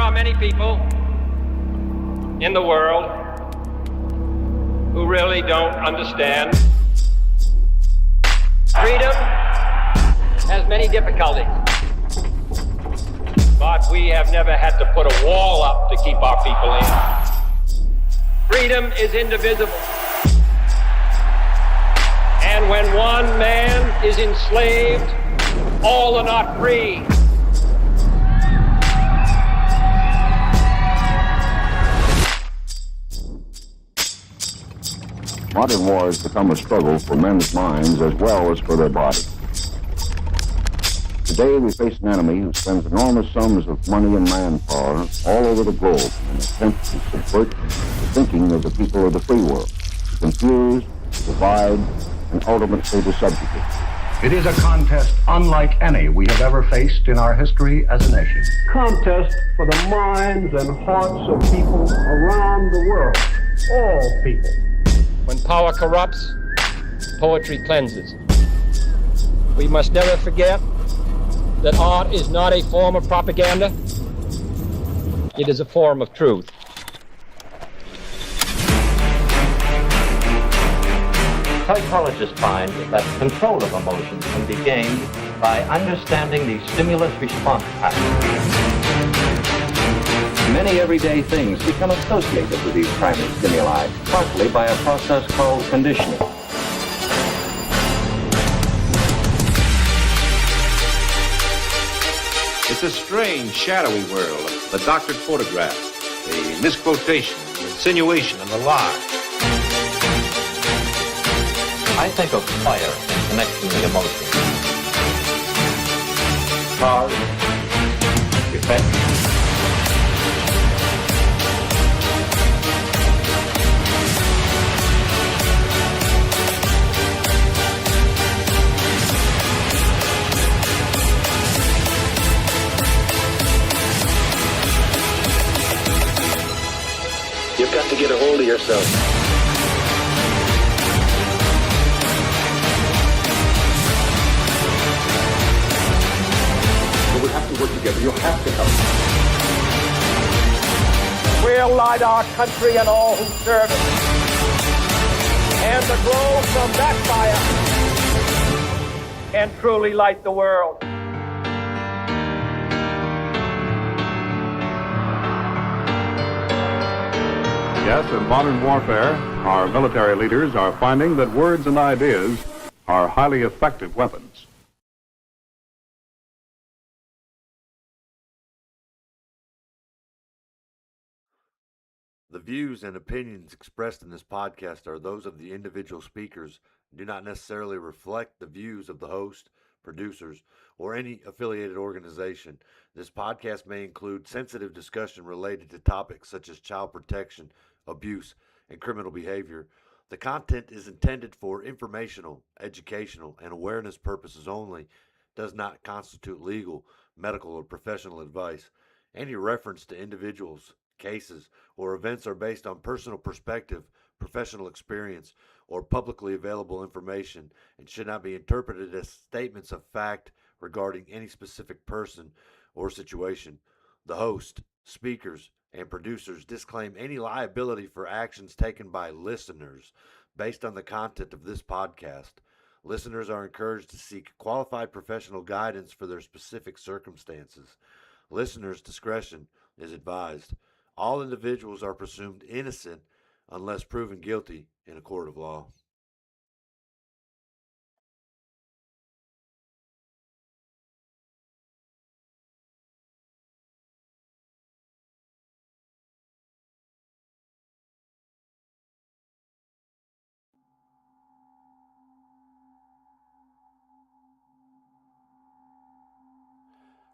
are many people in the world who really don't understand. Freedom has many difficulties, but we have never had to put a wall up to keep our people in. Freedom is indivisible. And when one man is enslaved, all are not free. Modern war has become a struggle for men's minds as well as for their bodies. Today we face an enemy who spends enormous sums of money and manpower all over the globe in an attempt to subvert the thinking of the people of the free world, to confuse, divide, and ultimately to subjugate. It is a contest unlike any we have ever faced in our history as a nation. Contest for the minds and hearts of people around the world, all people. When power corrupts, poetry cleanses. We must never forget that art is not a form of propaganda. It is a form of truth. Psychologists find that control of emotions can be gained by understanding the stimulus-response pattern. Many everyday things become associated with these primary stimuli, partly by a process called conditioning. It's a strange, shadowy world. The doctored photograph, the misquotation, the insinuation, and the lie. I think of fire in connection with emotion. Cause, effect. You've got to get a hold of yourself. So we have to work together. You have to help. We'll light our country and all who serve it, and the glow from that fire can truly light the world. Yes, in modern warfare, our military leaders are finding that words and ideas are highly effective weapons. The views and opinions expressed in this podcast are those of the individual speakers and do not necessarily reflect the views of the host, producers, or any affiliated organization. This podcast may include sensitive discussion related to topics such as child protection, abuse, and criminal behavior. The content is intended for informational, educational, and awareness purposes only, does not constitute legal, medical, or professional advice. Any reference to individuals, cases, or events are based on personal perspective, professional experience, or publicly available information and should not be interpreted as statements of fact regarding any specific person or situation. The host, speakers, and producers disclaim any liability for actions taken by listeners based on the content of this podcast. Listeners are encouraged to seek qualified professional guidance for their specific circumstances. Listeners' discretion is advised. All individuals are presumed innocent unless proven guilty in a court of law.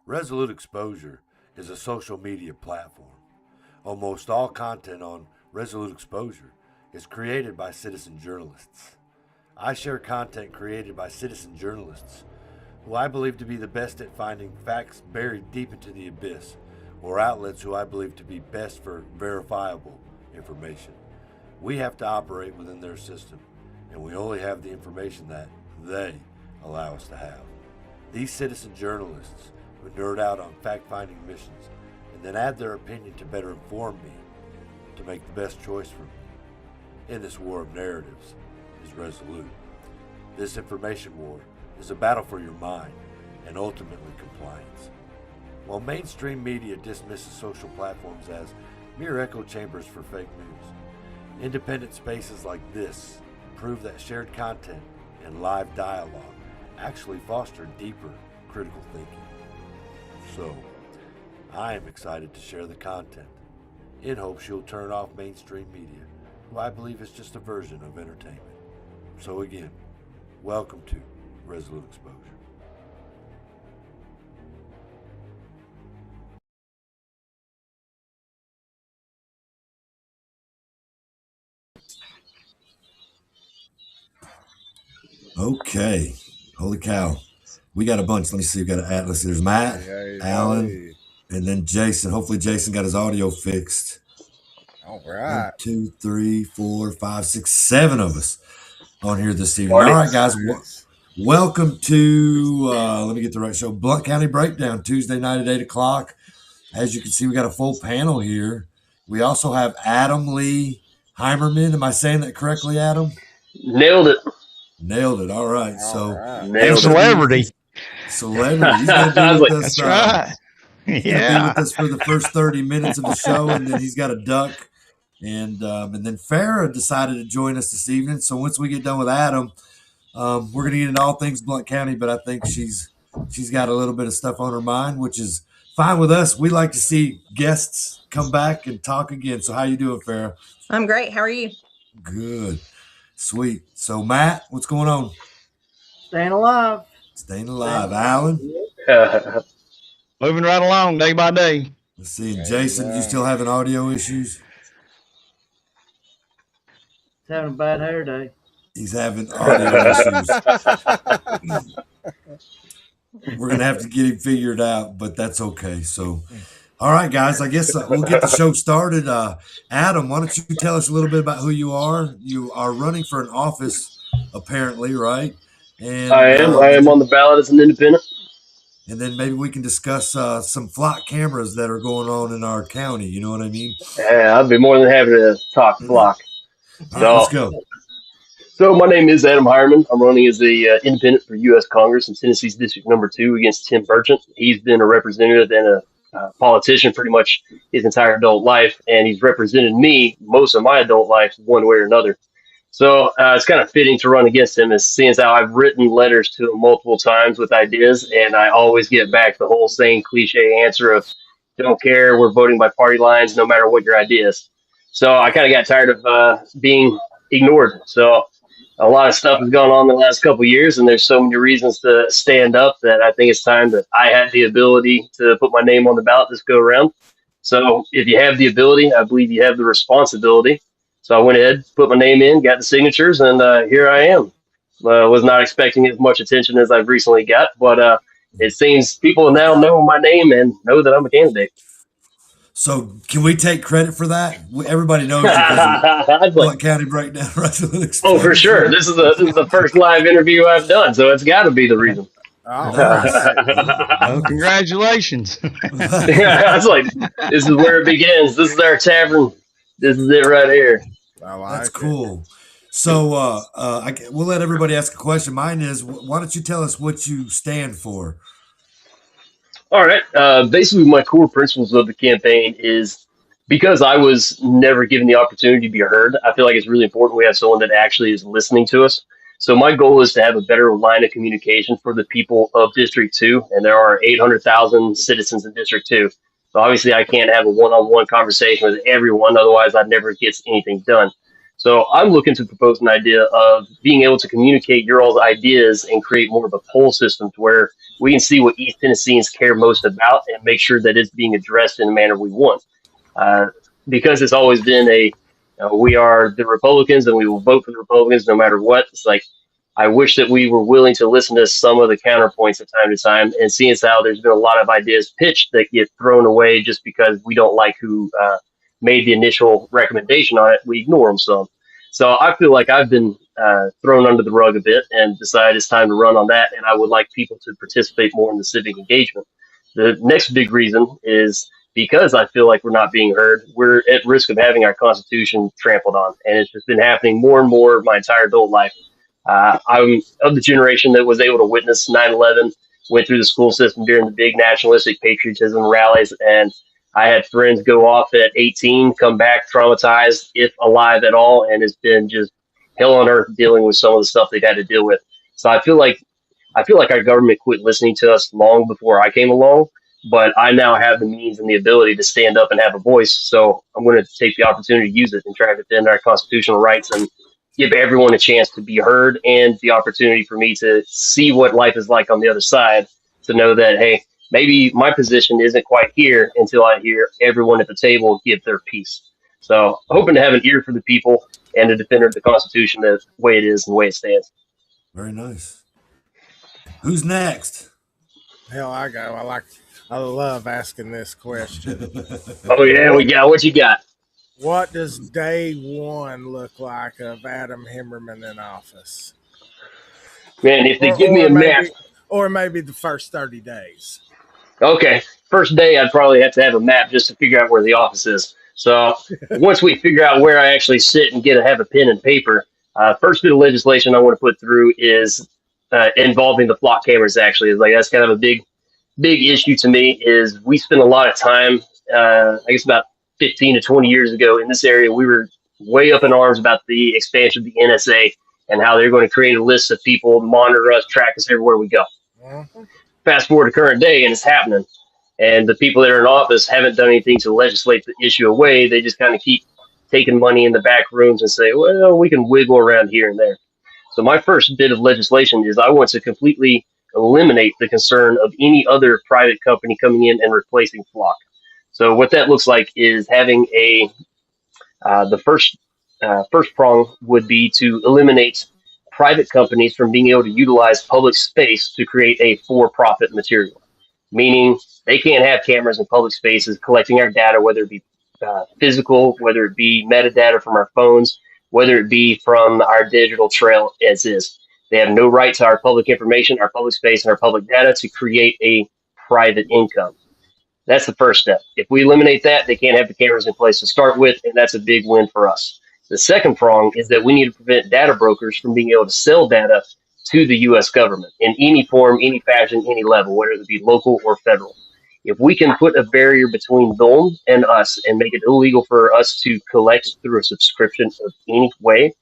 Resolute Exposure is a social media platform. Almost all content on Resolute Exposure is created by citizen journalists. I share content created by citizen journalists who I believe to be the best at finding facts buried deep into the abyss, or outlets who I believe to be best for verifiable information. We have to operate within their system, and we only have the information that they allow us to have. These citizen journalists who nerd out on fact-finding missions and then add their opinion to better inform me to make the best choice for me. In this war of narratives is Resolute. This information war is a battle for your mind and ultimately compliance. While mainstream media dismisses social platforms as mere echo chambers for fake news, independent spaces like this prove that shared content and live dialogue actually foster deeper critical thinking. So, I am excited to share the content in hopes you'll turn off mainstream media, who I believe is just a version of entertainment. So again, welcome to Resolute Exposure. Okay. Holy cow. We got a bunch. Let me see. We got an Atlas. There's Matt, Alan, and then Jason. Hopefully Jason got his audio fixed. All right. 1, 2, 3, 4, 5, 6, 7 of us on here this evening. All right, guys. Welcome to, let me get the right show, Blount County Breakdown, Tuesday night at 8 o'clock. As you can see, we got a full panel here. We also have Adam Lee Heimerman. Am I saying that correctly, Adam? Nailed it. Nailed it. All right. Nailed celebrity. Celebrity. He's going to be with us. That's right. He's going to be with us for the first 30 minutes of the show, and then he's got a duck. And then Farrah decided to join us this evening. So once we get done with Adam, we're going to get into all things Blount County, but I think she's got a little bit of stuff on her mind, which is fine with us. We like to see guests come back and talk again. So how you doing, Farrah? I'm great. How are you? Good. Sweet. So Matt, what's going on? Staying alive. Alan? Moving right along day by day. Let's see. And Jason, you still having audio issues? He's having a bad hair day. He's having audio issues. We're going to have to get him figured out, but that's okay. So, all right, guys, I guess we'll get the show started. Adam, why don't you tell us a little bit about who you are? You are running for an office, apparently, right? And I am on the ballot as an independent. And then maybe we can discuss some flock cameras that are going on in our county. You know what I mean? Yeah, I'd be more than happy to talk flock. All right, let's go. So my name is Adam Heimerman. I'm running as a independent for U.S. Congress in Tennessee's District Number 2 against Tim Burchant. He's been a representative and a politician pretty much his entire adult life, and he's represented me most of my adult life one way or another. So it's kind of fitting to run against him, as seeing as how I've written letters to him multiple times with ideas, and I always get back the whole same cliche answer of, don't care, we're voting by party lines no matter what your idea is. So I kind of got tired of being ignored. So a lot of stuff has gone on in the last couple of years, and there's so many reasons to stand up that I think it's time that I had the ability to put my name on the ballot this go around. So if you have the ability, I believe you have the responsibility. So I went ahead, put my name in, got the signatures, and here I am. Was not expecting as much attention as I've recently got, but it seems people now know my name and know that I'm a candidate. So can we take credit for that? Everybody knows you Blount County Breakdown. Resolute Exposure. Oh, for sure. This is the first live interview I've done, so it's got to be the reason. Oh, nice. Well, congratulations. Yeah, it's like, this is where it begins. This is our tavern. This is it right here. That's cool. So we'll let everybody ask a question. Mine is, why don't you tell us what you stand for? All right. Basically, my core principles of the campaign is, because I was never given the opportunity to be heard, I feel like it's really important we have someone that actually is listening to us. So my goal is to have a better line of communication for the people of District 2, and there are 800,000 citizens in District 2. So obviously I can't have a one-on-one conversation with everyone, otherwise I'd never get anything done. So I'm looking to propose an idea of being able to communicate your all's ideas and create more of a poll system to where we can see what East Tennesseans care most about and make sure that it's being addressed in the manner we want. Because it's always been we are the Republicans and we will vote for the Republicans no matter what. It's like, I wish that we were willing to listen to some of the counterpoints from time to time, and seeing as how there's been a lot of ideas pitched that get thrown away just because we don't like who made the initial recommendation on it, we ignore them some. So I feel like I've been thrown under the rug a bit and decided it's time to run on that, and I would like people to participate more in the civic engagement. The next big reason is because I feel like we're not being heard. We're at risk of having our Constitution trampled on, and it's just been happening more and more my entire adult life. I'm of the generation that was able to witness 9/11, went through the school system during the big nationalistic patriotism rallies, and I had friends go off at 18, come back traumatized, if alive at all, and it's been just hell on earth dealing with some of the stuff they've had to deal with. So I feel like our government quit listening to us long before I came along, but I now have the means and the ability to stand up and have a voice. So I'm going to take the opportunity to use it and try to defend our constitutional rights and give everyone a chance to be heard, and the opportunity for me to see what life is like on the other side, to know that, hey, maybe my position isn't quite here until I hear everyone at the table give their piece. So hoping to have an ear for the people and a defender of the Constitution the way it is and the way it stands. Very nice. Who's next? Hell, I go. I love asking this question. Oh yeah, we got what you got. What does day one look like of Adam Heimerman in office? Man, if they give me a map. Or maybe the first 30 days. Okay. First day, I'd probably have to have a map just to figure out where the office is. So once we figure out where I actually sit and have a pen and paper, first bit of legislation I want to put through is involving the flock cameras. Actually, that's kind of a big issue to me. Is we spend a lot of time, I guess about 15 to 20 years ago in this area, we were way up in arms about the expansion of the NSA and how they're going to create a list of people, monitor us, track us everywhere we go. Mm-hmm. Fast forward to current day, and it's happening. And the people that are in office haven't done anything to legislate the issue away. They just kind of keep taking money in the back rooms and say, well, we can wiggle around here and there. So my first bit of legislation is I want to completely eliminate the concern of any other private company coming in and replacing Flock. So what that looks like is having the first prong would be to eliminate private companies from being able to utilize public space to create a for-profit material, meaning they can't have cameras in public spaces collecting our data, whether it be physical, whether it be metadata from our phones, whether it be from our digital trail as is. They have no right to our public information, our public space, and our public data to create a private income. That's the first step. If we eliminate that, they can't have the cameras in place to start with, and that's a big win for us. The second prong is that we need to prevent data brokers from being able to sell data to the U.S. government in any form, any fashion, any level, whether it be local or federal. If we can put a barrier between them and us and make it illegal for us to collect through a subscription of any way,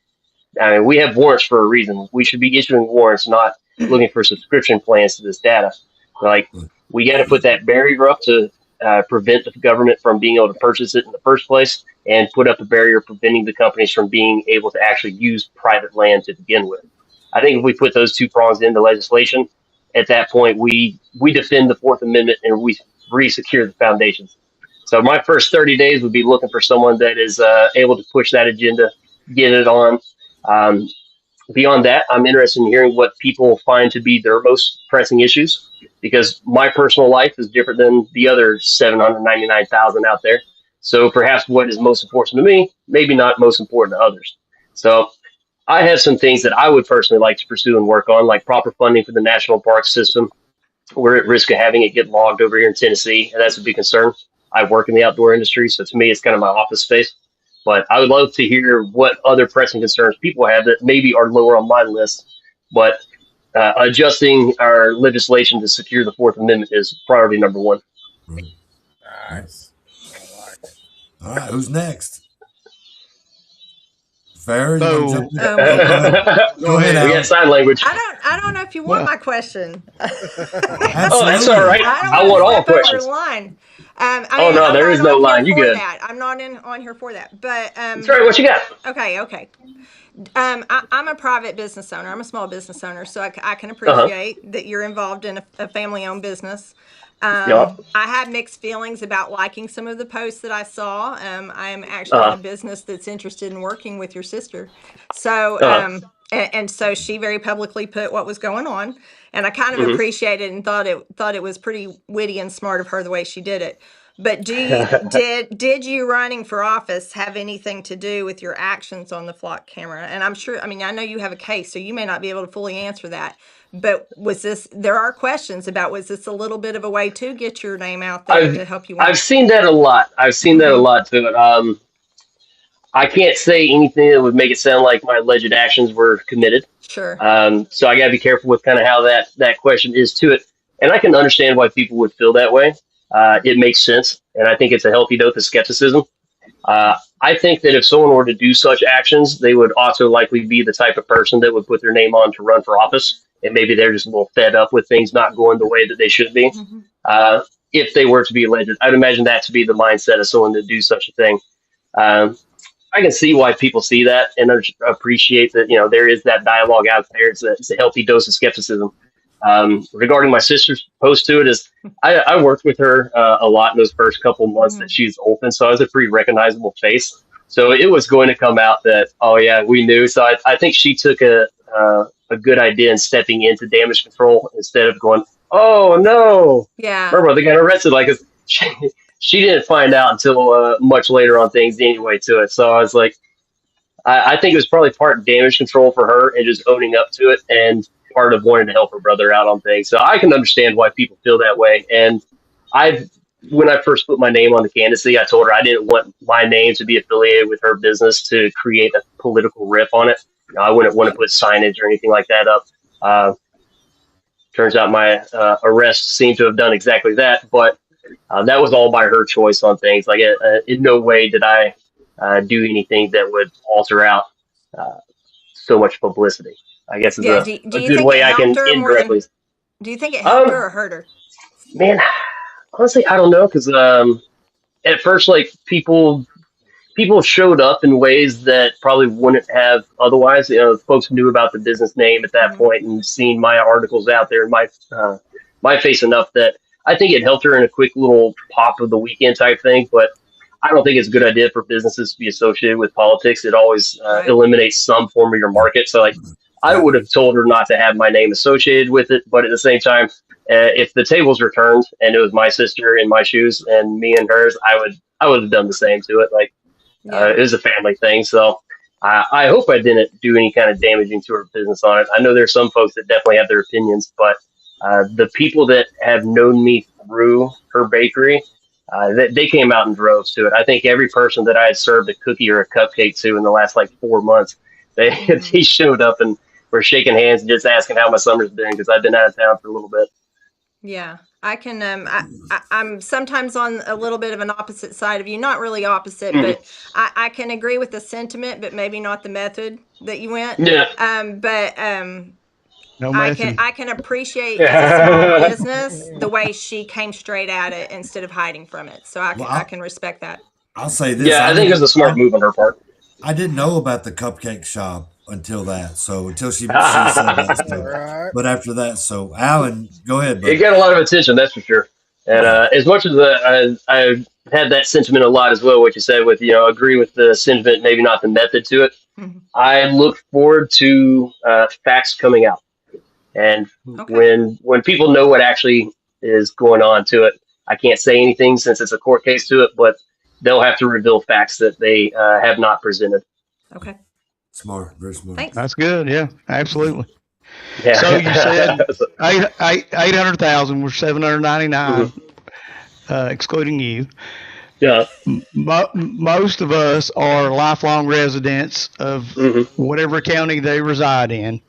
I mean, we have warrants for a reason. We should be issuing warrants, not looking for subscription plans to this data. Like, we got to put that barrier up to prevent the government from being able to purchase it in the first place, and put up a barrier preventing the companies from being able to actually use private land to begin with. I think if we put those two prongs into legislation, at that point, we defend the Fourth Amendment and we re-secure the foundations. So my first 30 days would be looking for someone that is able to push that agenda, get it on. Beyond that, I'm interested in hearing what people find to be their most pressing issues, because my personal life is different than the other 799,000 out there. So perhaps what is most important to me, maybe not most important to others. So I have some things that I would personally like to pursue and work on, like proper funding for the national park system. We're at risk of having it get logged over here in Tennessee, and that's a big concern. I work in the outdoor industry, so to me, it's kind of my office space. But I would love to hear what other pressing concerns people have that maybe are lower on my list. But adjusting our legislation to secure the Fourth Amendment is priority number one. Nice. I like it. All right, who's next? Farrah, So, go ahead. We got sign language. I don't know if you want my question. Oh, that's all right. I want all questions. Line. There is no line. You good? I'm not on here for that. But that's right. What you got? Okay. I'm a private business owner. I'm a small business owner, so I can appreciate that you're involved in a family-owned business. I have mixed feelings about liking some of the posts that I saw. I am actually in a business that's interested in working with your sister. So, and so she very publicly put what was going on, and I kind of appreciated and thought it was pretty witty and smart of her the way she did it. But did you running for office have anything to do with your actions on the flock camera? And I'm sure, I mean, I know you have a case, so you may not be able to fully answer that. But there are questions about, was this a little bit of a way to get your name out there to help you win? I've seen that a lot. I've seen that a lot to it. I can't say anything that would make it sound like my alleged actions were committed. Sure. So I got to be careful with kind of how that question is to it. And I can understand why people would feel that way. It makes sense. And I think it's a healthy dose of skepticism. I think that if someone were to do such actions, they would also likely be the type of person that would put their name on to run for office. And maybe they're just a little fed up with things not going the way that they should be. If they were to be elected, I'd imagine that to be the mindset of someone to do such a thing. I can see why people see that and appreciate that, there is that dialogue out there. It's a healthy dose of skepticism. Regarding my sister's post to it is I worked with her a lot in those first couple months that she was open. So I was a pretty recognizable face. So it was going to come out that, oh yeah, we knew. So I think she took a good idea in stepping into damage control instead of going, oh no. Yeah. Her brother got arrested. Like, she didn't find out until much later on things anyway to it. So I was like, I think it was probably part damage control for her and just owning up to it and part of wanting to help her brother out on things. So I can understand why people feel that way. And when I first put my name on the candidacy, I told her I didn't want my name to be affiliated with her business to create a political riff on it. I wouldn't want to put signage or anything like that up. Turns out my arrest seemed to have done exactly that, but that was all by her choice on things. Like, in no way did I do anything that would alter out so much publicity. I guess is a good way I can indirectly. Do you think it helped her or hurt her? Man, honestly, I don't know, because at first, like, people showed up in ways that probably wouldn't have otherwise. Folks knew about the business name at that point and seen my articles out there and my face enough that I think it helped her in a quick little pop of the weekend type thing. But I don't think it's a good idea for businesses to be associated with politics. It always eliminates some form of your market. So, like, I would have told her not to have my name associated with it. But at the same time, if the tables were turned and it was my sister in my shoes and me and hers, I would have done the same to it. Like, it was a family thing. So I hope I didn't do any kind of damaging to her business on it. I know there's some folks that definitely have their opinions, but the people that have known me through her bakery, they came out in droves to it. I think every person that I had served a cookie or a cupcake to in the last 4 months, they showed up and were shaking hands and just asking how my summer's been, because I've been out of town for a little bit. Yeah, I can. I'm sometimes on a little bit of an opposite side of you. Not really opposite, but I can agree with the sentiment, but maybe not the method that you went. Yeah. No I can appreciate as a small business the way she came straight at it instead of hiding from it. So I can respect that. I'll say this. Yeah, I think it was a smart move on her part. I didn't know about the cupcake shop until she said that stuff. Right. But after that, so Alan, go ahead. It got a lot of attention, that's for sure. And as much as I had that sentiment a lot as well, what you said with, agree with the sentiment, maybe not the method to it. I look forward to facts coming out. And when people know what actually is going on to it, I can't say anything since it's a court case to it, but they'll have to reveal facts that they have not presented. Okay. Smart, very smart. Thanks. That's good. Yeah, absolutely. Yeah. So you said 800,000 were 799, excluding you. Yeah. Most of us are lifelong residents of whatever county they reside in.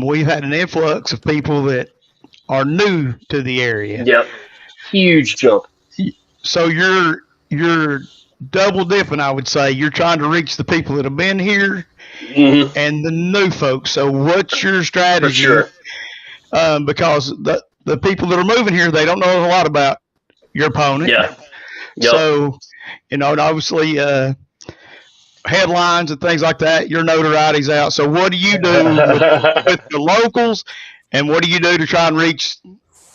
We've had an influx of people that are new to the area. Yep. Huge jump. So you're double dipping, I would say. You're trying to reach the people that have been here and the new folks. So what's your strategy? For sure. Because the people that are moving here, they don't know a lot about your opponent. Yeah. Yep. So, and obviously headlines and things like that, your notoriety's out. So what do you do with the locals, and what do you do to try and reach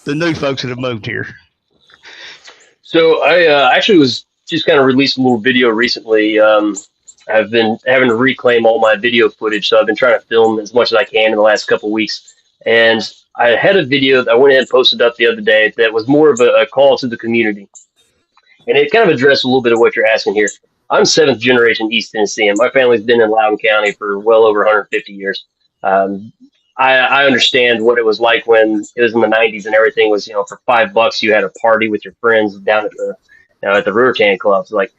the new folks that have moved here? So I actually was just kind of released a little video recently. I've been having to reclaim all my video footage, so I've been trying to film as much as I can in the last couple of weeks. And I had a video that I went ahead and posted up the other day that was more of a call to the community. And it kind of addressed a little bit of what you're asking here. I'm 7th generation East Tennessean. My family's been in Loudoun County for well over 150 years. Um, I understand what it was like when it was in the 90s and everything was, for $5 you had a party with your friends down at the River Can clubs. Like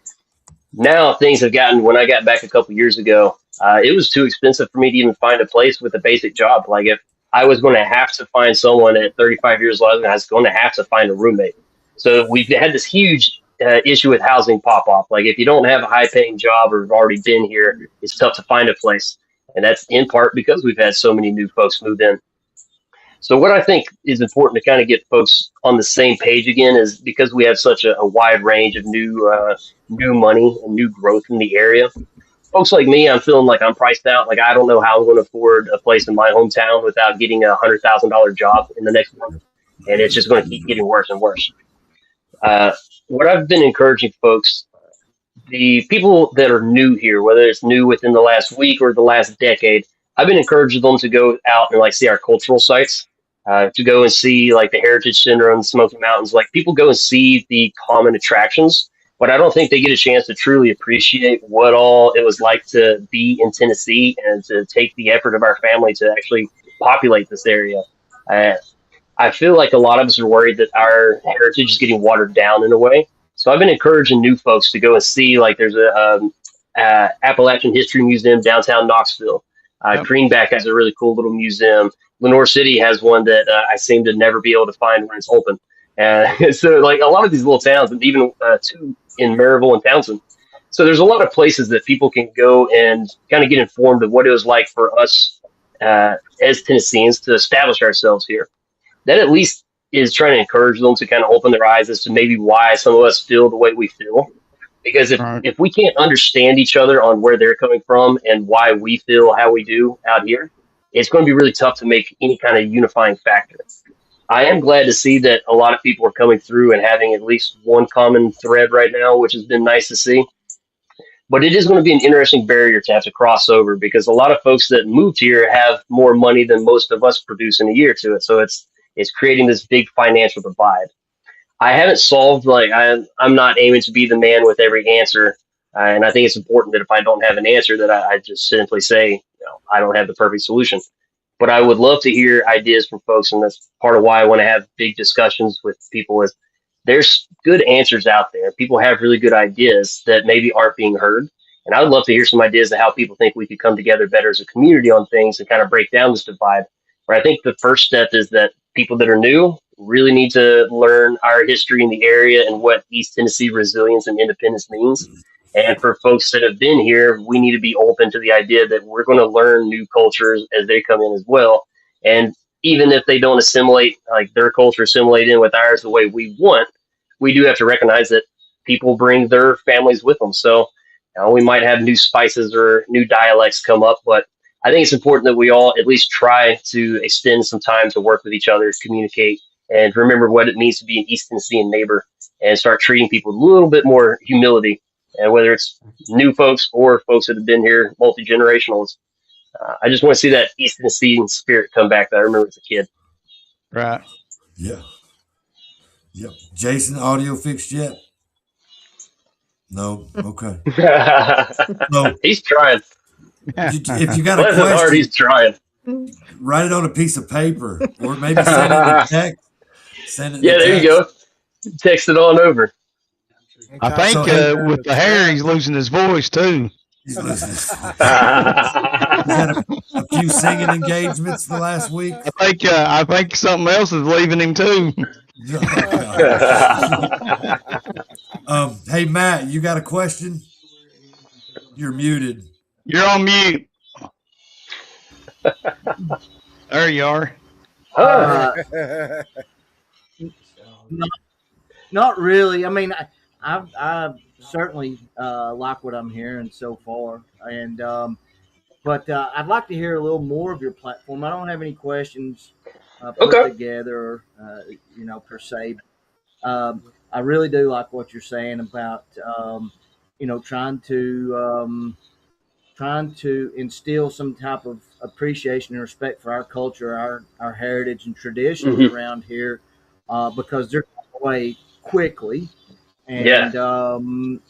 now things have gotten, when I got back a couple years ago, it was too expensive for me to even find a place with a basic job. Like if I was going to have to find someone at 35 years old, I was going to have to find a roommate. So we've had this huge issue with housing pop off. Like if you don't have a high paying job or have already been here, it's tough to find a place. And that's in part because we've had so many new folks move in. So what I think is important to kind of get folks on the same page again is because we have such a wide range of new money and new growth in the area. Folks like me, I'm feeling like I'm priced out. Like I don't know how I'm going to afford a place in my hometown without getting a $100,000 job in the next month. And it's just going to keep getting worse and worse. What I've been encouraging folks, the people that are new here, whether it's new within the last week or the last decade, I've been encouraging them to go out and see our cultural sites, to go and see like the Heritage Center on the Smoky Mountains. Like people go and see the common attractions, but I don't think they get a chance to truly appreciate what all it was like to be in Tennessee and to take the effort of our family to actually populate this area. I feel like a lot of us are worried that our heritage is getting watered down in a way. So I've been encouraging new folks to go and see, like there's a Appalachian History Museum downtown Knoxville. Greenback has a really cool little museum. Lenore City has one that I seem to never be able to find when it's open. So like a lot of these little towns, and even two in Maryville and Townsend. So there's a lot of places that people can go and kind of get informed of what it was like for us as Tennesseans to establish ourselves here. That at least is trying to encourage them to kind of open their eyes as to maybe why some of us feel the way we feel. Because if we can't understand each other on where they're coming from and why we feel how we do out here, it's going to be really tough to make any kind of unifying factor. I am glad to see that a lot of people are coming through and having at least one common thread right now, which has been nice to see. But it is going to be an interesting barrier to have to cross over because a lot of folks that moved here have more money than most of us produce in a year to it. So it's creating this big financial divide. I haven't solved, I'm not aiming to be the man with every answer. And I think it's important that if I don't have an answer that I just simply say, I don't have the perfect solution. But I would love to hear ideas from folks. And that's part of why I want to have big discussions with people is there's good answers out there. People have really good ideas that maybe aren't being heard. And I would love to hear some ideas of how people think we could come together better as a community on things and kind of break down this divide. Where I think the first step is that people that are new really need to learn our history in the area and what East Tennessee resilience and independence means. And for folks that have been here, we need to be open to the idea that we're going to learn new cultures as they come in as well. And even if they don't assimilate, like their culture assimilate in with ours the way we want, we do have to recognize that people bring their families with them. So we might have new spices or new dialects come up, but I think it's important that we all at least try to extend some time to work with each other, communicate, and remember what it means to be an East Tennessean neighbor and start treating people with a little bit more humility. And whether it's new folks or folks that have been here multi-generationals, I just want to see that East Tennessean spirit come back that I remember as a kid. Right. Yeah. Yep. Jason, audio fixed yet? No. Okay. No. He's trying. If you got a question, hard, he's trying. Write it on a piece of paper or maybe send it in text. There you go. Text it on over. I think with the hair, he's losing his voice too. He's losing his voice. He's had a few singing engagements the last week. I think something else is leaving him too. Hey Matt, you got a question? You're muted. You're on mute. There you are. Not really. I mean, I certainly like what I'm hearing so far, and but I'd like to hear a little more of your platform. I don't have any questions put together, per se. I really do like what you're saying about trying to instill some type of appreciation and respect for our culture, our heritage and traditions around here, because they're going away quickly. And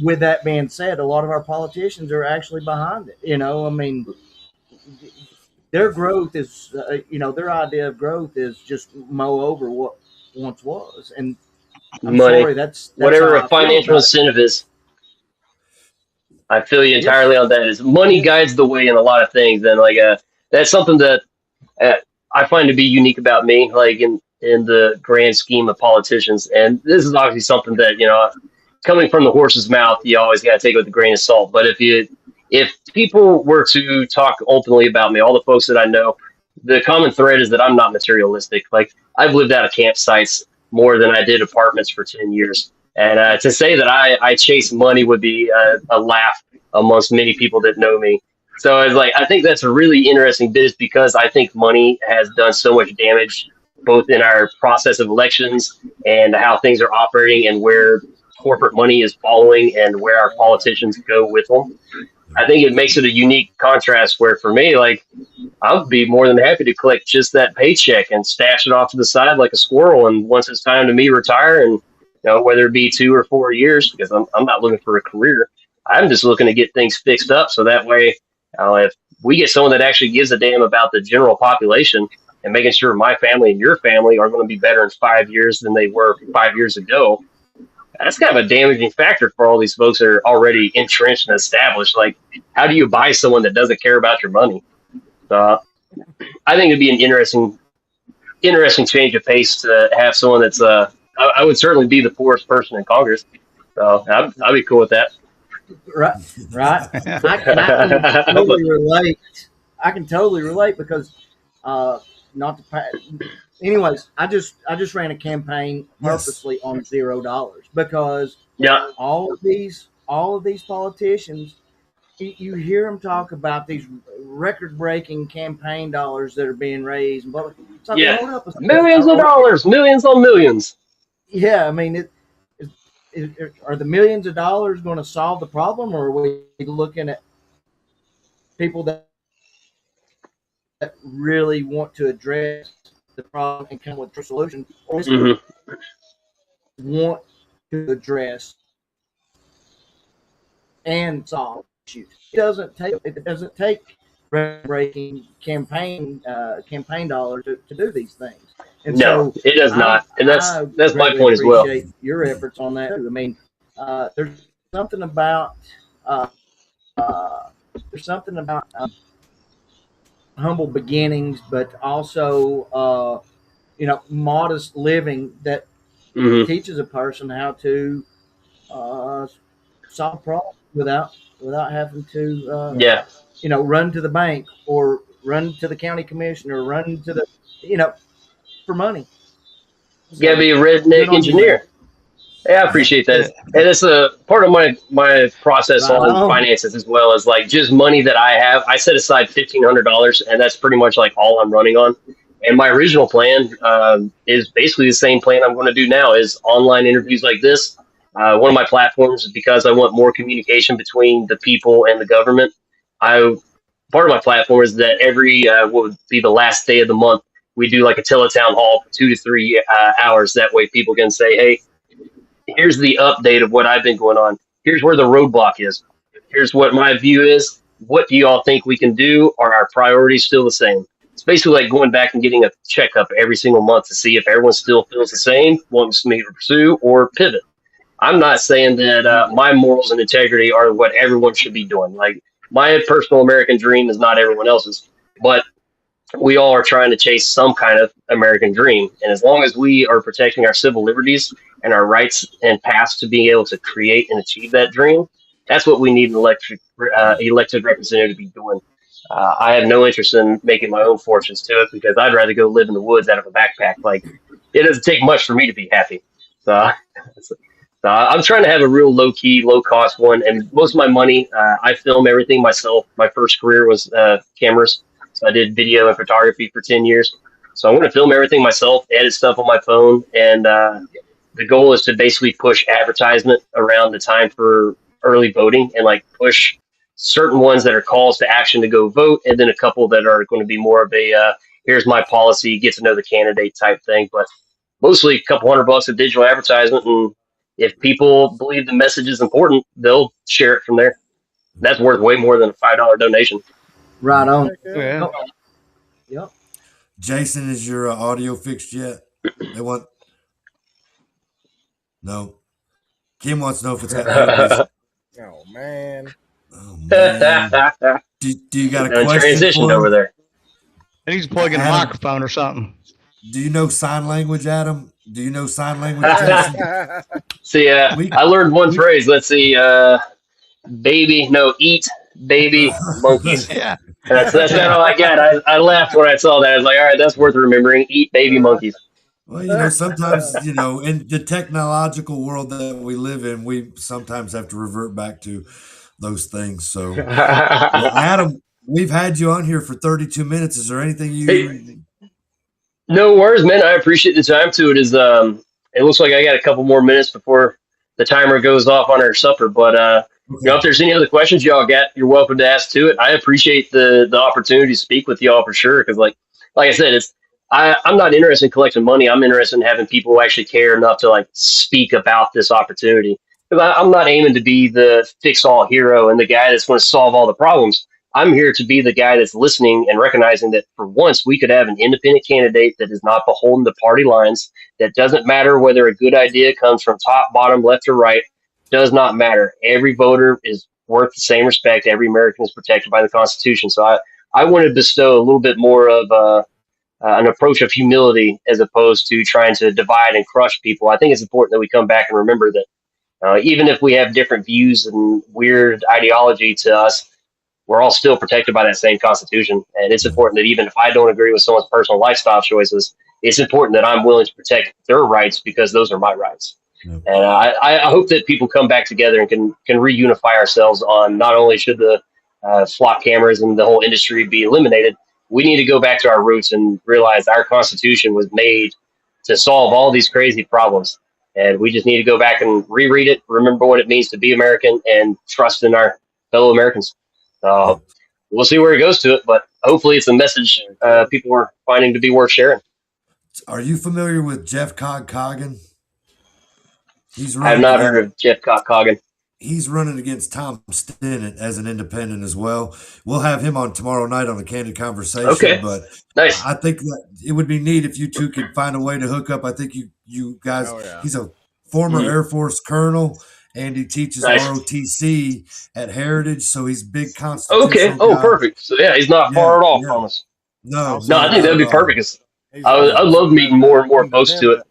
with that being said, a lot of our politicians are actually behind it. I mean, their growth is, their idea of growth is just mow over what once was. And I'm money, sorry, that's whatever how a financial incentive is. I feel you entirely on that. Is money guides the way in a lot of things, and that's something that I find to be unique about me, like in the grand scheme of politicians. And this is obviously something that coming from the horse's mouth, you always got to take it with a grain of salt. But if people were to talk openly about me, all the folks that I know, the common thread is that I'm not materialistic. Like, I've lived out of campsites more than I did apartments for 10 years. And to say that I chase money would be a laugh amongst many people that know me. So it's like, I think that's a really interesting bit, is because I think money has done so much damage, both in our process of elections and how things are operating and where corporate money is following and where our politicians go with them. I think it makes it a unique contrast where, for me, like, I'll be more than happy to collect just that paycheck and stash it off to the side like a squirrel. And once it's time to me retire, and whether it be 2 or 4 years, because I'm not looking for a career, I'm just looking to get things fixed up. So that way, if we get someone that actually gives a damn about the general population and making sure my family and your family are going to be better in 5 years than they were 5 years ago, that's kind of a damaging factor for all these folks that are already entrenched and established. Like, how do you buy someone that doesn't care about your money? I think it'd be an interesting change of pace to have someone that's I would certainly be the poorest person in Congress. So I'd be cool with that. Right. I can totally relate. I can totally relate because anyways, I just ran a campaign purposely on $0 because all of these politicians, you hear them talk about these record-breaking campaign dollars that are being raised. But hold up a second. Millions of dollars, millions on millions. Yeah, I mean, are the millions of dollars going to solve the problem, or are we looking at people that really want to address the problem and come with a solution, or want to address and solve issues? It doesn't take breaking campaign dollars to do these things. And no, it does not, and that's my point as well. Appreciate your efforts on that too. I mean, there's something about humble beginnings, but also modest living that teaches a person how to solve problems without having to run to the bank or run to the county commission or run to the for money. You gotta be a redneck engineer. Yeah, I appreciate that. And it's a part of my process on finances as well, as like just money that I have. I set aside $1,500, and that's pretty much like all I'm running on. And my original plan is basically the same plan I'm going to do now, is online interviews like this. One of my platforms is because I want more communication between the people and the government. Part of my platform is that every what would be the last day of the month, we do like a teletown hall for 2 to 3 hours. That way people can say, hey, here's the update of what I've been going on. Here's where the roadblock is. Here's what my view is. What do you all think we can do? Are our priorities still the same? It's basically like going back and getting a checkup every single month to see if everyone still feels the same, wants me to pursue or pivot. I'm not saying that my morals and integrity are what everyone should be doing. Like, my personal American dream is not everyone else's, but we all are trying to chase some kind of American dream. And as long as we are protecting our civil liberties and our rights and paths to being able to create and achieve that dream, that's what we need an elected representative to be doing. I have no interest in making my own fortunes to it, because I'd rather go live in the woods out of a backpack. Like, it doesn't take much for me to be happy. So I'm trying to have a real low-key, low-cost one. And most of my money, I film everything myself. My first career was cameras. So I did video and photography for 10 years. So I'm going to film everything myself, edit stuff on my phone. And the goal is to basically push advertisement around the time for early voting, and like push certain ones that are calls to action to go vote, and then a couple that are going to be more of a here's my policy, get to know the candidate type thing. But mostly a couple $100 of digital advertisement, and if people believe the message is important, they'll share it from there. That's worth way more than a $5 donation. Right on. Yeah. Yep. Jason, is your audio fixed yet? They want. No. Kim wants to know if it's got. Oh man. Oh man. Do you got a question transitioned for him? over there? And he's plugging a Adam, microphone or something. Do you know sign language, Adam? Do you know sign language, Jason? See, I learned one phrase. Let's see. Eat baby monkeys. Yeah. That's not all I got. I laughed when I saw that. I was like, all right, that's worth remembering. Eat baby monkeys. Well, sometimes, in the technological world that we live in, we sometimes have to revert back to those things. So, well, Adam, we've had you on here for 32 minutes. Is there anything you... Hey, no worries, man. I appreciate the time to it. It looks like I got a couple more minutes before the timer goes off on our supper. But, if there's any other questions y'all got, you're welcome to ask to it. I appreciate the opportunity to speak with y'all for sure. Because like I said, I'm not interested in collecting money. I'm interested in having people who actually care enough to speak about this opportunity. Because I'm not aiming to be the fix-all hero and the guy that's going to solve all the problems. I'm here to be the guy that's listening and recognizing that for once we could have an independent candidate that is not beholden to party lines, that doesn't matter whether a good idea comes from top, bottom, left, or right. Does not matter. Every voter is worth the same respect. Every American is protected by the Constitution. So I want to bestow a little bit more of an approach of humility as opposed to trying to divide and crush people. I think it's important that we come back and remember that even if we have different views and weird ideology to us, we're all still protected by that same Constitution. And it's important that even if I don't agree with someone's personal lifestyle choices, it's important that I'm willing to protect their rights because those are my rights. And I hope that people come back together and can reunify ourselves on not only should the flock cameras and the whole industry be eliminated, we need to go back to our roots and realize our Constitution was made to solve all these crazy problems. And we just need to go back and reread it, remember what it means to be American, and trust in our fellow Americans. We'll see where it goes to it, but hopefully it's a message people are finding to be worth sharing. Are you familiar with Jeff Coggin? I have not heard of Jeff Coggin. He's running against Tom Stinnett as an independent as well. We'll have him on tomorrow night on the Candid Conversation. Okay. But nice. I think that it would be neat if you two could find a way to hook up. I think you guys, he's a former Air Force colonel, and he teaches ROTC at Heritage, so he's big constitutional Okay. guy. Perfect. So yeah, he's not far at all from us. No, I think that'd be perfect. I love meeting more and more opposed to it.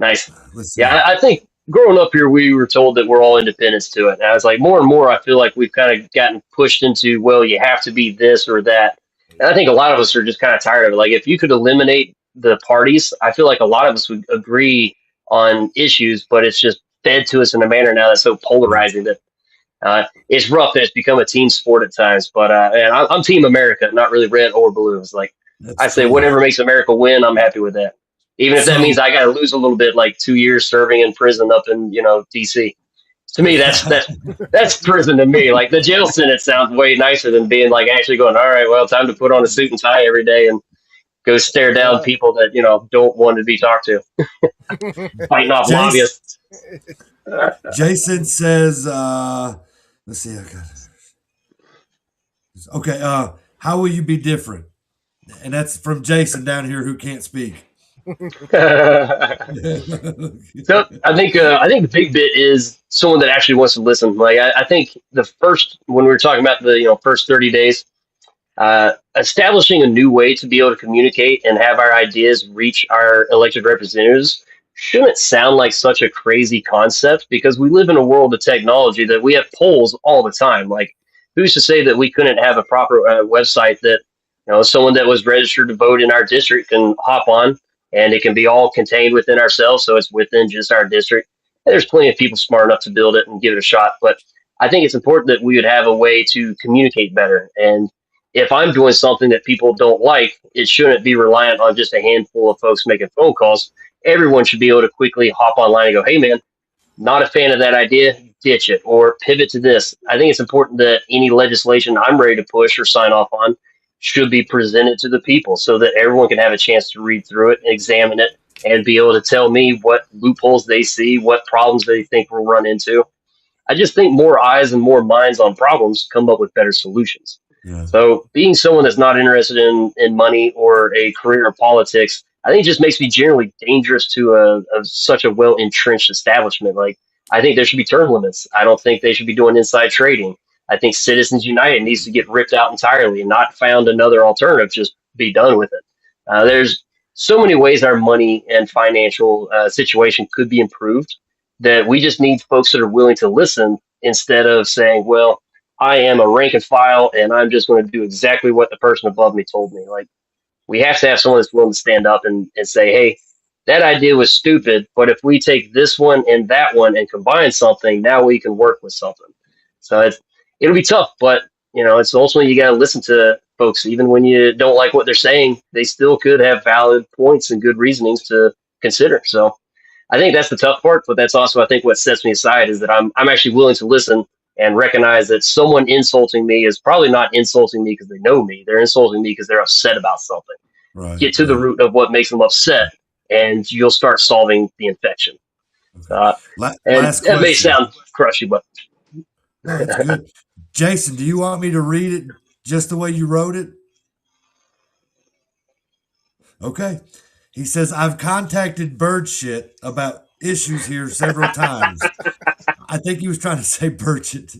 Nice. Yeah, I think growing up here, we were told that we're all independents to it. And I was like, more and more, I feel like we've kind of gotten pushed into, well, you have to be this or that. And I think a lot of us are just kind of tired of it. Like, if you could eliminate the parties, I feel like a lot of us would agree on issues, but it's just fed to us in a manner now that's so polarizing that it's rough and it's become a team sport at times. But and I'm Team America, not really red or blue. It's like, I say, whatever makes America win, I'm happy with that. Even if that means I got to lose a little bit, like 2 years serving in prison up in, DC. To me, that's prison to me. Like, the jail sentence sounds way nicer than being like actually going, all right, well, time to put on a suit and tie every day and go stare down people that, don't want to be talked to. Fighting off lobbyists. Jason says, let's see. Okay. How will you be different? And that's from Jason down here who can't speak. So I think the big bit is someone that actually wants to listen. Like, I think when we were talking about the first 30 days, establishing a new way to be able to communicate and have our ideas reach our elected representatives shouldn't sound like such a crazy concept, because we live in a world of technology that we have polls all the time. Like, who's to say that we couldn't have a proper website that someone that was registered to vote in our district can hop on, and it can be all contained within ourselves, so it's within just our district. And there's plenty of people smart enough to build it and give it a shot. But I think it's important that we would have a way to communicate better. And if I'm doing something that people don't like, it shouldn't be reliant on just a handful of folks making phone calls. Everyone should be able to quickly hop online and go, hey, man, not a fan of that idea, ditch it, or pivot to this. I think it's important that any legislation I'm ready to push or sign off on should be presented to the people so that everyone can have a chance to read through it and examine it and be able to tell me what loopholes they see, what problems they think we'll run into. I just think more eyes and more minds on problems come up with better solutions. Yeah. So being someone that's not interested in money or a career in politics, I think just makes me generally dangerous to such a well-entrenched establishment. Like, I think there should be term limits. I don't think they should be doing inside trading. I think Citizens United needs to get ripped out entirely and not found another alternative. Just be done with it. There's so many ways our money and financial situation could be improved that we just need folks that are willing to listen instead of saying, well, I am a rank and file and I'm just going to do exactly what the person above me told me. Like, we have to have someone that's willing to stand up and say, hey, that idea was stupid, but if we take this one and that one and combine something, now we can work with something. So it'll be tough, but it's ultimately you got to listen to folks. Even when you don't like what they're saying, they still could have valid points and good reasonings to consider. So I think that's the tough part, but that's also, I think, what sets me aside is that I'm actually willing to listen and recognize that someone insulting me is probably not insulting me because they know me. They're insulting me because they're upset about something. Right. Get to the root of what makes them upset, and you'll start solving the infection. And that may sound crushy, but no, that's good. Jason, do you want me to read it just the way you wrote it? Okay. He says, I've contacted bird shit about issues here several times. I think he was trying to say bird shit.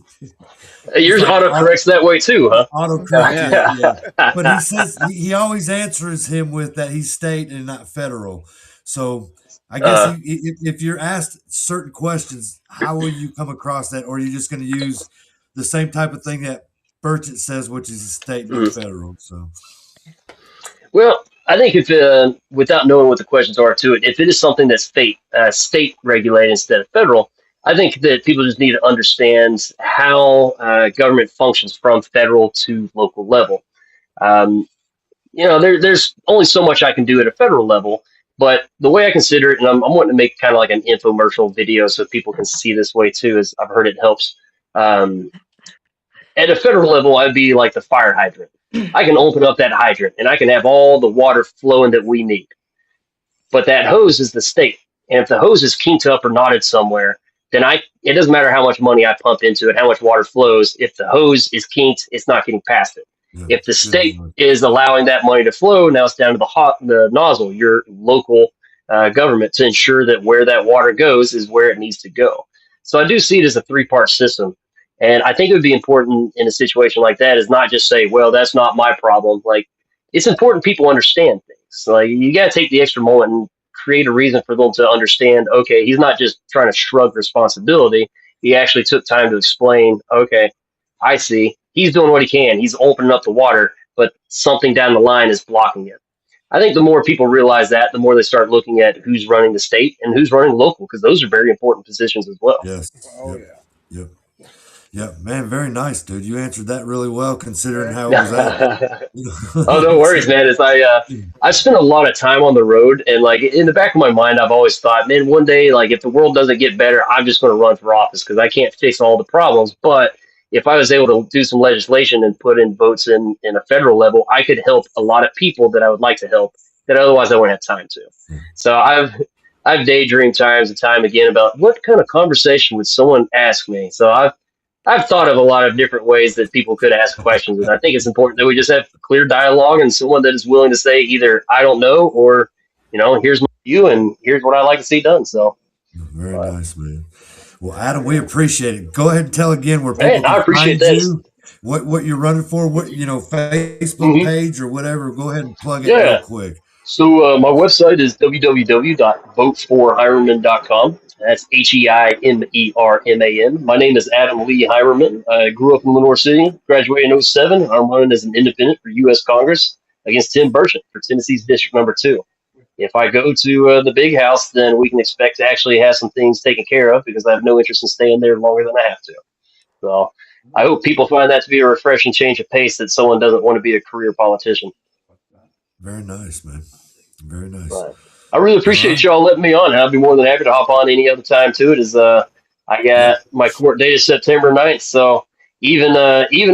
Yours autocorrects that way too, huh? Autocorrect, yeah. But he says he always answers him with that he's state and not federal. So I guess if you're asked certain questions, how will you come across that? Or are you just going to use the same type of thing that Burchett says, which is state and federal? So, well, I think if without knowing what the questions are to it, if it is something that's state regulated instead of federal, I think that people just need to understand how government functions from federal to local level. There's only so much I can do at a federal level, but the way I consider it, and I'm wanting to make kind of like an infomercial video so people can see this way too, is I've heard it helps. At a federal level, I'd be like the fire hydrant. I can open up that hydrant and I can have all the water flowing that we need. But that hose is the state. And if the hose is kinked up or knotted somewhere, then it doesn't matter how much money I pump into it, how much water flows. If the hose is kinked, it's not getting past it. Yeah, if the state is allowing that money to flow, now it's down to the nozzle, your local government, to ensure that where that water goes is where it needs to go. So I do see it as a three-part system. And I think it would be important in a situation like that is not just say, well, that's not my problem. Like, it's important people understand things. Like, you got to take the extra moment and create a reason for them to understand, okay, he's not just trying to shrug responsibility. He actually took time to explain, okay, I see. He's doing what he can. He's opening up the water, but something down the line is blocking it. I think the more people realize that, the more they start looking at who's running the state and who's running local, because those are very important positions as well. Yes. Oh, yeah. Yep. Yeah, man, very nice, dude. You answered that really well, considering how it was at. Oh, no worries, man. It's I've spent a lot of time on the road, and like in the back of my mind, I've always thought, man, one day, like if the world doesn't get better, I'm just going to run for office because I can't fix all the problems. But if I was able to do some legislation and put in votes in a federal level, I could help a lot of people that I would like to help that otherwise I wouldn't have time to. So I've daydreamed times and time again about what kind of conversation would someone ask me. So I've thought of a lot of different ways that people could ask questions, and I think it's important that we just have clear dialogue and someone that is willing to say either I don't know or, here's my view and here's what I like to see done. So very nice, man. Well, Adam, we appreciate it. Go ahead and tell again where people I appreciate that. You, what you're running for, what Facebook page or whatever. Go ahead and plug it real quick. So my website is www.voteforheimerman.com. That's Heimerman. My name is Adam Lee Heimerman. I grew up in Lenore City, graduated in 2007. I'm running as an independent for U.S. Congress against Tim Burchett for Tennessee's District Number 2. If I go to the big house, then we can expect to actually have some things taken care of because I have no interest in staying there longer than I have to. So I hope people find that to be a refreshing change of pace that someone doesn't want to be a career politician. Very nice, man. Very nice. Right. I really appreciate y'all letting me on. I'd be more than happy to hop on any other time too. I got my court date is September 9th. So even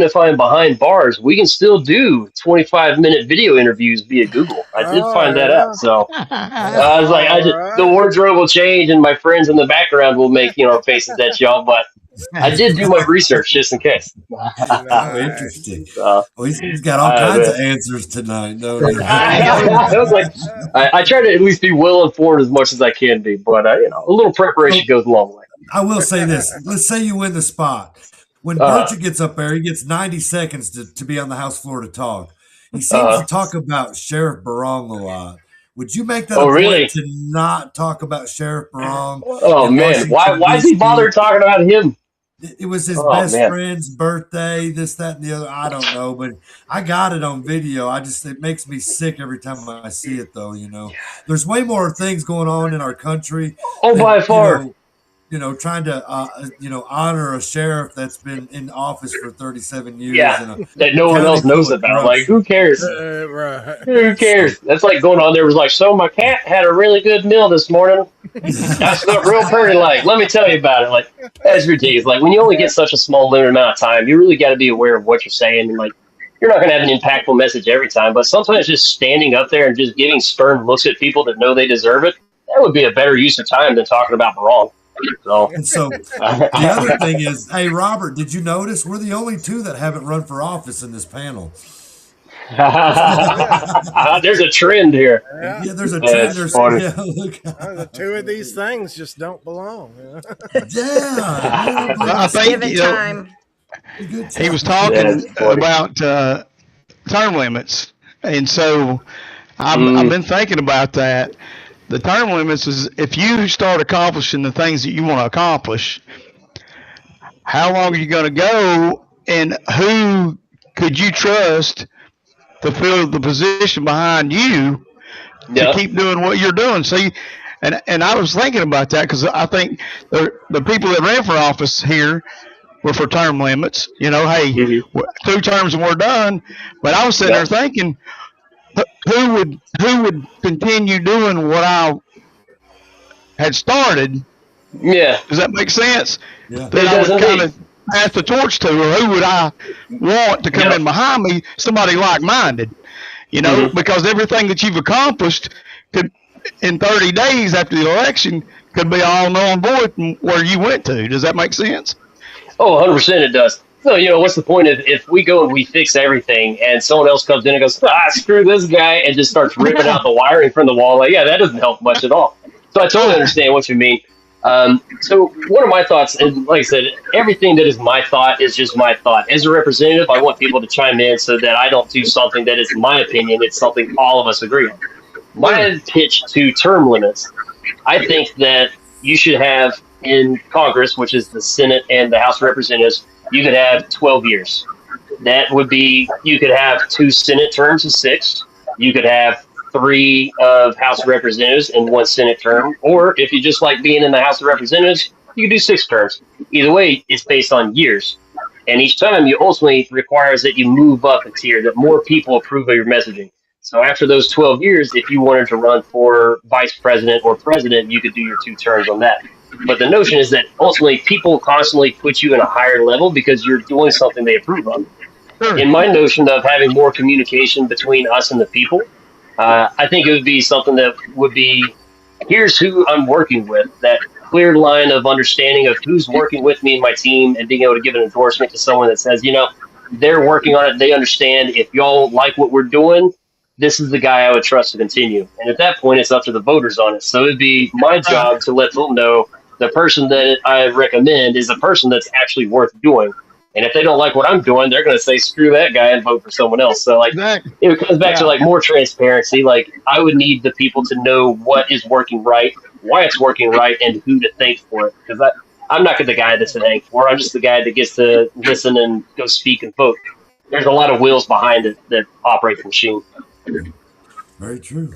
if I'm behind bars, we can still do 25-minute video interviews via Google. I did find that out. So I was like, the wardrobe will change, and my friends in the background will make faces at y'all, but I did do my research just in case. Oh, interesting. Well, he's got all kinds of answers tonight. No, I was like, I try to at least be well informed as much as I can be, but a little preparation goes a long way. I will say this: let's say you win the spot. When Burchett gets up there, he gets 90 seconds to be on the House floor to talk. He seems to talk about Sheriff Barong a lot. Would you make that a point to not talk about Sheriff Barong? Oh man, why is he bothered talking about him? It was his best friend's birthday, this, that, and the other. I don't know, but I got it on video. it makes me sick every time I see it, though. There's way more things going on in our country. By far. Trying to honor a sheriff that's been in office for 37 years. That no one else knows about. Like, who cares? Right. Who cares? That's like going on there was like, so my cat had a really good meal this morning. That's not real pretty. Like, let me tell you about it. Like, that's ridiculous. Like, when you only get such a small limited amount of time, you really got to be aware of what you're saying. And like, you're not going to have an impactful message every time, but sometimes just standing up there and just giving stern looks at people that know they deserve it, that would be a better use of time than talking about wrong. So the other thing is, hey, Robert, did you notice we're the only two that haven't run for office in this panel? There's a trend here. Yeah, there's a trend. The two of these things just don't belong. I think, give it time. He was talking about term limits, and so I've been thinking about that. The term limits is if you start accomplishing the things that you want to accomplish, how long are you going to go, and who could you trust to fill the position behind you to keep doing what you're doing? See, and I was thinking about that because I think the people that ran for office here were for term limits. Hey, 2 terms and we're done. But I was sitting there thinking, who would continue doing what I had started? Yeah. Does that make sense? Yeah. That I would kind of pass the torch to, or who would I want to come in behind me? Somebody like-minded, because everything that you've accomplished could, in 30 days after the election, could be all null and void from where you went to. Does that make sense? Oh, 100% it does. So, what's the point if we go and we fix everything and someone else comes in and goes, screw this guy, and just starts ripping out the wiring from the wall? Like, that doesn't help much at all. So I totally understand what you mean. So one of my thoughts, and like I said, everything that is my thought is just my thought. As a representative, I want people to chime in so that I don't do something that is my opinion. It's something all of us agree on. My pitch to term limits, I think that you should have in Congress, which is the Senate and the House of Representatives, you could have 12 years. That would be, you could have 2 Senate terms of 6. You could have 3 of House of Representatives and 1 Senate term. Or if you just like being in the House of Representatives, you could do 6 terms. Either way, it's based on years. And each time you ultimately requires that you move up a tier, that more people approve of your messaging. So after those 12 years, if you wanted to run for vice president or president, you could do your 2 terms on that. But the notion is that ultimately people constantly put you in a higher level because you're doing something they approve of. Sure. In my notion of having more communication between us and the people, I think it would be something that would be, here's who I'm working with, that clear line of understanding of who's working with me and my team, and being able to give an endorsement to someone that says, they're working on it, they understand, if y'all like what we're doing, this is the guy I would trust to continue. And at that point, it's up to the voters on it. So it'd be my job to let them know the person that I recommend is a person that's actually worth doing. And if they don't like what I'm doing, they're going to say, screw that guy and vote for someone else. So it comes back to more transparency. Like, I would need the people to know what is working right, why it's working right, and who to thank for it. Because I'm not the guy that's to thank for. I'm just the guy that gets to listen and go speak and vote. There's a lot of wheels behind it that operate the machine. Very true.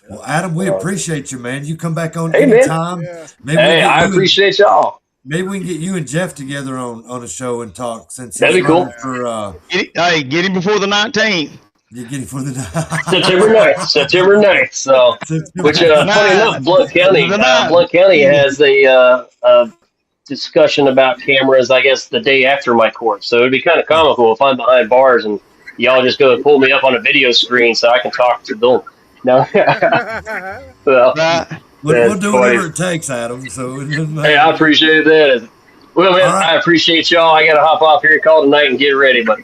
Well, Adam, we appreciate you, man. You come back on anytime. Yeah. I appreciate y'all. Maybe we can get you and Jeff together on a show and talk. Since that'd be cool. Get him before the 19th. You get him for the September 9th. So, which funny enough, Blount County has a discussion about cameras, I guess, the day after my court. So it'd be kind of comical if I'm behind bars and y'all just go pull me up on a video screen so I can talk to them. No. Well, we'll do whatever it takes, Adam. So hey, I appreciate that. Well, man, I appreciate y'all. I got to hop off here and call tonight and get ready, but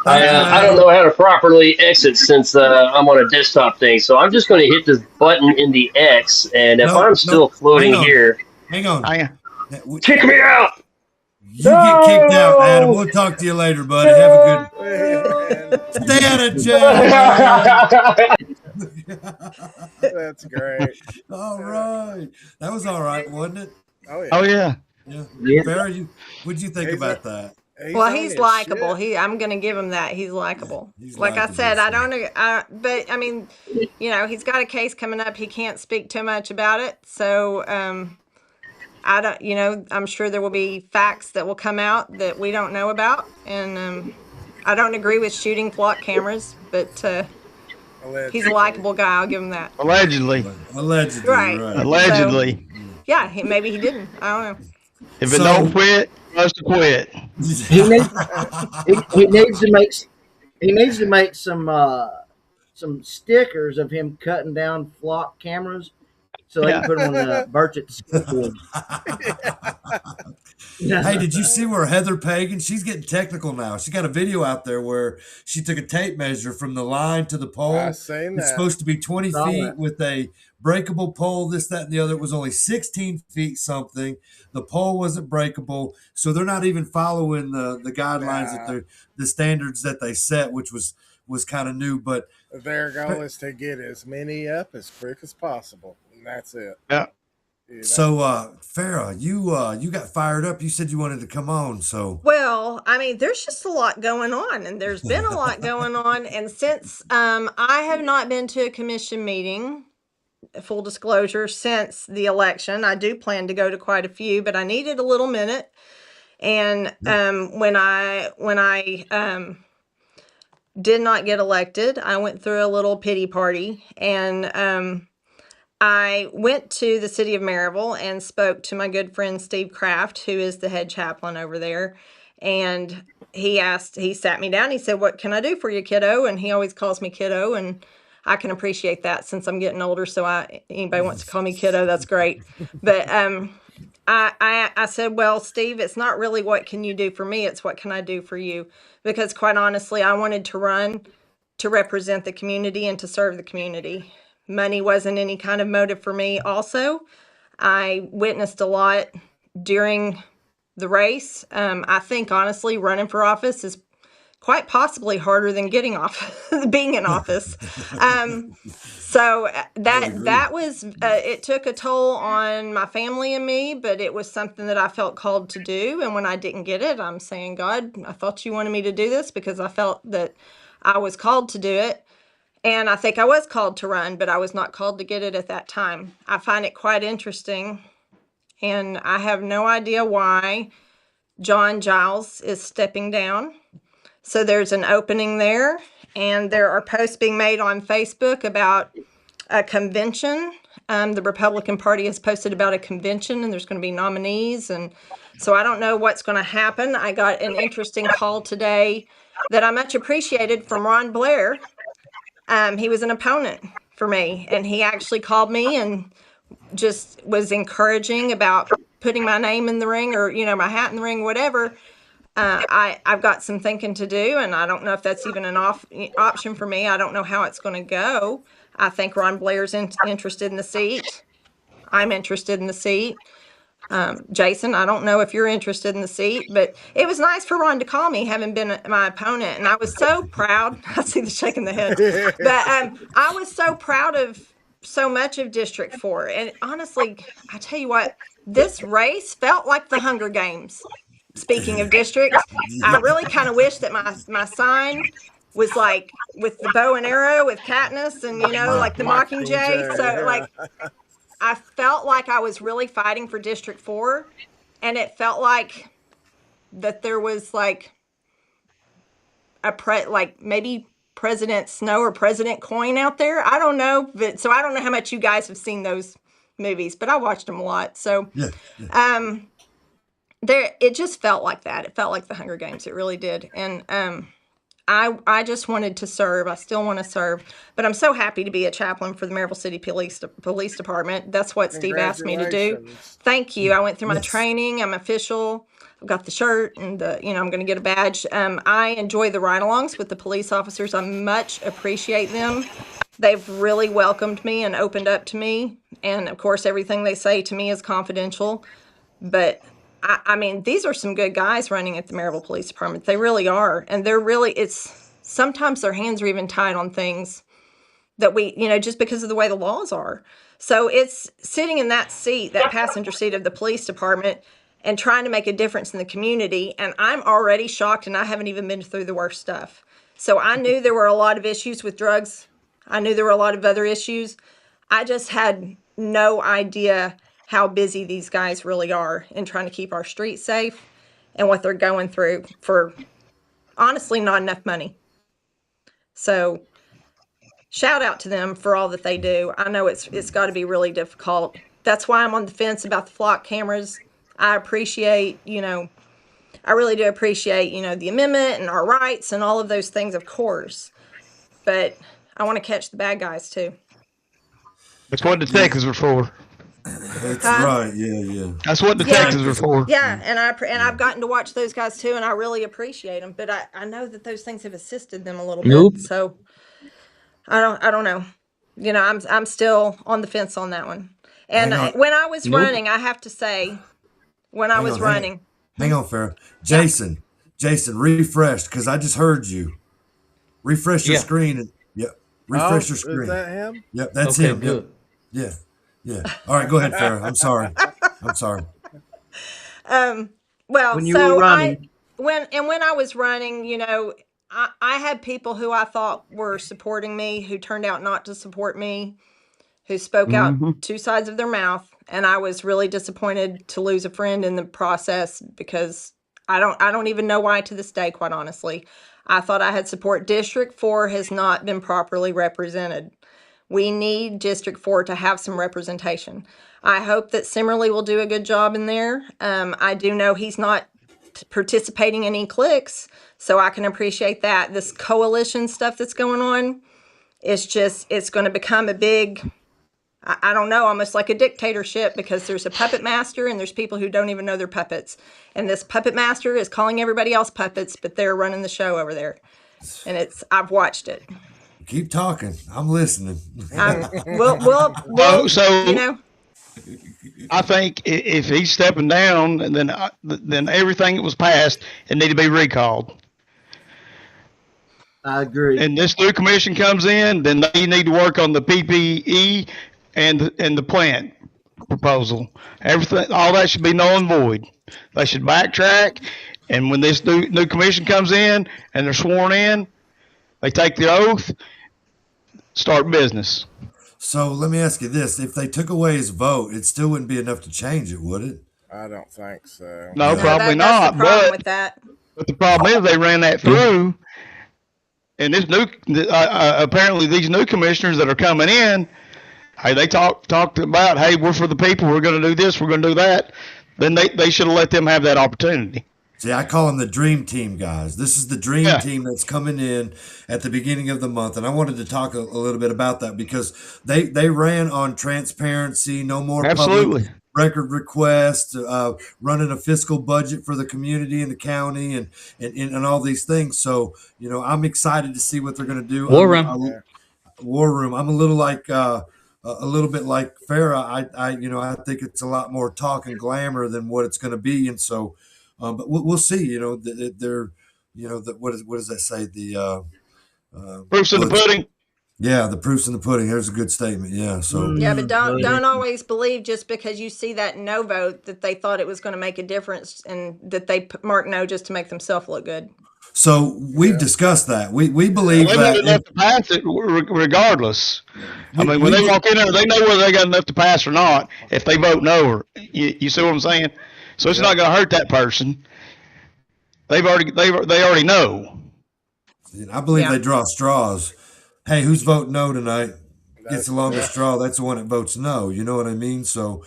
I don't know how to properly exit since I'm on a desktop thing. So I'm just going to hit this button in the X, and if I'm still floating here, hang on. Kick me out. You get kicked out, Adam. We'll talk to you later, buddy. Have a good. Stay out of jail. That's great. All right, that was all right, wasn't it? Oh yeah. Yeah. Barry, what'd you think about that? Well, he's likable. I'm going to give him that. He's likable. Like I said, but I mean, you know, he's got a case coming up. He can't speak too much about it. So, I don't, you know, I'm sure there will be facts that will come out that we don't know about. And, I don't agree with shooting flock cameras, but, he's a likable guy. I'll give him that. Allegedly. Right. Allegedly. So, yeah, maybe he didn't. I don't know. If it don't quit, he must have quit. He needs to make some stickers of him cutting down flock cameras so they can put them on Burchett's skateboard. Hey, did you see where Heather Pagan? She's getting technical now. She got a video out there where she took a tape measure from the line to the pole. I've seen that. It's supposed to be 20 feet with a breakable pole, this, that, and the other. It was only 16 feet something. The pole wasn't breakable. So they're not even following the guidelines that the standards that they set, which was kind of new. But their goal is to get as many up as quick as possible. And that's it. Yeah. You know? So, Farrah, you got fired up. You said you wanted to come on. So, well, I mean, there's just a lot going on, and there's been a lot going on. And since I have not been to a commission meeting, full disclosure, since the election, I do plan to go to quite a few, but I needed a little minute. And when I did not get elected, I went through a little pity party, and I went to the city of Maryville and spoke to my good friend Steve Kraft, who is the head chaplain over there. And he sat me down. He said, "What can I do for you, kiddo?" And he always calls me kiddo, and I can appreciate that since I'm getting older. So anybody wants to call me kiddo, that's great. But I said, "Well, Steve, it's not really what can you do for me. It's what can I do for you?" Because quite honestly, I wanted to run to represent the community and to serve the community. Money wasn't any kind of motive for me. Also, I witnessed a lot during the race. I think honestly, running for office is quite possibly harder than being in office. So that was, it took a toll on my family and me, but it was something that I felt called to do. And when I didn't get it, I'm saying, God, I thought you wanted me to do this because I felt that I was called to do it. And I think I was called to run, but I was not called to get it at that time. I find it quite interesting, and I have no idea why John Giles is stepping down. So there's an opening there, and there are posts being made on Facebook about a convention. The Republican Party has posted about a convention, and there's going to be nominees. And so I don't know what's going to happen. I got an interesting call today that I much appreciated from Ron Blair. He was an opponent for me, and he actually called me and just was encouraging about putting my name in the ring or, my hat in the ring, whatever. I've got some thinking to do, and I don't know if that's even an option for me. I don't know how it's going to go. I think Ron Blair's interested in the seat. I'm interested in the seat. Jason, I don't know if you're interested in the seat, but it was nice for Ron to call me, having been my opponent. And I was so proud. I see the shaking the head. But I was so proud of so much of District 4. And honestly, I tell you what, this race felt like the Hunger Games. Speaking of districts, I really kind of wish that my sign was like with the bow and arrow with Katniss and, like the Mockingjay. So I felt like I was really fighting for District 4, and it felt like that there was like maybe President Snow or President Coin out there. I don't know, so I don't know how much you guys have seen those movies, but I watched them a lot. So, it just felt like that. It felt like the Hunger Games. It really did. And I just wanted to serve. I still want to serve, but I'm so happy to be a chaplain for the Maryville City Police Department. That's what Steve asked me to do. Thank you. I went through my training. I'm official. I've got the shirt and I'm going to get a badge. I enjoy the ride-alongs with the police officers. I much appreciate them. They've really welcomed me and opened up to me. And of course, everything they say to me is confidential. But I mean, these are some good guys running at the Maryville Police Department. They really are. And sometimes their hands are even tied on things that just because of the way the laws are. So it's sitting in that seat, that passenger seat of the police department, and trying to make a difference in the community. And I'm already shocked, and I haven't even been through the worst stuff. So I knew there were a lot of issues with drugs. I knew there were a lot of other issues. I just had no idea how busy these guys really are in trying to keep our streets safe and what they're going through for, honestly, not enough money. So shout out to them for all that they do. I know it's got to be really difficult. That's why I'm on the fence about the flock cameras. I appreciate, I really do appreciate, the amendment and our rights and all of those things, of course. But I want to catch the bad guys too. That's what detectives are for. That's right. Yeah. That's what detectives are for. Yeah, and I've gotten to watch those guys too, and I really appreciate them. But I know that those things have assisted them a little bit. So I don't know. I'm still on the fence on that one. And when I was running, I have to say, when I was running. Hang on, Farrah. Jason, refresh, because I just heard you. Refresh your screen. And, refresh your screen. Is that him? Yep, that's him. Good. Yep. Yeah. All right, go ahead, Farrah. I'm sorry. Well, when you were running. When I was running, I had people who I thought were supporting me who turned out not to support me, who spoke out two sides of their mouth. And I was really disappointed to lose a friend in the process because I don't even know why to this day, quite honestly. I thought I had support. District 4 has not been properly represented. We need District 4 to have some representation. I hope that Simmerly will do a good job in there. I do know he's not participating in any cliques, so I can appreciate that. This coalition stuff that's going on, it's going to become a big, I don't know, almost like a dictatorship, because there's a puppet master and there's people who don't even know they're puppets. And this puppet master is calling everybody else puppets, but they're running the show over there. And I've watched it. Keep talking. I'm listening. I think if he's stepping down, then everything that was passed, it need to be recalled. I agree. And this new commission comes in, then they need to work on the PPE and the plant proposal. Everything, all that should be null and void. They should backtrack, and when this new commission comes in and they're sworn in, they take the oath, start business. So let me ask you this: if they took away his vote, it still wouldn't be enough to change it, would it? I don't think so. No, probably not. The problem with that. But the problem is they ran that through, and this new apparently these new commissioners that are coming in, hey, they talked about, hey, we're for the people, we're going to do this, we're going to do that. Then they should have let them have that opportunity. See, I call them the dream team guys. This is the dream team that's coming in at the beginning of the month. And I wanted to talk a little bit about that because they ran on transparency, no more public record requests, running a fiscal budget for the community and the county and all these things. So, I'm excited to see what they're going to do. War Room. I'm a little bit like Farrah. I think it's a lot more talk and glamour than what it's going to be. And so, but we'll see. What does that say? The proof's in the pudding. Yeah, the proof's in the pudding. There's a good statement. Yeah. So yeah, but don't always believe just because you see that no vote that they thought it was going to make a difference and that they marked no just to make themselves look good. So we've discussed that. We believe they that enough to pass it regardless. When they walk in there, they know whether they got enough to pass or not. If they vote no, or you see what I'm saying? So it's not going to hurt that person. They already know. I believe they draw straws. Hey, who's voting no tonight? Gets the longest straw. That's the one that votes no. You know what I mean? So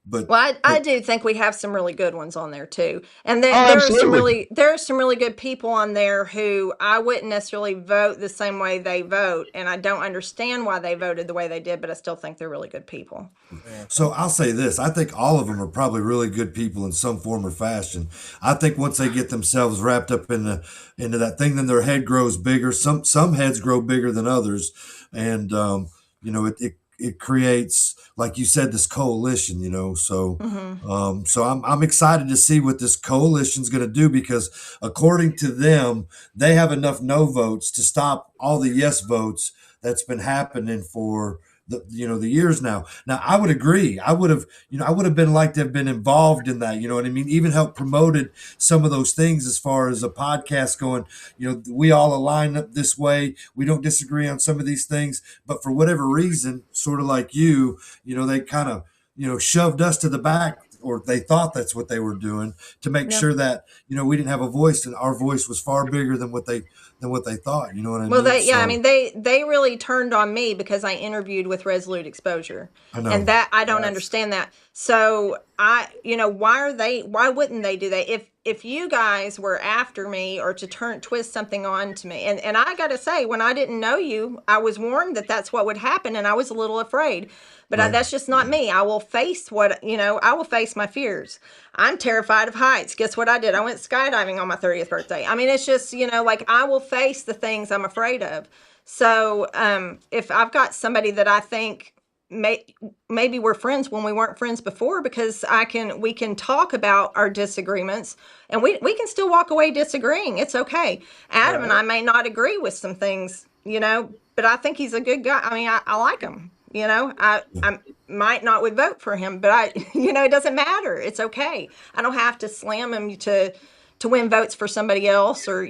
But I do think we have some really good ones on there too, and Oh, there are absolutely. some really good people on there who I wouldn't necessarily vote the same way they vote, and I don't understand why they voted the way they did, but I still think they're really good people. So I'll say this: I think all of them are probably really good people in some form or fashion. I think once they get themselves wrapped up into that thing, then their head grows bigger. Some heads grow bigger than others, and it creates, like you said, this coalition. So I'm excited to see what this coalition is going to do, because according to them, they have enough no votes to stop all the yes votes that's been happening for the years now. Now I would agree. I would have been like to have been involved in that. You know what I mean? Even help promoted some of those things as far as a podcast going. We all align up this way. We don't disagree on some of these things, but for whatever reason, sort of like they kind of shoved us to the back, or they thought that's what they were doing, to make Yep. sure that we didn't have a voice, and our voice was far bigger than what they thought. You know what I Well, mean? I So, mean, they really turned on me because I interviewed with Resolute Exposure, I know. and that I don't understand that. So why wouldn't they do that? If you guys were after me or to twist something on to me, and I got to say, when I didn't know you, I was warned that that's what would happen, and I was a little afraid. But Right. that's just not me. I will face I will face my fears. I'm terrified of heights. Guess what I did? I went skydiving on my 30th birthday. I mean, it's just, like I will face the things I'm afraid of. So if I've got somebody that I think maybe we're friends when we weren't friends before, because we can talk about our disagreements, and we can still walk away disagreeing. It's okay. Adam and I may not agree with some things, but I think he's a good guy. I mean, I like him. I might not would vote for him, but it doesn't matter. It's okay. I don't have to slam him to win votes for somebody else, or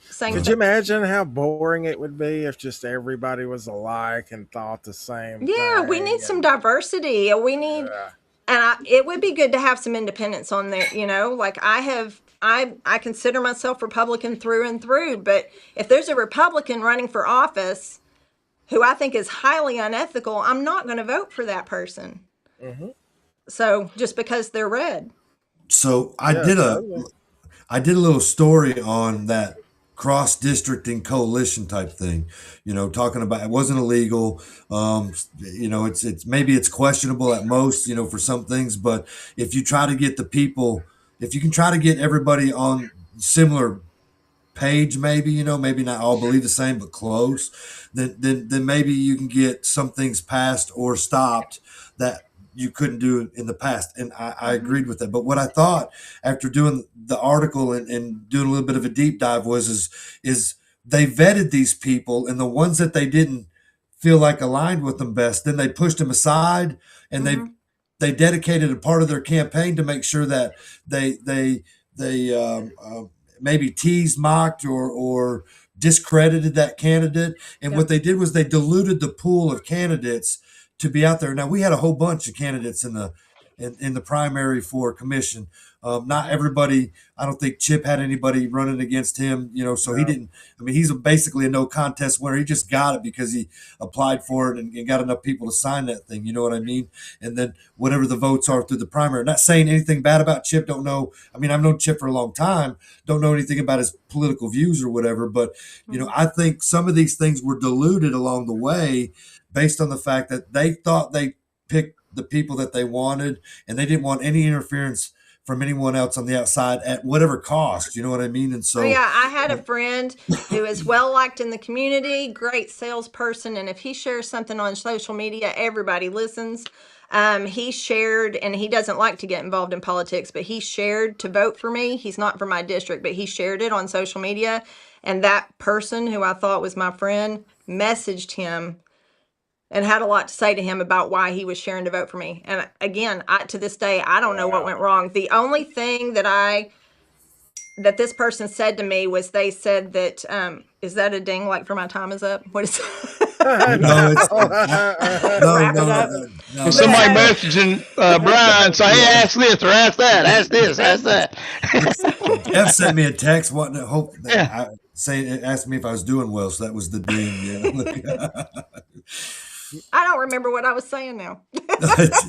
saying. Could you imagine how boring it would be if just everybody was alike and thought the same Yeah, thing? we need some diversity. We need, it would be good to have some independence on there. Like I consider myself Republican through and through, but if there's a Republican running for office who I think is highly unethical, I'm not going to vote for that person. Mm-hmm. So just because they're red. So I did a little story on that cross districting coalition type thing, talking about it wasn't illegal. It's maybe it's questionable at most, for some things, but if you try to get if you can try to get everybody on similar page, maybe not all believe the same, but close, then maybe you can get some things passed or stopped that you couldn't do in the past. And I agreed with that. But what I thought after doing the article and doing a little bit of a deep dive is they vetted these people, and the ones that they didn't feel like aligned with them best, then they pushed them aside, and they dedicated a part of their campaign to make sure that they maybe teased, mocked, or discredited that candidate. And what they did was they diluted the pool of candidates to be out there. Now, we had a whole bunch of candidates in the primary for commission. Not everybody. I don't think Chip had anybody running against him. So he didn't. I mean, he's basically a no contest winner. He just got it because he applied for it and got enough people to sign that thing. You know what I mean? And then whatever the votes are through the primary. Not saying anything bad about Chip. Don't know. I mean, I've known Chip for a long time. Don't know anything about his political views or whatever. But I think some of these things were diluted along the way, based on the fact that they thought they picked the people that they wanted, and they didn't want any interference from anyone else on the outside at whatever cost. You know what I mean? And so, I had a friend who is well liked in the community, great salesperson, and if he shares something on social media, everybody listens. He shared, and he doesn't like to get involved in politics, but he shared to vote for me. He's not from my district, but he shared it on social media, and that person who I thought was my friend messaged him and had a lot to say to him about why he was sharing to vote for me. And again, to this day, I don't know what went wrong. The only thing that this person said to me was, they said that, is that a ding like for my time is up? What is no. Somebody messaging Brian, say, hey, ask this or ask that, ask this, ask that. Jeff sent me a text wanting to hope that asked me if I was doing well, so that was the ding. I don't remember what I was saying now.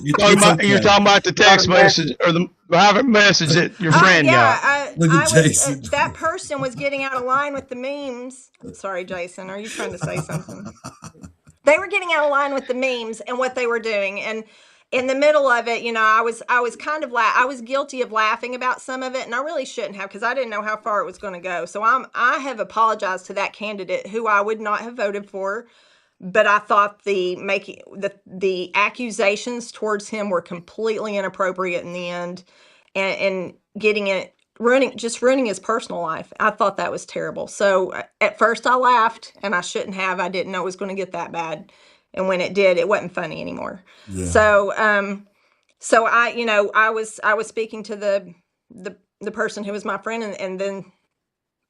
You're talking about the text message or the private message that your friend got. Look at Jason. That person was getting out of line with the memes. Sorry, Jason. Are you trying to say something? They were getting out of line with the memes and what they were doing, and in the middle of it, I was kind of I was guilty of laughing about some of it, and I really shouldn't have, because I didn't know how far it was going to go. So I have apologized to that candidate who I would not have voted for, but I thought the accusations towards him were completely inappropriate in the end, and ruining his personal life. I thought that was terrible. So at first I laughed, and I shouldn't have. I didn't know it was going to get that bad. And when it did, it wasn't funny anymore. Yeah. So I was speaking to the person who was my friend, and then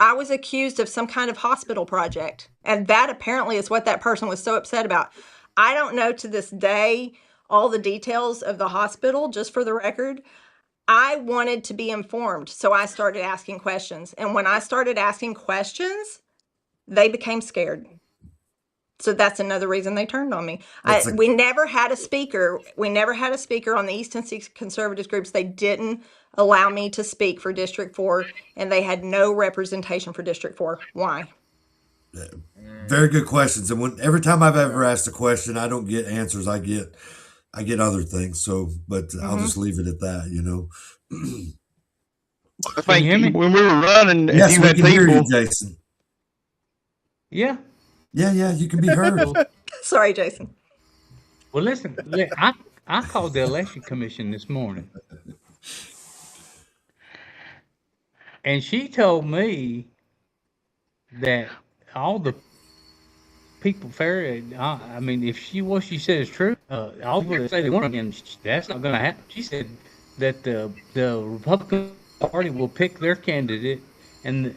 I was accused of some kind of hospital project. And that apparently is what that person was so upset about. I don't know to this day all the details of the hospital, just for the record. I wanted to be informed, so I started asking questions. And when I started asking questions, they became scared. So that's another reason they turned on me. We never had a speaker. We never had a speaker on the East Tennessee conservative groups. They didn't allow me to speak for District 4, and they had no representation for District 4. Why? Very good questions. And every time I've ever asked a question, I don't get answers. I get other things. So, but I'll just leave it at that. I think when we were running, yes, if you we had can people, hear you, Jason. Yeah. Yeah, you can be heard. Sorry, Jason. Well, listen, I called the election commission this morning, and she told me that all the people I mean, if what she said is true, all the people that say they want him, that's not going to happen. She said that the Republican Party will pick their candidate, and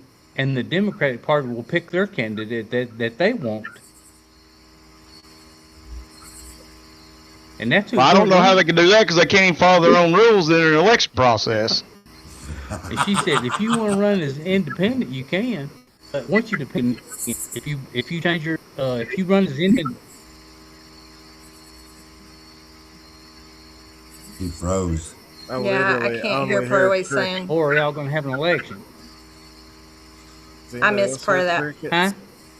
the Democratic Party will pick their candidate that they want. And that's I don't know how they can do that, because they can't even follow their own rules in an election process. And she said, if you want to run as independent, you can. But once you depend, if you change your if you run as independent. He froze. Yeah, I can't hear part of what he's saying. Or are y'all going to have an election? I missed part of that. Huh?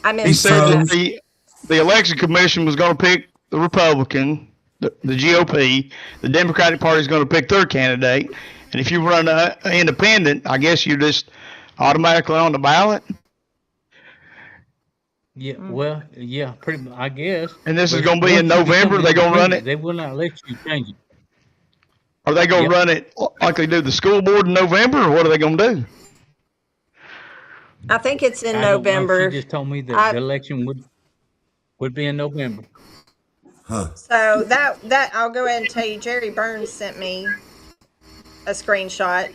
I missed. He said that the election commission was going to pick the Republican, the GOP. The Democratic Party is going to pick their candidate, and if you run independent, I guess you're just automatically on the ballot. Yeah, well, yeah, pretty much, I guess. And this is going to be in November. They're going to run it. They will not let you change it. Are they going to run it like they do the school board in November, or what are they going to do? I think it's in November. She just told me that the election would be in November. Huh. So that I'll go ahead and tell you, Jerry Burns sent me a screenshot,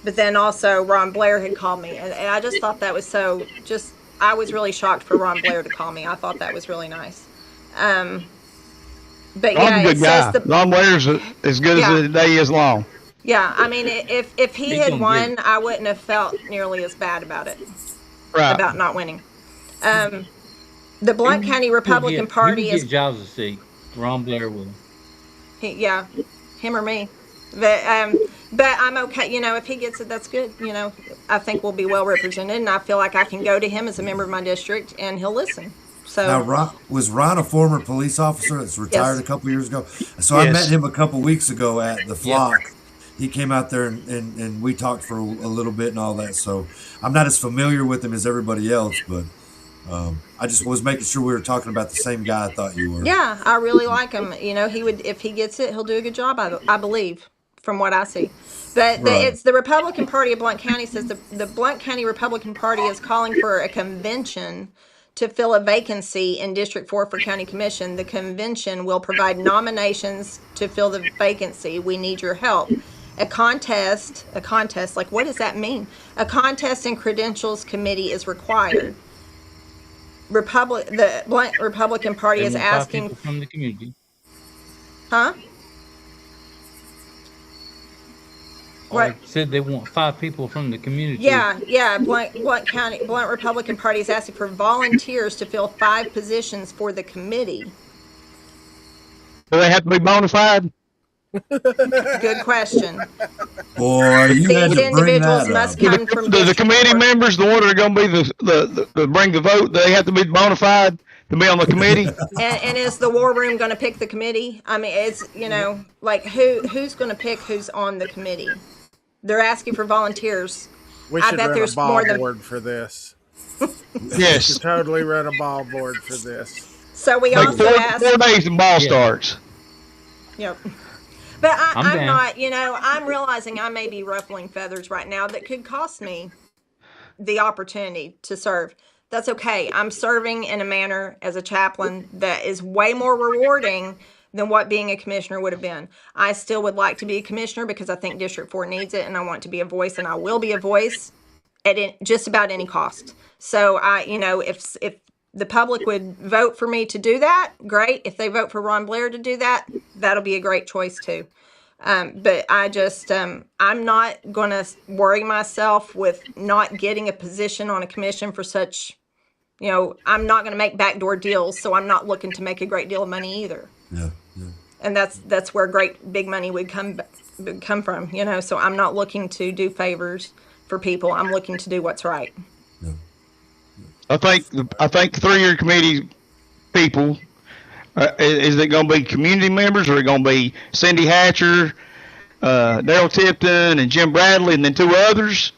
but then also Ron Blair had called me, and I just thought that was I was really shocked for Ron Blair to call me. I thought that was really nice. But Ron's a good guy. Ron Blair's as good as the day is long. Yeah, I mean, if he had won, I wouldn't have felt nearly as bad about it. Right. About not winning. The Blount County Republican Party is Giles' seat. Ron Blair will. Him or me. But I'm okay. If he gets it, that's good. I think we'll be well represented, and I feel like I can go to him as a member of my district, and he'll listen. So now, was Ron a former police officer that's retired a couple years ago? So I met him a couple weeks ago at the Flock. Yep. He came out there and we talked for a little bit and all that. So I'm not as familiar with him as everybody else, but I just was making sure we were talking about the same guy I thought you were. Yeah, I really like him. He would, if he gets it, he'll do a good job, I believe, from what I see. But it's the Republican Party of Blount County says the Blount County Republican Party is calling for a convention to fill a vacancy in District 4 for County Commission. The convention will provide nominations to fill the vacancy. We need your help. A contest, like what does that mean? A contest and credentials committee is required. The Blount Republican Party is asking from the community. Huh? What? Said they want 5 people from the community. Yeah. Blount Republican Party is asking for volunteers to fill 5 positions for the committee. Do they have to be bona fide? Good question. Boy, you had These to bring individuals that must up. come from Do the district committee court. members, the one that are going to be the bring the vote, they have to be bona fide to be on the committee? And is the war room going to pick the committee? I mean, it's, like who's going to pick who's on the committee? They're asking for volunteers. We I should bet run there's a ball more than. board for this. Yes. We should totally run a ball board for this. So we Like also asked. 4 days and ball starts. Yep. But I'm down. not, I'm realizing I may be ruffling feathers right now that could cost me the opportunity to serve. That's okay. I'm serving in a manner as a chaplain that is way more rewarding than what being a commissioner would have been. I still would like to be a commissioner because I think District 4 needs it, and I want to be a voice, and I will be a voice at just about any cost. So if the public would vote for me to do that, great. If they vote for Ron Blair to do that, that'll be a great choice too. But I just, I'm not going to worry myself with not getting a position on a commission for such, I'm not going to make backdoor deals, so I'm not looking to make a great deal of money either. Yeah. And that's where great big money would come from, so I'm not looking to do favors for people. I'm looking to do what's right. I think the 3-year committee people, is it going to be community members, or is it going to be Cindy Hatcher, Daryl Tipton, and Jim Bradley, and then 2 others?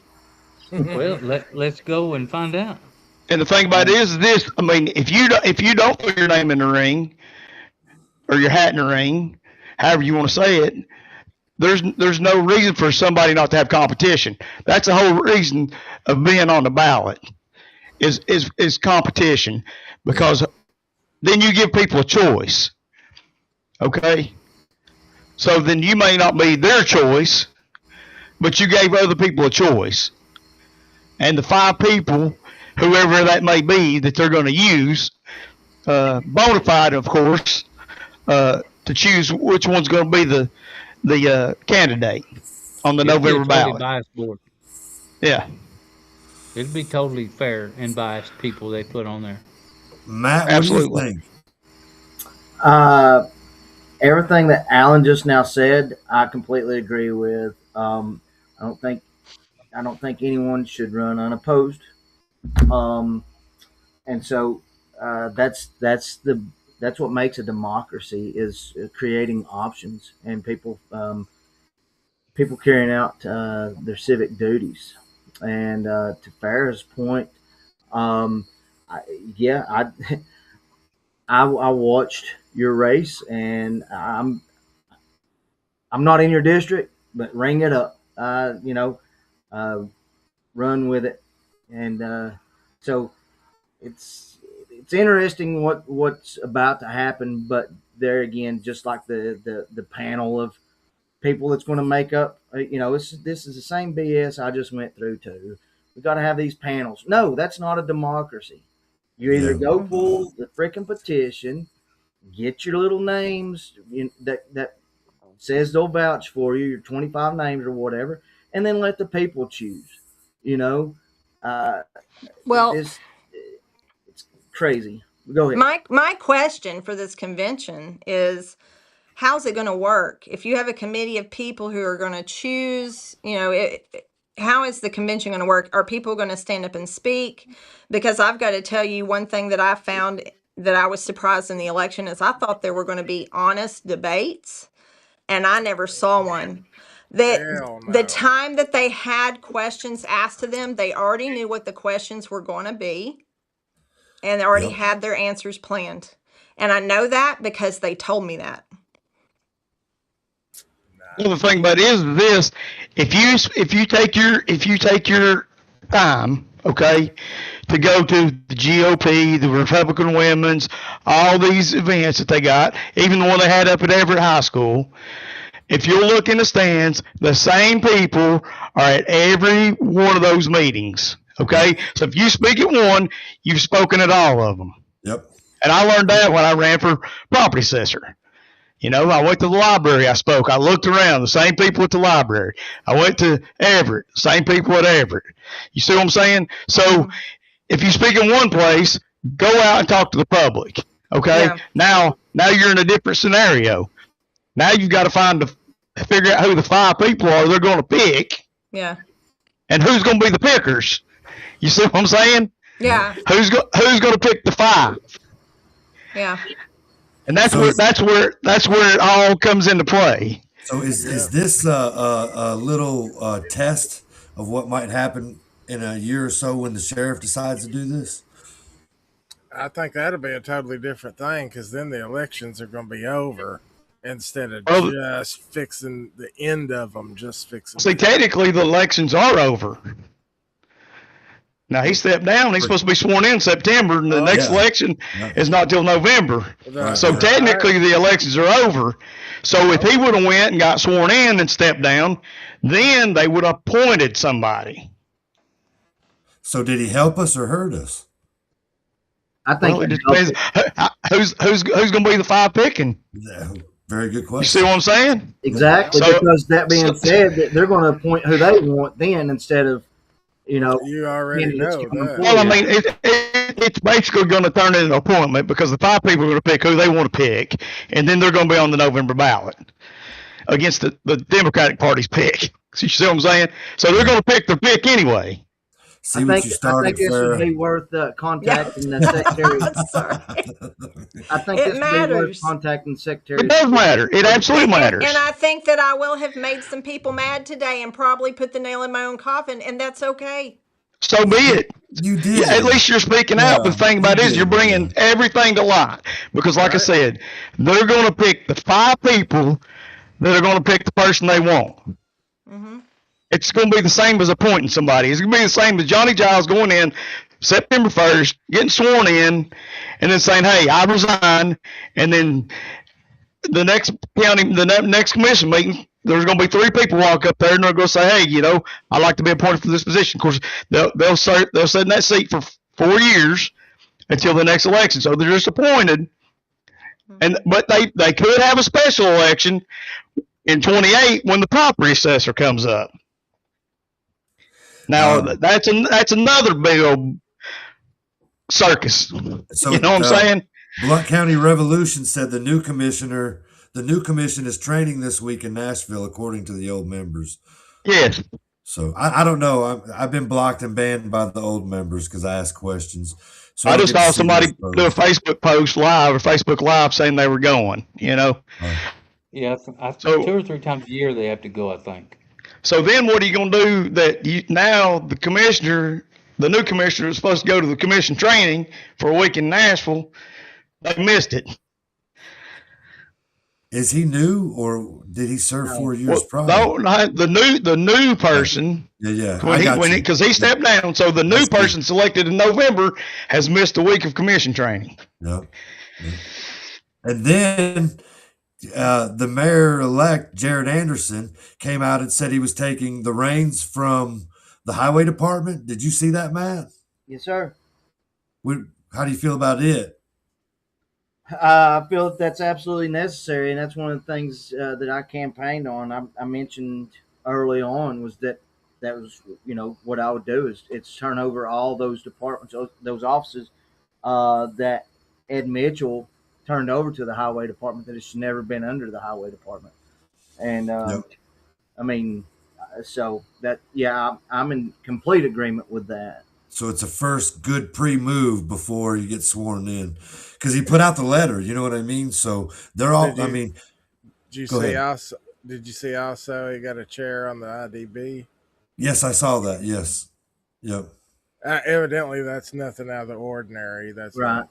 Well, let's go and find out. And the thing about it is this: I mean, if you don't put your name in the ring, or your hat in the ring, however you want to say it, there's no reason for somebody not to have competition. That's the whole reason of being on the ballot. Is competition, because then you give people a choice. Okay? So then you may not be their choice, but you gave other people a choice. And the 5 people, whoever that may be, that they're going to use, bona fide, of course, to choose which one's going to be the candidate on the November ballot. Biased board. Yeah. It'd be totally fair and biased people they put on there. Matt, Absolutely. what do you think? Everything that Alan just now said, I completely agree with. I don't think anyone should run unopposed. And so that's what makes a democracy, is creating options and people carrying out their civic duties. And to Farrah's point, I watched your race, and I'm not in your district, but ring it up, run with it. And so it's interesting what's about to happen. But there again, just like the panel of people that's going to make up, this is the same BS I just went through too. We got to have these panels. No, that's not a democracy. You either go pull the freaking petition, get your little names that says they'll vouch for you, your 25 names or whatever, and then let the people choose. Well, it's crazy. Go ahead. My question for this convention is, how's it going to work? If you have a committee of people who are going to choose, how is the convention going to work? Are people going to stand up and speak? Because I've got to tell you, one thing that I found that I was surprised in the election is I thought there were going to be honest debates, and I never saw one. The time that they had questions asked to them, they already knew what the questions were going to be, and they already had their answers planned. And I know that because they told me that. Well, the thing about it is this: if you take your time, okay, to go to the GOP, the Republican Women's, all these events that they got, even the one they had up at Everett High School, if you look in the stands, the same people are at every one of those meetings. Okay, so if you speak at one, you've spoken at all of them. Yep. And I learned that when I ran for property assessor. I went to the library, I spoke. I looked around, the same people at the library. I went to Everett, same people at Everett. You see what I'm saying? So if you speak in one place, go out and talk to the public. Okay? Yeah. Now, Now you're in a different scenario. Now you've got to figure out who the 5 people are they're going to pick. Yeah. And who's going to be the pickers. You see what I'm saying? Yeah. Who's going to pick the 5? Yeah. And that's where it all comes into play. So is this a little test of what might happen in a year or so when the sheriff decides to do this? I think that'll be a totally different thing, because then the elections are going to be over instead of just fixing the end of them, just fixing. See, technically the elections are over. Now he stepped down. He's supposed to be sworn in September, and the next election is not till November. So technically the elections are over. So if he would have went and got sworn in and stepped down, then they would have appointed somebody. So did he help us or hurt us? I think it depends. Who's going to be the 5 picking? Very good question. You see what I'm saying? Exactly. So, because that being said, they're going to appoint who they want then, instead of, you already know that. Well, I mean, it's basically going to turn into an appointment, because the 5 people are going to pick who they want to pick, and then they're going to be on the November ballot against the Democratic Party's pick. You see what I'm saying? So they're going to pick their pick anyway. See what you started, I think this would be worth contacting the secretary. Sorry. I think It this would be worth contacting the secretary. It does matter. It absolutely matters. And I think that I will have made some people mad today and probably put the nail in my own coffin, and that's okay. So be it. You did. Yeah, at least you're speaking out. But the thing about it is you're bringing everything to light. Because like I said, they're going to pick the 5 people that are going to pick the person they want. Mm-hmm. It's going to be the same as appointing somebody. It's going to be the same as Johnny Giles going in September 1st, getting sworn in, and then saying, hey, I resign. And then the next next commission meeting, there's going to be 3 people walk up there, and they're going to say, hey, I'd like to be appointed for this position. Of course, they'll sit in that seat for 4 years until the next election. So they're just appointed. But they could have a special election in 28 when the property assessor comes up. Now that's another big old circus. So, you know what I'm saying? Blount County Revolution said the new commission is training this week in Nashville, according to the old members. Yes. So I don't know. I've been blocked and banned by the old members because I asked questions. So I just saw somebody do a Facebook post live or Facebook Live saying they were going. Yeah, 2 or 3 times a year they have to go, I think. So then what are you going to do now the new commissioner is supposed to go to the commission training for a week in Nashville. They missed it. Is he new or did he serve 4 years prior? No, the new person. Yeah. Because he stepped down. So the new person selected in November has missed a week of commission training. Yep. And then the mayor-elect, Jared Anderson, came out and said he was taking the reins from the highway department. Did you see that, Matt? Yes, sir. How do you feel about it? I feel that's absolutely necessary, and that's one of the things that I campaigned on. I mentioned early on was that was what I would do is turn over all those departments, those offices that Ed Mitchell turned over to the highway department that has never been under the highway department. And I mean, so that I'm in complete agreement with that. So it's a first good pre-move before you get sworn in, because he put out the letter. You know what I mean? So they're all. Did you see also he got a chair on the IDB? Yes, I saw that. Yes. Yep. Evidently, that's nothing out of the ordinary. That's right.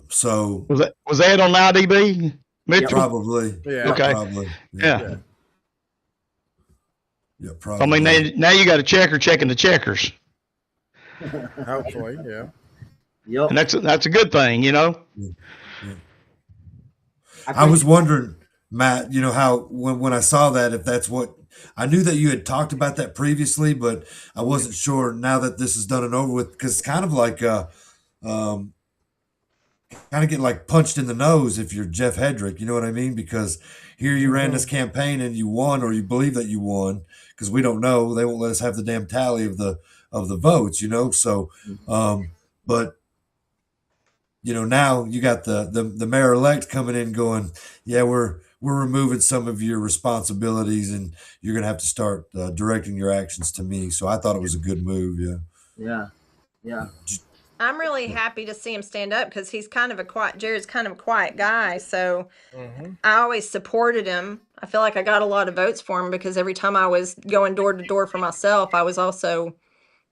So was that on the IDB? Mitchell? Probably. Yeah. Okay. Probably. Yeah. Yeah, probably. I mean, now you got a checker checking the checkers. Hopefully, yeah. Yep. And that's a good thing, Yeah. I was wondering, Matt, how when I saw that, if that's what I knew that you had talked about that previously, but I wasn't sure now that this is done and over with, because it's kind of like kind of get like punched in the nose if you're Jeff Hedrick, you know what I mean? Because here you ran this campaign and you won, or you believe that you won, because we don't know. They won't let us have the damn tally of the votes, So, but now you got the mayor-elect coming in going, yeah, we're removing some of your responsibilities and you're going to have to start directing your actions to me. So I thought it was a good move. Yeah. I'm really happy to see him stand up because he's kind of Jared's kind of a quiet guy. So I always supported him. I feel like I got a lot of votes for him because every time I was going door to door for myself, I was also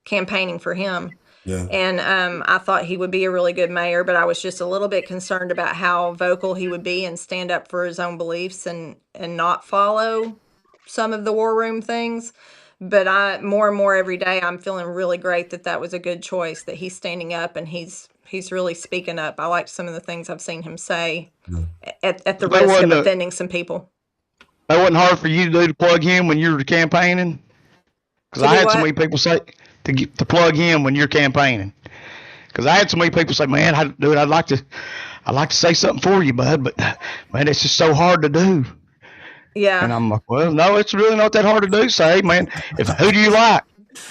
campaigning for him. Yeah. And I thought he would be a really good mayor, but I was just a little bit concerned about how vocal he would be and stand up for his own beliefs and not follow some of the war room things. But more and more every day, I'm feeling really great that was a good choice, that he's standing up and he's really speaking up. I liked some of the things I've seen him say at the risk of offending some people. That wasn't hard for you to do, to plug him when you were campaigning? Because I had so many people say to plug him when you're campaigning. Because I had so many people say, man, I'd like to say something for you, bud, but man, it's just so hard to do. Yeah. And I'm like, well, no, it's really not that hard to do. Say, man, who do you like?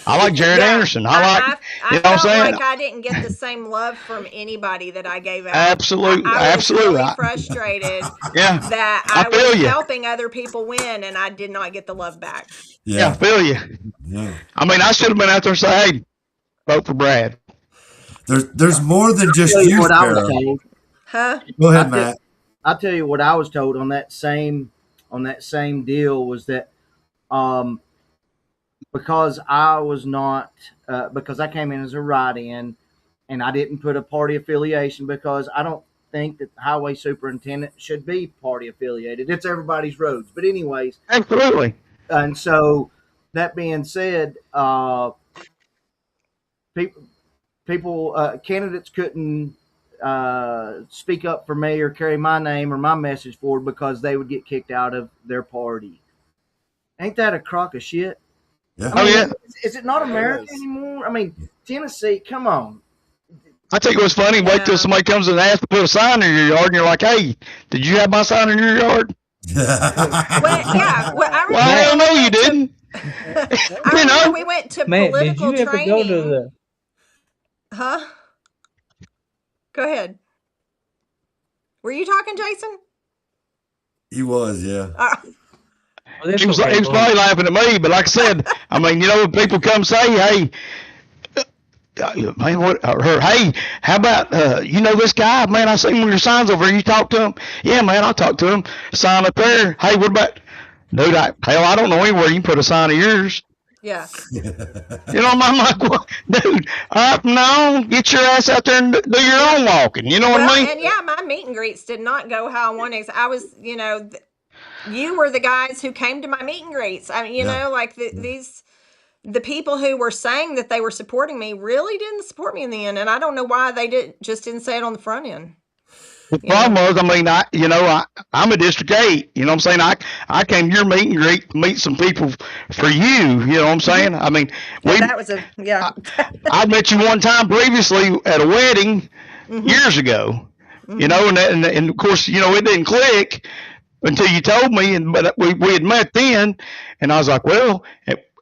I like Jared Anderson. I felt like I didn't get the same love from anybody that I gave out. Absolutely. I was really frustrated that I was helping other people win and I did not get the love back. Yeah, I feel you. Yeah. I mean, I should have been out there and say, hey, vote for Brad. There's more than just you, what I was told. Huh? Go ahead, Matt. I'll tell you what I was told on that same deal was that because I was not because I came in as a write-in and I didn't put a party affiliation because I don't think that the highway superintendent should be party affiliated. It's everybody's roads. But anyways. Absolutely. And so that being said, people candidates couldn't speak up for me or carry my name or my message forward because they would get kicked out of their party. Ain't that a crock of shit? Yeah. I mean, is it not America anymore? I mean, Tennessee, come on. I think it was funny. Wait till somebody comes and asks to put a sign in your yard, and you're like, hey, did you have my sign in your yard? I don't know, you didn't. I remember we went to political did you training. ever go to the... Huh? Go ahead. Were you talking, Jason? He was, yeah. He was probably laughing at me, but like I said, I mean, when people come say, hey, man, hey, how about, this guy? Man, I seen one of your signs over here. You talk to him? Yeah, man, I'll talk to him. Sign up there. Hey, what about, dude, I don't know anywhere you can put a sign of yours. Yeah. I'm like, well, dude, no, get your ass out there and do your own walking. You know what I mean? And yeah, my meet and greets did not go how I wanted. I was, you were the guys who came to my meet and greets. I mean, the people who were saying that they were supporting me really didn't support me in the end. And I don't know why they didn't say it on the front end. The problem was, I mean, I'm a District 8. You know what I'm saying? I came to your meet and greet to meet some people for you. You know what I'm saying? I mean, I met you one time previously at a wedding years ago. And of course, it didn't click until you told me. But we had met then, and I was like, well.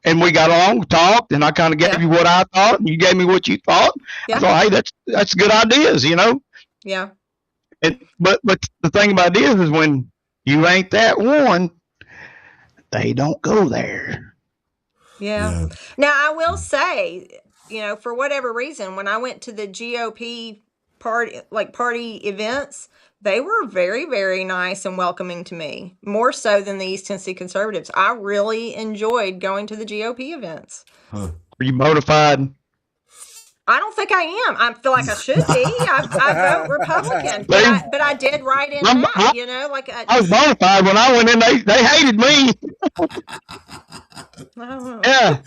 And we got along, talked, and I kind of gave you what I thought, and you gave me what you thought. I thought, hey, that's good ideas, Yeah. But the thing about it is when you ain't that one, they don't go there. Yeah. Now I will say, for whatever reason, when I went to the GOP party events, they were very, very nice and welcoming to me, more so than the East Tennessee Conservatives. I really enjoyed going to the GOP events. Are you motivated? I don't think I am. I feel like I should be. I vote Republican, but I did write in that. I was mortified when I went in. They hated me. Yeah,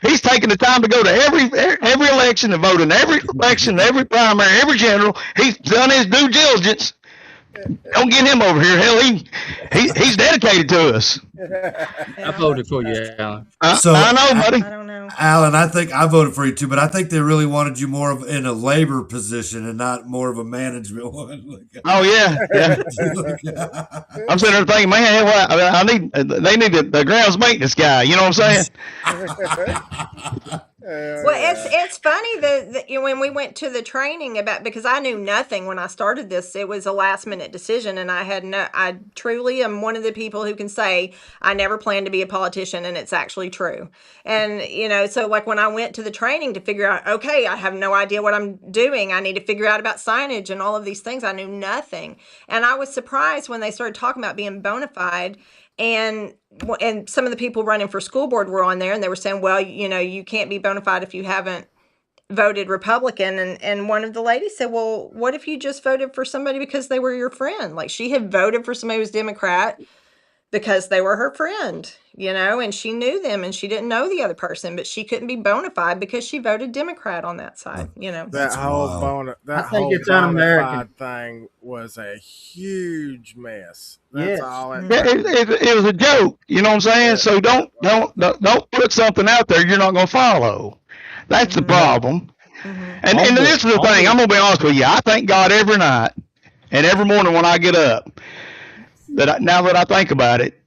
he's taking the time to go to every election and vote in every election, every primary, every general. He's done his due diligence. Don't get him over here. Hell, he's dedicated to us. I voted for you, Alan. I know, buddy. I don't know. Alan, I think I voted for you too, but I think they really wanted you more of in a labor position and not more of a management one. Oh yeah. I'm sitting there thinking, man, they need the grounds maintenance guy. You know what I'm saying? Well, it's funny that when we went to the training because I knew nothing when I started this. It was a last minute decision, and I truly am one of the people who can say I never planned to be a politician, and it's actually true. And so like when I went to the training to figure out, okay, I have no idea what I'm doing. I need to figure out about signage and all of these things. I knew nothing, and I was surprised when they started talking about being bona fide. And some of the people running for school board were on there, and they were saying, well, you can't be bona fide if you haven't voted Republican. And one of the ladies said, well, what if you just voted for somebody because they were your friend? Like, she had voted for somebody who was Democrat because they were her friend, and she knew them, and she didn't know the other person, but she couldn't be bona fide because she voted Democrat on that side. That whole bona fide thing was a huge mess. That's all. It was a joke. You know what I'm saying? Yeah. So don't put something out there you're not going to follow. That's the problem. And this is the thing. I'm going to be honest with you. I thank God every night and every morning when I get up now that I think about it,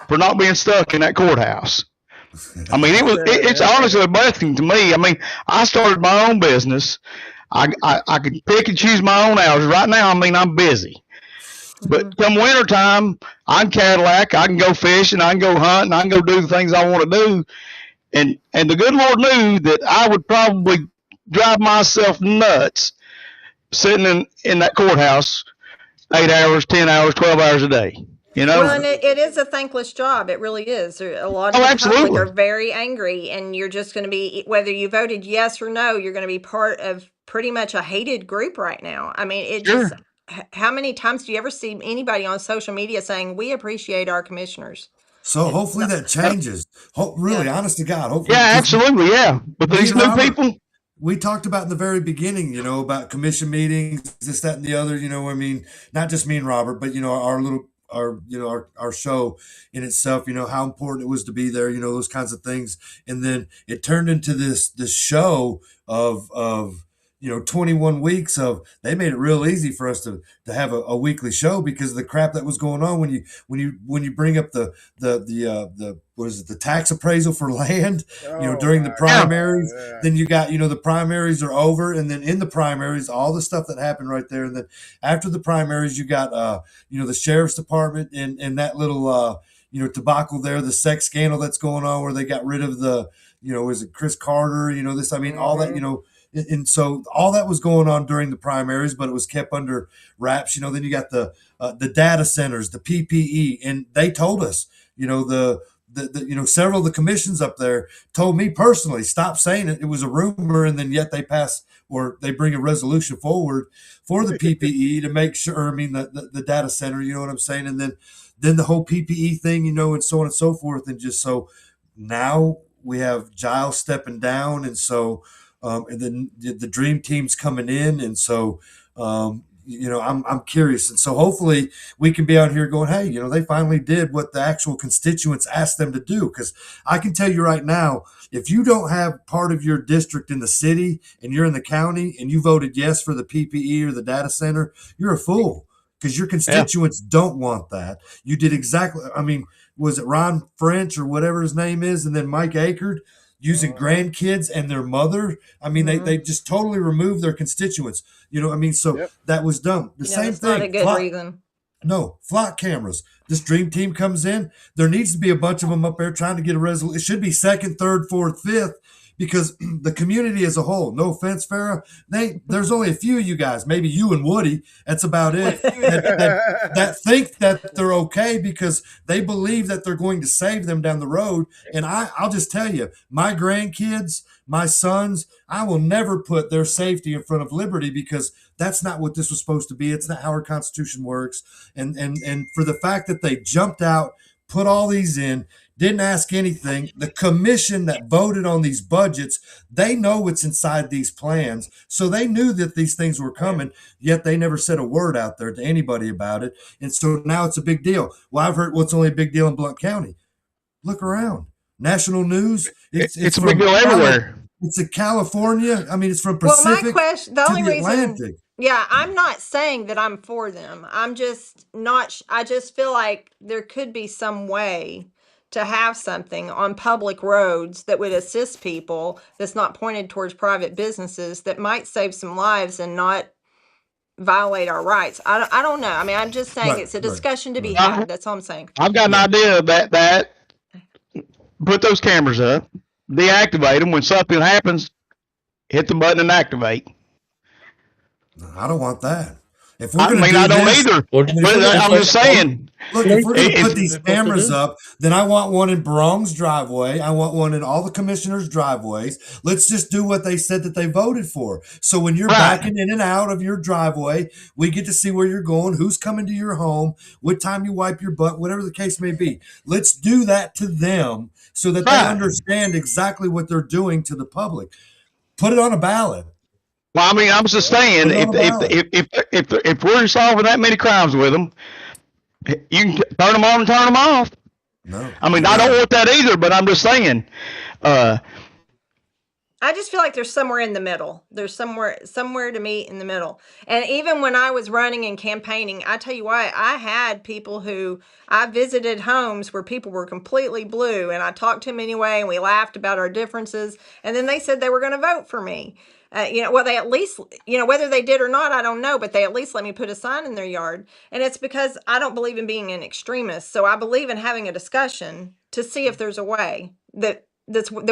for not being stuck in that courthouse. I mean, it's honestly a blessing to me. I mean, I started my own business. I can pick and choose my own hours. Right now, I mean, I'm busy. But come wintertime, I'm Cadillac. I can go fishing. I can go hunting. I can go do the things I want to do. And the good Lord knew that I would probably drive myself nuts sitting in that courthouse 8 hours, 10 hours, 12 hours a day. Well, and it is a thankless job. It really is. A lot of the public are very angry, and you're just going to be, whether you voted yes or no, you're going to be part of pretty much a hated group right now. I mean, how many times do you ever see anybody on social media saying, we appreciate our commissioners? So hopefully that changes. Really, honest to God. Hopefully, yeah, absolutely. Yeah. But these new people. We talked about in the very beginning, about commission meetings, this, that, and the other, I mean, not just me and Robert, but, our show in itself, how important it was to be there, those kinds of things. And then it turned into this show of 21 weeks of, they made it real easy for us to have a weekly show because of the crap that was going on when you bring up the what is it, the tax appraisal for land, during the primaries. Then you got, the primaries are over, and then in the primaries, all the stuff that happened right there. And then after the primaries, you got the sheriff's department and that little debacle there, the sex scandal that's going on where they got rid of the, is it Chris Carter, this, I mean, all that, and so all that was going on during the primaries, but it was kept under wraps. Then you got the data centers, the PPE, and they told us, several of the commissions up there told me personally, stop saying it. It was a rumor, and then yet they pass or they bring a resolution forward for the PPE to make sure. I mean, the data center, you know what I'm saying, and then the whole PPE thing, and so on and so forth, and just so now we have Giles stepping down, and so. And then the dream team's coming in. And so, I'm curious. And so hopefully we can be out here going, hey, they finally did what the actual constituents asked them to do. Because I can tell you right now, if you don't have part of your district in the city and you're in the county and you voted yes for the PPE or the data center, you're a fool because your constituents don't want that. You did exactly. I mean, was it Ron French or whatever his name is? And then Mike Akerd? Using grandkids and their mother. I mean, they just totally removed their constituents. So that was dumb. The same thing. Not a good reason. No, flock cameras. This dream team comes in. There needs to be a bunch of them up there trying to get a resolution. It should be second, third, fourth, fifth, because the community as a whole, no offense, Farrah, there's only a few of you guys, maybe you and Woody, that's about it, that think that they're okay because they believe that they're going to save them down the road. And I'll just tell you, my grandkids, my sons, I will never put their safety in front of liberty because that's not what this was supposed to be. It's not how our Constitution works. And for the fact that they jumped out, put all these in, didn't ask anything. The commission that voted on these budgets, they know what's inside these plans. So they knew that these things were coming, yet they never said a word out there to anybody about it. And so now it's a big deal. Well, I've heard what's only a big deal in Blount County. Look around. National news. It's a big deal everywhere. It's in California. I mean, it's from Pacific my question, the only reason, Atlantic. Yeah, I'm not saying that I'm for them. I'm just not, I just feel like there could be some way to have something on public roads that would assist people that's not pointed towards private businesses that might save some lives and not violate our rights. I don't know. I mean, I'm just saying it's a discussion to be had. That's all I'm saying. I've got an idea that put those cameras up, deactivate them. When something happens, hit the button and activate. I don't want that. If we're I going to mean, do I don't this, either. I'm just saying. Look, if we're going to put these cameras up, then I want one in Brong's driveway. I want one in all the commissioners' driveways. Let's just do what they said that they voted for. So when you're backing in and out of your driveway, we get to see where you're going, who's coming to your home, what time you wipe your butt, whatever the case may be. Let's do that to them so that they understand exactly what they're doing to the public. Put it on a ballot. Well, I mean, I'm just saying, if we're solving that many crimes with them, you can turn them on and turn them off. No, I mean, I don't want that either, but I'm just saying. I just feel like there's somewhere in the middle. There's somewhere to meet in the middle. And even when I was running and campaigning, I tell you what, I had people who I visited homes where people were completely blue, and I talked to them anyway, and we laughed about our differences, and then they said they were going to vote for me. Well, they at least, whether they did or not, I don't know, but they at least let me put a sign in their yard. And it's because I don't believe in being an extremist. So I believe in having a discussion to see if there's a way that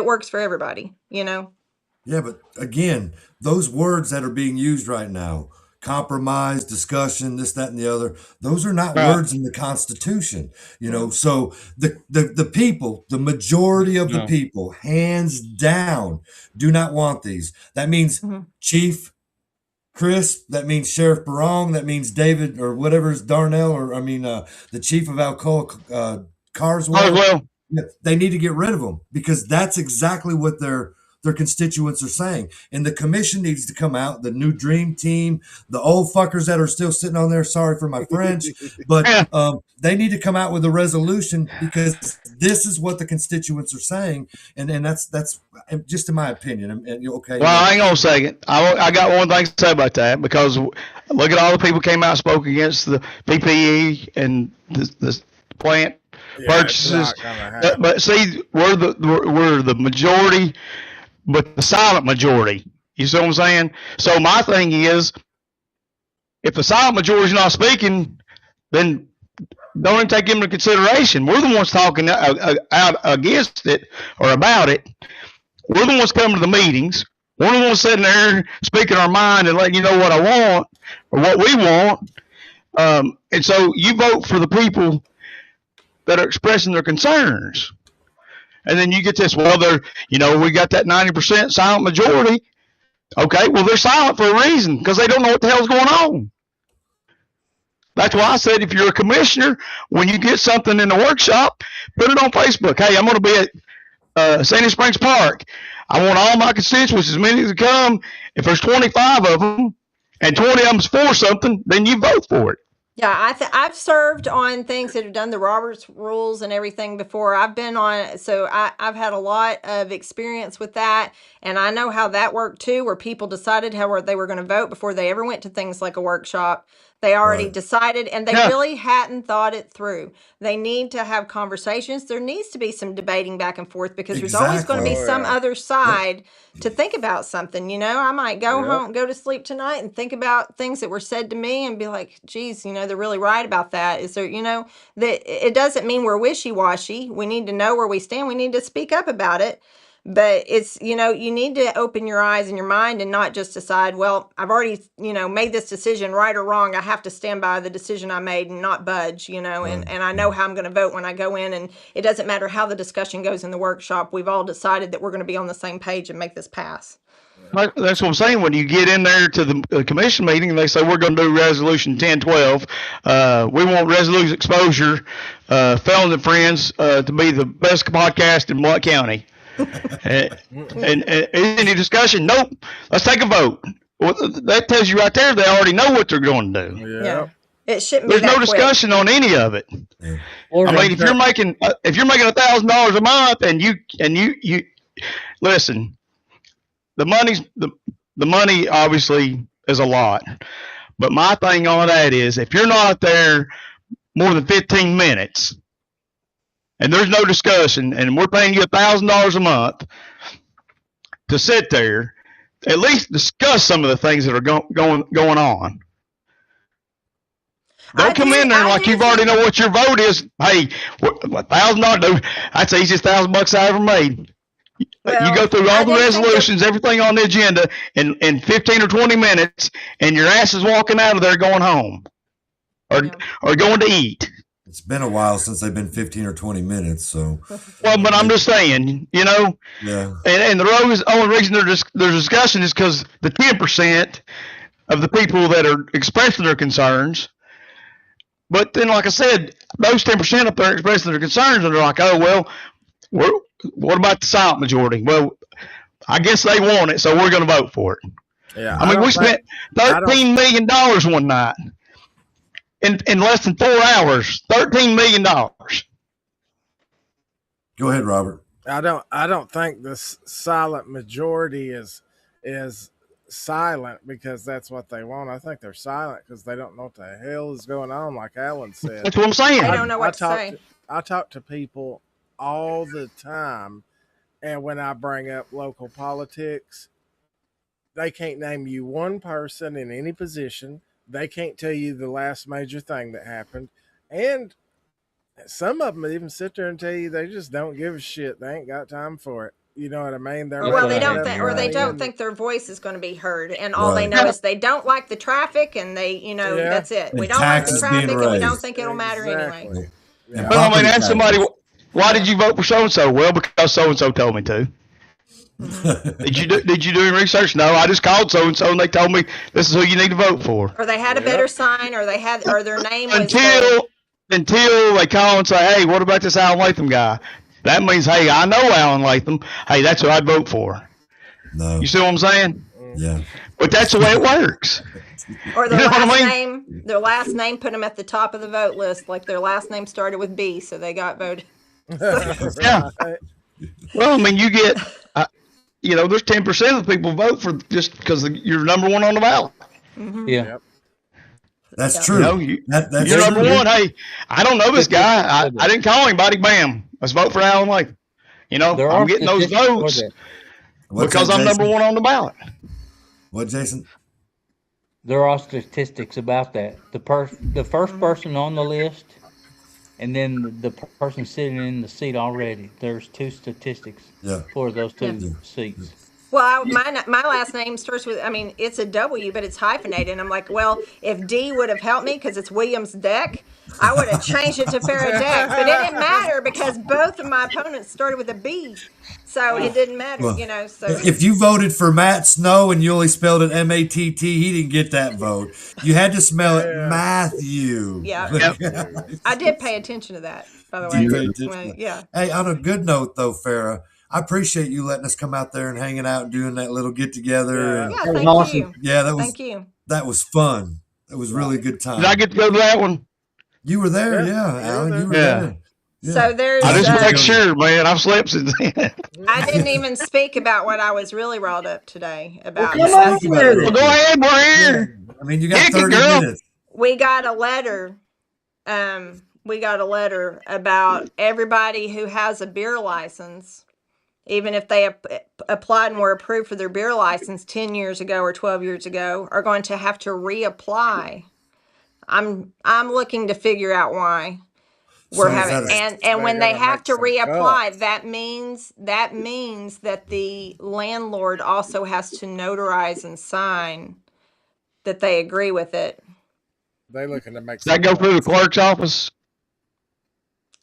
works for everybody, Yeah, but again, those words that are being used right now, compromise, discussion, this, that, and the other, those are not words in the Constitution, so the people, the majority of the people, hands down, do not want these. That means Chief Chris, that means Sheriff Barong, that means David or whatever's Darnell, or the chief of Alcoa, Carswell. They need to get rid of them because that's exactly what their constituents are saying. And the commission needs to come out, the new dream team, the old fuckers that are still sitting on there, sorry for my French, but they need to come out with a resolution because this is what the constituents are saying. And that's just in my opinion. Okay. Well, hang on a second. I got one thing to say about that, because look at all the people came out and spoke against the PPE and the plant purchases. But see, we're the majority, but the silent majority. You see what I'm saying? So my thing is, if the silent majority is not speaking, then don't even take them into consideration. We're the ones talking out against it or about it. We're the ones coming to the meetings. We're the ones sitting there speaking our mind and letting you know what I want or what we want. And so you vote for the people that are expressing their concerns. And then you get this, well, we got that 90% silent majority. Okay, well, they're silent for a reason, because they don't know what the hell's going on. That's why I said, if you're a commissioner, when you get something in the workshop, put it on Facebook. Hey, I'm going to be at Sandy Springs Park. I want all my constituents, as many as come. If there's 25 of them and 20 of them's for something, then you vote for it. Yeah, I've served on things that have done the Roberts rules and everything before. I've been on, so I've had a lot of experience with that, and I know how that worked too, where people decided how they were going to vote before they ever went to things like a workshop. They already decided, and they really hadn't thought it through. They need to have conversations. There needs to be some debating back and forth, because there's always going to be some other side to think about something. I might go home, go to sleep tonight and think about things that were said to me and be like, geez, they're really right about that. Is there, that it doesn't mean we're wishy-washy. We need to know where we stand. We need to speak up about it. But it's, you need to open your eyes and your mind and not just decide, well, I've already, made this decision, right or wrong. I have to stand by the decision I made and not budge, and I know how I'm going to vote when I go in. And it doesn't matter how the discussion goes in the workshop. We've all decided that we're going to be on the same page and make this pass. That's what I'm saying. When you get in there to the commission meeting and they say, we're going to do resolution 1012, we want Resolute Exposure, Felon and Friends, to be the best podcast in Blount County. and any discussion? Nope. Let's take a vote. Well, that tells you right there they already know what they're going to do. Yeah. It shouldn't be. There's no discussion on any of it. I mean, if you're making $1,000 a month and you listen, the money obviously is a lot, but my thing on that is, if you're not there more than 15 minutes and there's no discussion, and we're paying you $1,000 a month to sit there, at least discuss some of the things that are going on. Don't come in there like you've already know what your vote is. Hey, $1,000, that's the easiest $1,000 I ever made. Well, you go through all the resolutions, everything on the agenda in 15 or 20 minutes, and your ass is walking out of there going home or going to eat. It's been a while since they've been 15 or 20 minutes. So, well, but I'm just saying, yeah. And the only reason there's discussion is because the 10% of the people that are expressing their concerns. But then, like I said, those 10% up there expressing their concerns, and they're like, oh, well, what about the silent majority? Well, I guess they want it, so we're going to vote for it. Yeah, I mean, we spent $13 million one night in less than 4 hours. $13 million. Go ahead, Robert. I don't think this silent majority is silent because that's what they want. I think they're silent because they don't know what the hell is going on, like Alan said. That's what I'm saying. I don't know what to say. I talk to people all the time, and when I bring up local politics, they can't name you one person in any position. They can't tell you the last major thing that happened, and some of them even sit there and tell you they just don't give a shit. They ain't got time for it. You know what I mean? They don't think their voice is going to be heard, and all they know is they don't like the traffic, and that's it. And we don't like the traffic, and we raised. don't think it'll matter anyway. Yeah. Well, I mean, ask somebody, why did you vote for so and so? Well, because so and so told me to. Did you do any research? No, I just called so and so, and they told me this is who you need to vote for. Or they had a better sign, or their name was until they call and say, hey, what about this Alan Latham guy? That means, hey, I know Alan Latham. Hey, that's who I'd vote for. No. You see what I'm saying? Yeah. But that's the way it works. Or their last name put them at the top of the vote list, like their last name started with B, so they got voted. Yeah. Well, I mean, you get, there's 10% of the people vote for just because you're number one on the ballot. Mm-hmm. Yeah. Yep. That's true. That's you're number one. Hey, I don't know this guy. I didn't call anybody. Bam. Let's vote for Alan Latham. I'm getting those votes because I'm number one on the ballot. What, Jason? There are statistics about that. The first person on the list, and then the person sitting in the seat already. There's two statistics for those two seats. Well, my last name starts with, it's a W, but it's hyphenated. And I'm like, well, if D would have helped me because it's Williams Deck, I would have changed it to Farrah Deck. But it didn't matter because both of my opponents started with a B. So it didn't matter, Well, So if you voted for Matt Snow and you only spelled it M-A-T-T, he didn't get that vote. You had to spell it Matthew. Yeah. I did pay attention to that, by the way. Yeah. Hey, on a good note, though, Farrah, I appreciate you letting us come out there and hanging out and doing that little get together. Yeah, thank you. Yeah, thank you. That was fun. It was really good time. Did I get to go to that one? You were there, Alan. You were there. Yeah. So there's. I just make sure, man. I've slept since then. I didn't even speak about what I was really riled up today about. Well, go ahead, we're here. I mean, you got 30 minutes. We got a letter. We got a letter about everybody who has a beer license. Even if they applied and were approved for their beer license 10 years ago or 12 years ago, are going to have to reapply. I'm looking to figure out why we're having and when they have to reapply, that means that the landlord also has to notarize and sign that they agree with it. They looking to make. Does that go through the clerk's office?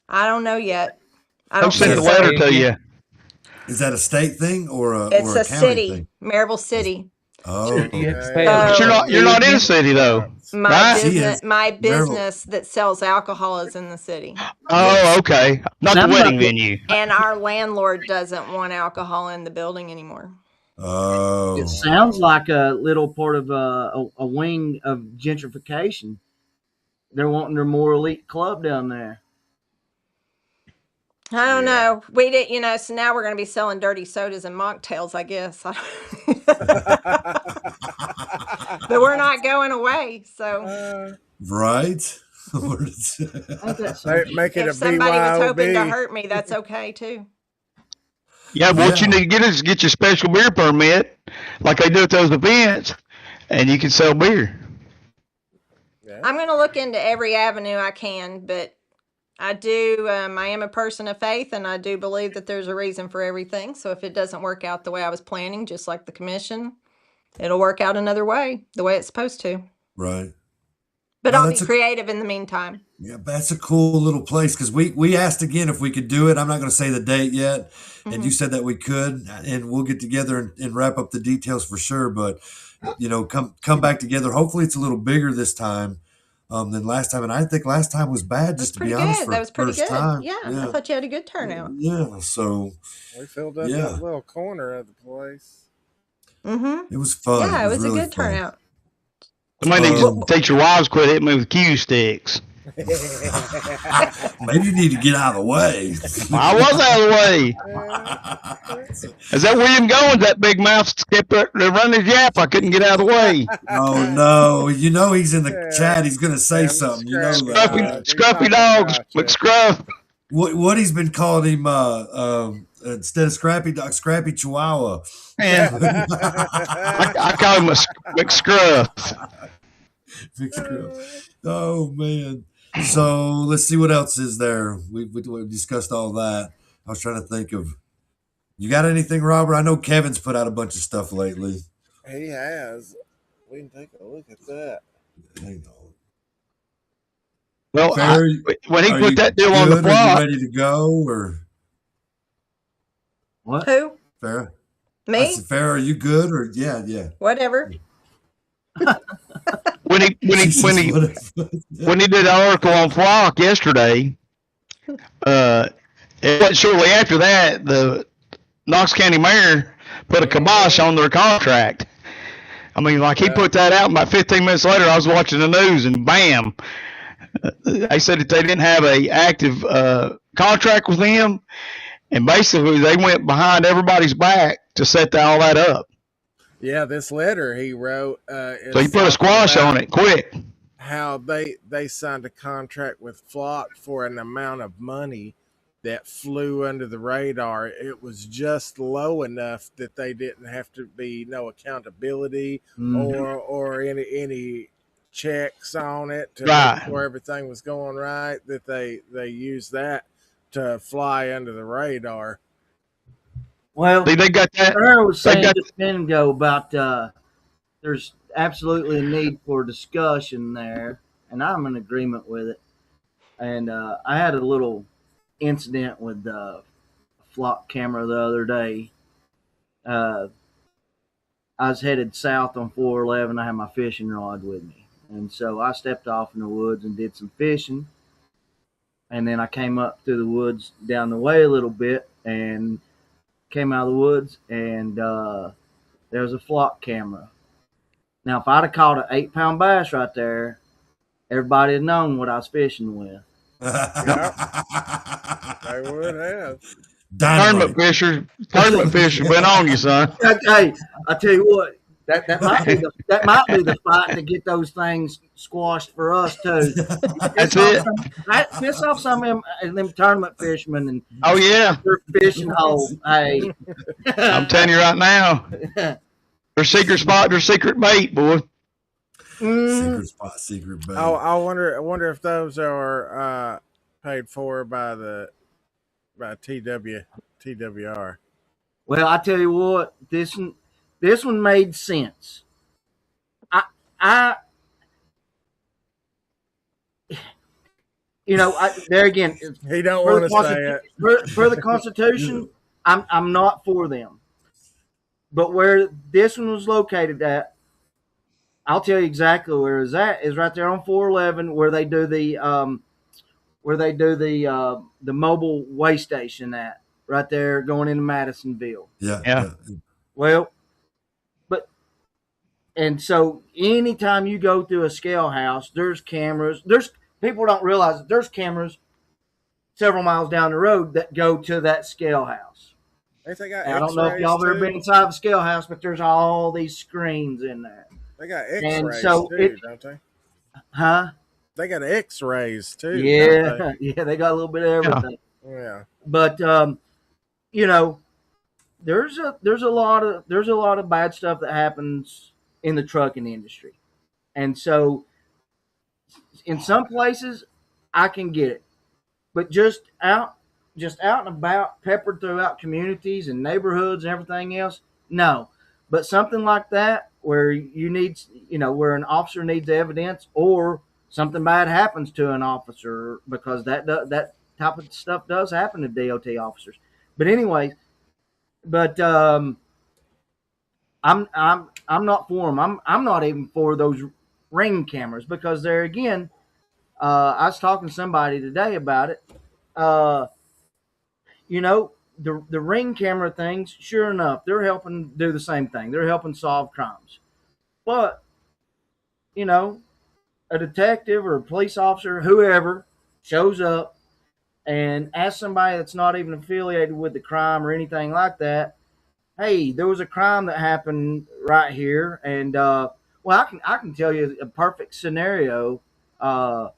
I don't know yet. I don't send the letter to you. Is that a state thing or a It's a county city, thing? Maryville City. Oh, but you're not in a city though. My business that sells alcohol is in the city. Oh, okay. Not the wedding venue. And our landlord doesn't want alcohol in the building anymore. Oh. It sounds like a little part of a wing of gentrification. They're wanting their more elite club down there. I don't know. We did, so now we're going to be selling dirty sodas and mocktails, I guess. But we're not going away, so. Right. Make it If a somebody was hoping to BYOB. hurt me, that's okay too. Yeah, but what you need to get is get your special beer permit, like they do at those events, and you can sell beer. I'm going to look into every avenue I can, but I do. I am a person of faith, and I do believe that there's a reason for everything. So if it doesn't work out the way I was planning, just like the commission, it'll work out another way, the way it's supposed to. Right. But No, I'll be creative in the meantime. Yeah, that's a cool little place because we asked again if we could do it. I'm not going to say the date yet, and you said that we could, and we'll get together and wrap up the details for sure. But come back together. Hopefully, it's a little bigger this time than last time. And I think last time was bad, just to be honest. That was pretty first good. time. Yeah, I thought you had a good turnout. Yeah, so we filled up that little corner of the place. It was fun. Yeah, it was really a good fun. turnout. Somebody needs to teach your wives quit hitting me with cue sticks. Maybe you need to get out of the way. I was out of the way. Is that William Goins, that big mouth kept running his yap? I couldn't get out of the way. Oh no! You know he's in the chat. He's going to say something. You know that. Scruffy dogs, McScruff. What he's been calling him instead of Scrappy Dog, Scrappy Chihuahua. Yeah. I call him McScruff. Oh man! So let's see what else is there. We've discussed all that. I was trying to think of. You got anything, Robert? I know Kevin's put out a bunch of stuff lately. He has. We can take a look at that. Hang on. Well, when he put that deal on the block, block, ready to go or what? Who? Farrah? Me? Farrah, are you good or yeah? Whatever. when he did the article on Flock yesterday, it wasn't shortly after that the Knox County mayor put a kibosh on their contract. I mean, like he put that out, and about 15 minutes later, I was watching the news, and bam, they said that they didn't have a active contract with him, and basically they went behind everybody's back to set all that up. Yeah, this letter he wrote. So he put a squash on it quick. How they signed a contract with Flock for an amount of money that flew under the radar. It was just low enough that they didn't have to be no accountability or any checks on it to make sure everything was going right. That they used that to fly under the radar. Well, they got that. Farrah was saying just a minute ago about there's absolutely a need for discussion there, and I'm in agreement with it. And I had a little incident with a Flock camera the other day. I was headed south on 411. I had my fishing rod with me, and so I stepped off in the woods and did some fishing. And then I came up through the woods down the way a little bit and came out of the woods, and there was a Flock camera. Now, if I'd have caught an 8-pound bass right there, everybody had known what I was fishing with. Yep. They would have. Tournament fishers went on you, son. Okay, I tell you what, that might be the fight to get those things squashed for us too. That's it. Piss off some of them tournament fishermen and their fishing hole. Hey, I'm telling you right now, their secret spot, their secret bait, boy. Secret spot, secret bait. I wonder if those are paid for by TWR. Well, I tell you what, this one made sense. There again, he don't want to say it. For the Constitution, I'm not for them. But where this one was located at, I'll tell you exactly where it's at. Is right there on 411, where they do the mobile way station at, right there going into Madisonville. Yeah. Well, and so anytime you go through a scale house, there's cameras. People don't realize that there's cameras several miles down the road that go to that scale house. I don't know if y'all have ever been inside the scale house, but there's all these screens in there. They got X-rays so too, don't they? Huh? They got X-rays too. Yeah, yeah, they got a little bit of everything. Yeah. But you know, there's a lot of bad stuff that happens in the trucking industry, and so in some places I can get it, but just out and about, peppered throughout communities and neighborhoods and everything else, no. But something like that, where where an officer needs evidence, or something bad happens to an officer, because that type of stuff does happen to DOT officers. But anyway, I'm not for them. I'm not even for those ring cameras, because there again, I was talking to somebody today about it. The ring camera things, sure enough, they're helping do the same thing. They're helping solve crimes. But, a detective or a police officer, whoever, shows up and asks somebody that's not even affiliated with the crime or anything like that, hey, there was a crime that happened right here. And, I can tell you a perfect scenario that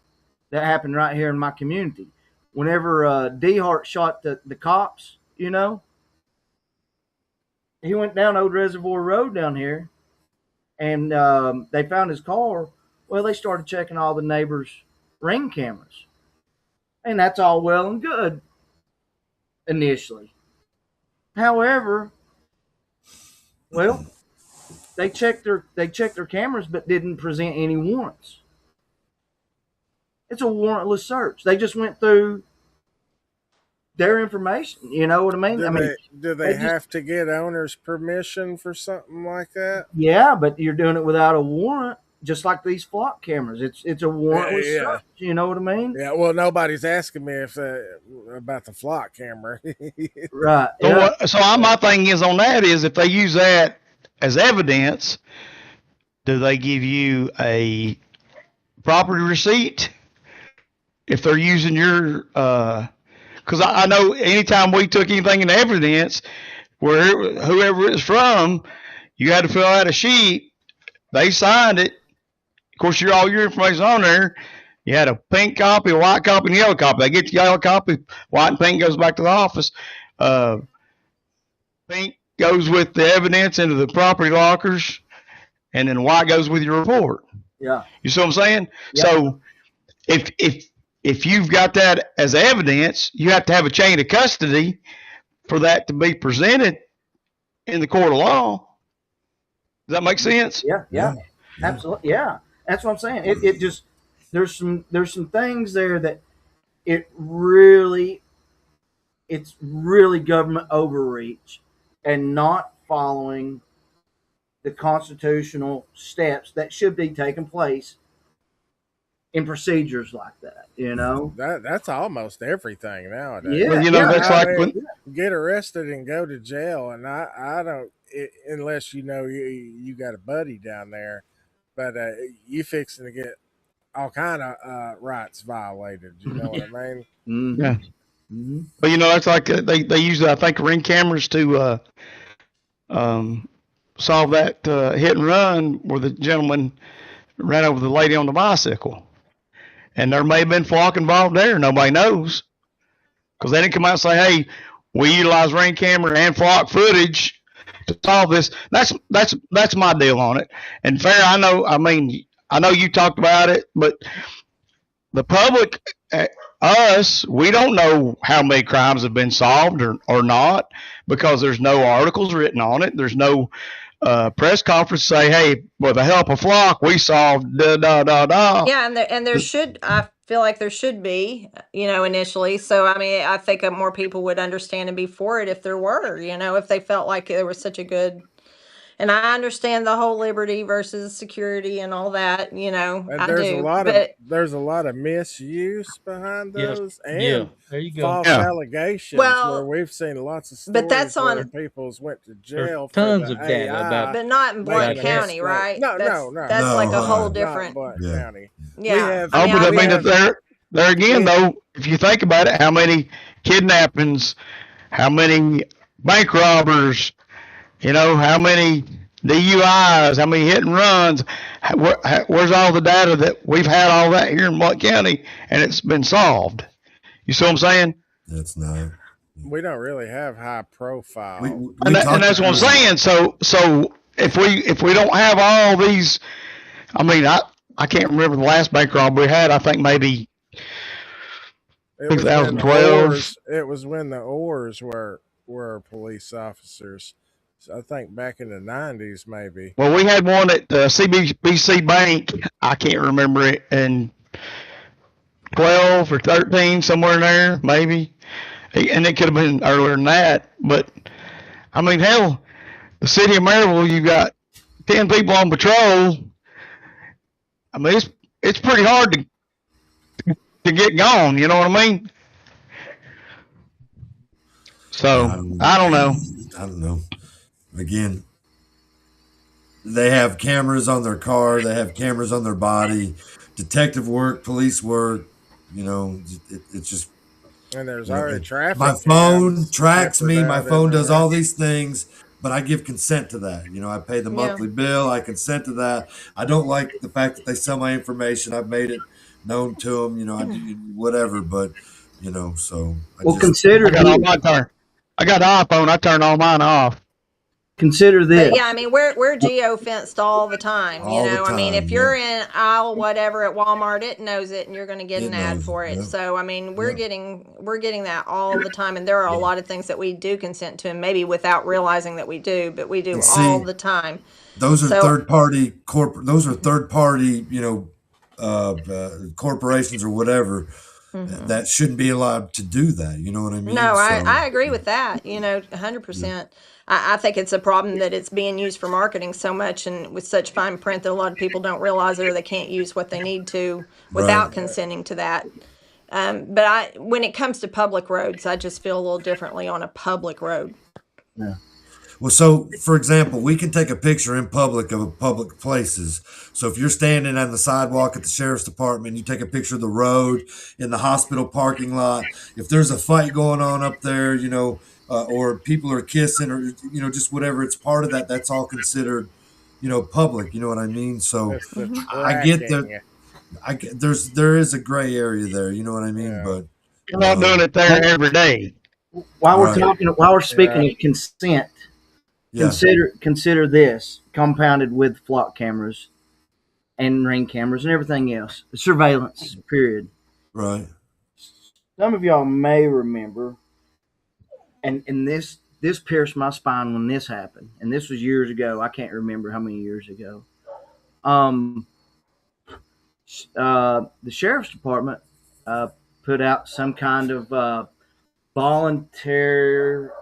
happened right here in my community. Whenever D-Hart shot the cops, he went down Old Reservoir Road down here, and they found his car. Well, they started checking all the neighbors' ring cameras, and that's all well and good initially. However, they checked their cameras, but didn't present any warrants. It's a warrantless search. They just went through their information. You know what I mean? Do they have to get owner's permission for something like that? Yeah, but you're doing it without a warrant, just like these flock cameras. It's a warrantless search. You know what I mean? Yeah. Well, nobody's asking me about the flock camera. Right. So my thing is on that is, if they use that as evidence, do they give you a property receipt? If they're using your, because I know anytime we took anything in evidence, whoever it's from, you had to fill out a sheet. They signed it. Of course, all your information on there. You had a pink copy, a white copy, and a yellow copy. They get the yellow copy, white and pink goes back to the office. Pink goes with the evidence into the property lockers, and then white goes with your report. Yeah. You see what I'm saying? Yeah. So if you've got that as evidence, you have to have a chain of custody for that to be presented in the court of law. Does that make sense? Yeah. Absolutely. Yeah. That's what I'm saying. It just, there's some things there that it's really government overreach and not following the constitutional steps that should be taking place in procedures like that. That's almost everything nowadays. Yeah, that's like when get arrested and go to jail, and I don't, unless you got a buddy down there, but you fixing to get all kind of rights violated. You know what I mean? Mm-hmm. Yeah. Mm-hmm. But it's like they use, I think, ring cameras to solve that hit and run where the gentleman ran over the lady on the bicycle. And there may have been flock involved there. Nobody knows, because they didn't come out and say, "Hey, we utilize ring camera and flock footage to solve this." That's my deal on it. And fair, I know you talked about it, but the public, us, we don't know how many crimes have been solved or not, because there's no articles written on it. There's no press conference say, "Hey, with the help of flock, we solved da da da da." Yeah, and there should, I feel like there should be, initially. So I think more people would understand and be for it if there were, if they felt like there was such a good. And I understand the whole liberty versus security and all that, And I there's do. there's a lot of misuse behind those, and there you go. false allegations. Well, where we've seen lots of stories but that's where on- people's went to jail. There's tons for of the data AI. about But not in Blount They County, just, right? No, That's No, like a whole not different. Blount Yeah. County. Yeah. We have, Oh, but I we mean, have- there again, though, if you think about it, how many kidnappings, how many bank robbers, how many DUIs, how many hit and runs. Where's all the data that we've had all that here in Blount County and it's been solved? You see what I'm saying? That's not. We don't really have high profile. And that's what I'm saying. So if we don't have all these, I mean, I can't remember the last bank robbery we had. I think maybe 2012. It was when the Orrs were police officers. So I think back in the 90s, maybe. Well, we had one at the CBC Bank. I can't remember it, in 12 or 13, somewhere in there, maybe. And it could have been earlier than that. But, I mean, hell, the city of Maryville, you got 10 people on patrol. I mean, it's pretty hard to get gone, you know what I mean? So, I don't know. Again, they have cameras on their car. They have cameras on their body. Detective work, police work, it's just. And there's already traffic. My phone tracks me. My phone does all these things, but I give consent to that. I pay the monthly bill. I consent to that. I don't like the fact that they sell my information. I've made it known to them, I do whatever, but, so. Consider I got an iPhone. I turn all mine off. Consider this. But yeah, I mean, we're geo-fenced all the time. I mean, if you're in aisle whatever at Walmart, it knows it, and you're going to get an ad for it. Yeah. So I mean, we're getting that all the time, and there are a lot of things that we do consent to, and maybe without realizing that we do, but we do all the time. Those are third party corporations or whatever. Mm-hmm. That shouldn't be allowed to do that. You know what I mean? No, I agree with that. 100%. Yeah. I think it's a problem that it's being used for marketing so much and with such fine print that a lot of people don't realize it, or they can't use what they need to without consenting to that. But when it comes to public roads, I just feel a little differently on a public road. Yeah. Well, so for example, we can take a picture in public of public places. So if you're standing on the sidewalk at the sheriff's department, you take a picture of the road, in the hospital parking lot. If there's a fight going on up there, or people are kissing, or just whatever, it's part of that. That's all considered, public. You know what I mean? So I get that. There is a gray area there. You know what I mean? Yeah. But you're not doing it there every day. While we're speaking of consent. Yeah. Consider this, compounded with flock cameras and ring cameras and everything else. Surveillance, period. Right. Some of y'all may remember, and this pierced my spine when this happened, and this was years ago. I can't remember how many years ago. The sheriff's department put out some kind of volunteer.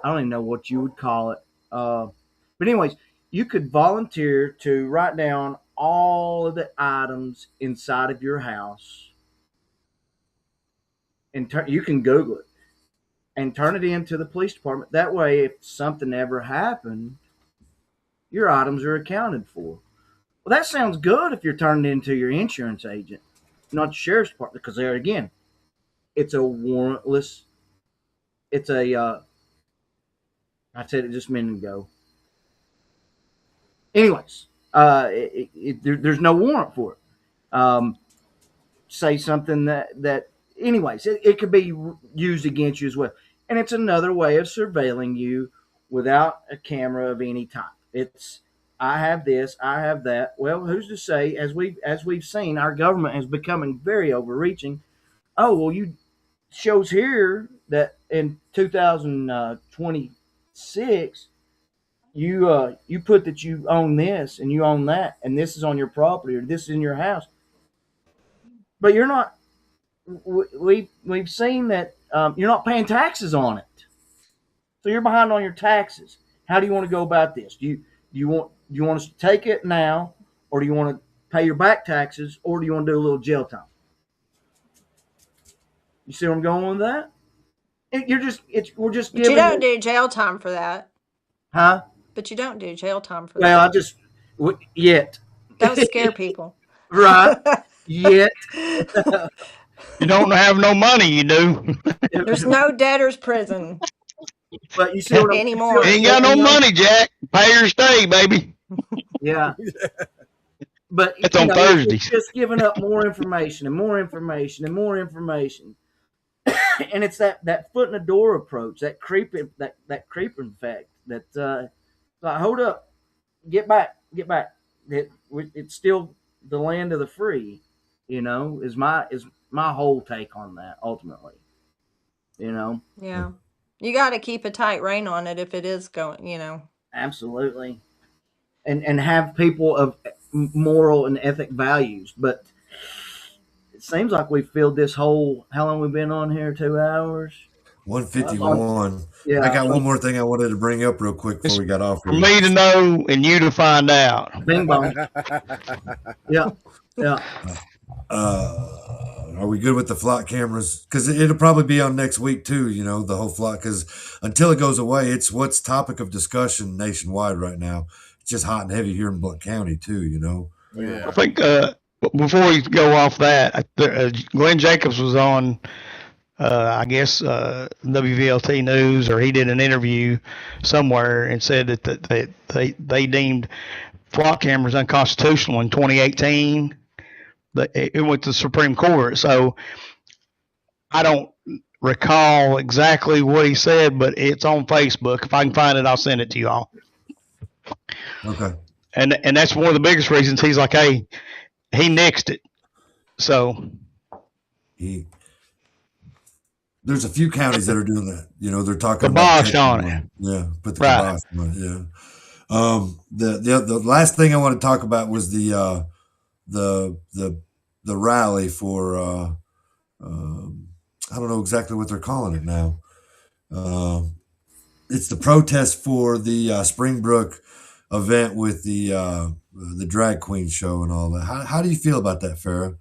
I don't even know what you would call it. But anyways, you could volunteer to write down all of the items inside of your house. And you can Google it and turn it into the police department. That way, if something ever happened, your items are accounted for. Well, that sounds good if you're turning it into your insurance agent, not the sheriff's department, because there again, it's a warrantless. It's a I said it just a minute ago. Anyways, there's no warrant for it. Say something that anyways, it could be used against you as well. And it's another way of surveilling you without a camera of any type. It's, I have this, I have that. Well, who's to say, as we've seen, our government is becoming very overreaching. Oh, well, you shows here that in 2020. 6, you put that you own this and you own that, and this is on your property, or this is in your house, but you're not. We've seen that you're not paying taxes on it, so you're behind on your taxes. How do you want to go about this? Do you want us to take it now, or do you want to pay your back taxes, or do you want to do a little jail time? You see where I'm going with that? We're just giving. But you don't do jail time for that. Huh? But you don't do jail time for that. Well, yet. Don't scare people. Right. Yet. You don't have no money, you do. There's no debtor's prison. But you see what Anymore. Ain't got no money, Jack. Pay your stay, baby. Yeah. But it's on Thursdays. It's just giving up more information and more information and more information. And it's that foot in the door approach, that creeping effect that like, hold up, get back. It's still the land of the free, is my whole take on that ultimately. Yeah. You got to keep a tight rein on it if it is going, Absolutely. And have people of moral and ethic values. But it seems like we filled this whole, how long we been on here? 2 hours? 151. Yeah. I got one more thing I wanted to bring up real quick before we got off For here. me to know and you to find out. Bing bong. Yeah. Are we good with the flock cameras? Because it'll probably be on next week too, the whole flock. Because until it goes away, it's what's topic of discussion nationwide right now. It's just hot and heavy here in Blount County too, Yeah. I think before we go off that, Glenn Jacobs was on, I guess, WVLT News, or he did an interview somewhere and said that they deemed flock cameras unconstitutional in 2018. It went to the Supreme Court. So I don't recall exactly what he said, but it's on Facebook. If I can find it, I'll send it to you all. Okay. And that's one of the biggest reasons he's like, hey, he nixed it. So there's a few counties that are doing that. They're talking kibosh about on it. Yeah, put the Right. kibosh on it. Yeah. The last thing I want to talk about was the rally for I don't know exactly what they're calling it now. It's the protest for the Springbrook event with the drag queen show and all that. How do you feel about that, Farrah?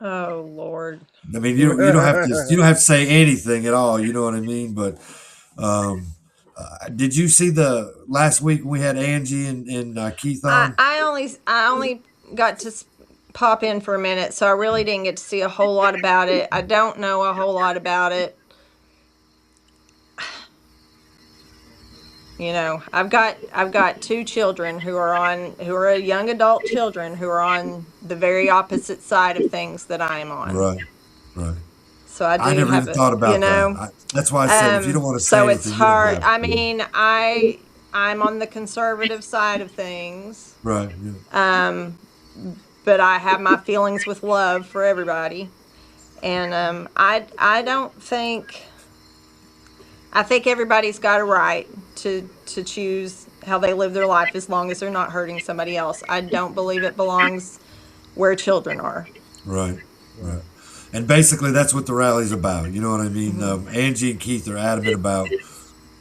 Oh Lord. I mean, you don't have to say anything at all. You know what I mean? But did you see the last week we had Angie and Keith on? I only got to pop in for a minute, so I really didn't get to see a whole lot about it. I don't know a whole lot about it. I've got 2 children who are young adult children who are on the very opposite side of things that I am on. Right. So I never even thought about that. That's why I said if you don't want to say anything, it's hard. I mean, I'm on the conservative side of things. Right. Yeah. But I have my feelings with love for everybody, and I don't think. I think everybody's got a right to choose how they live their life as long as they're not hurting somebody else. I don't believe it belongs where children are. Right. And basically that's what the rally's about. You know what I mean? Angie and Keith are adamant about,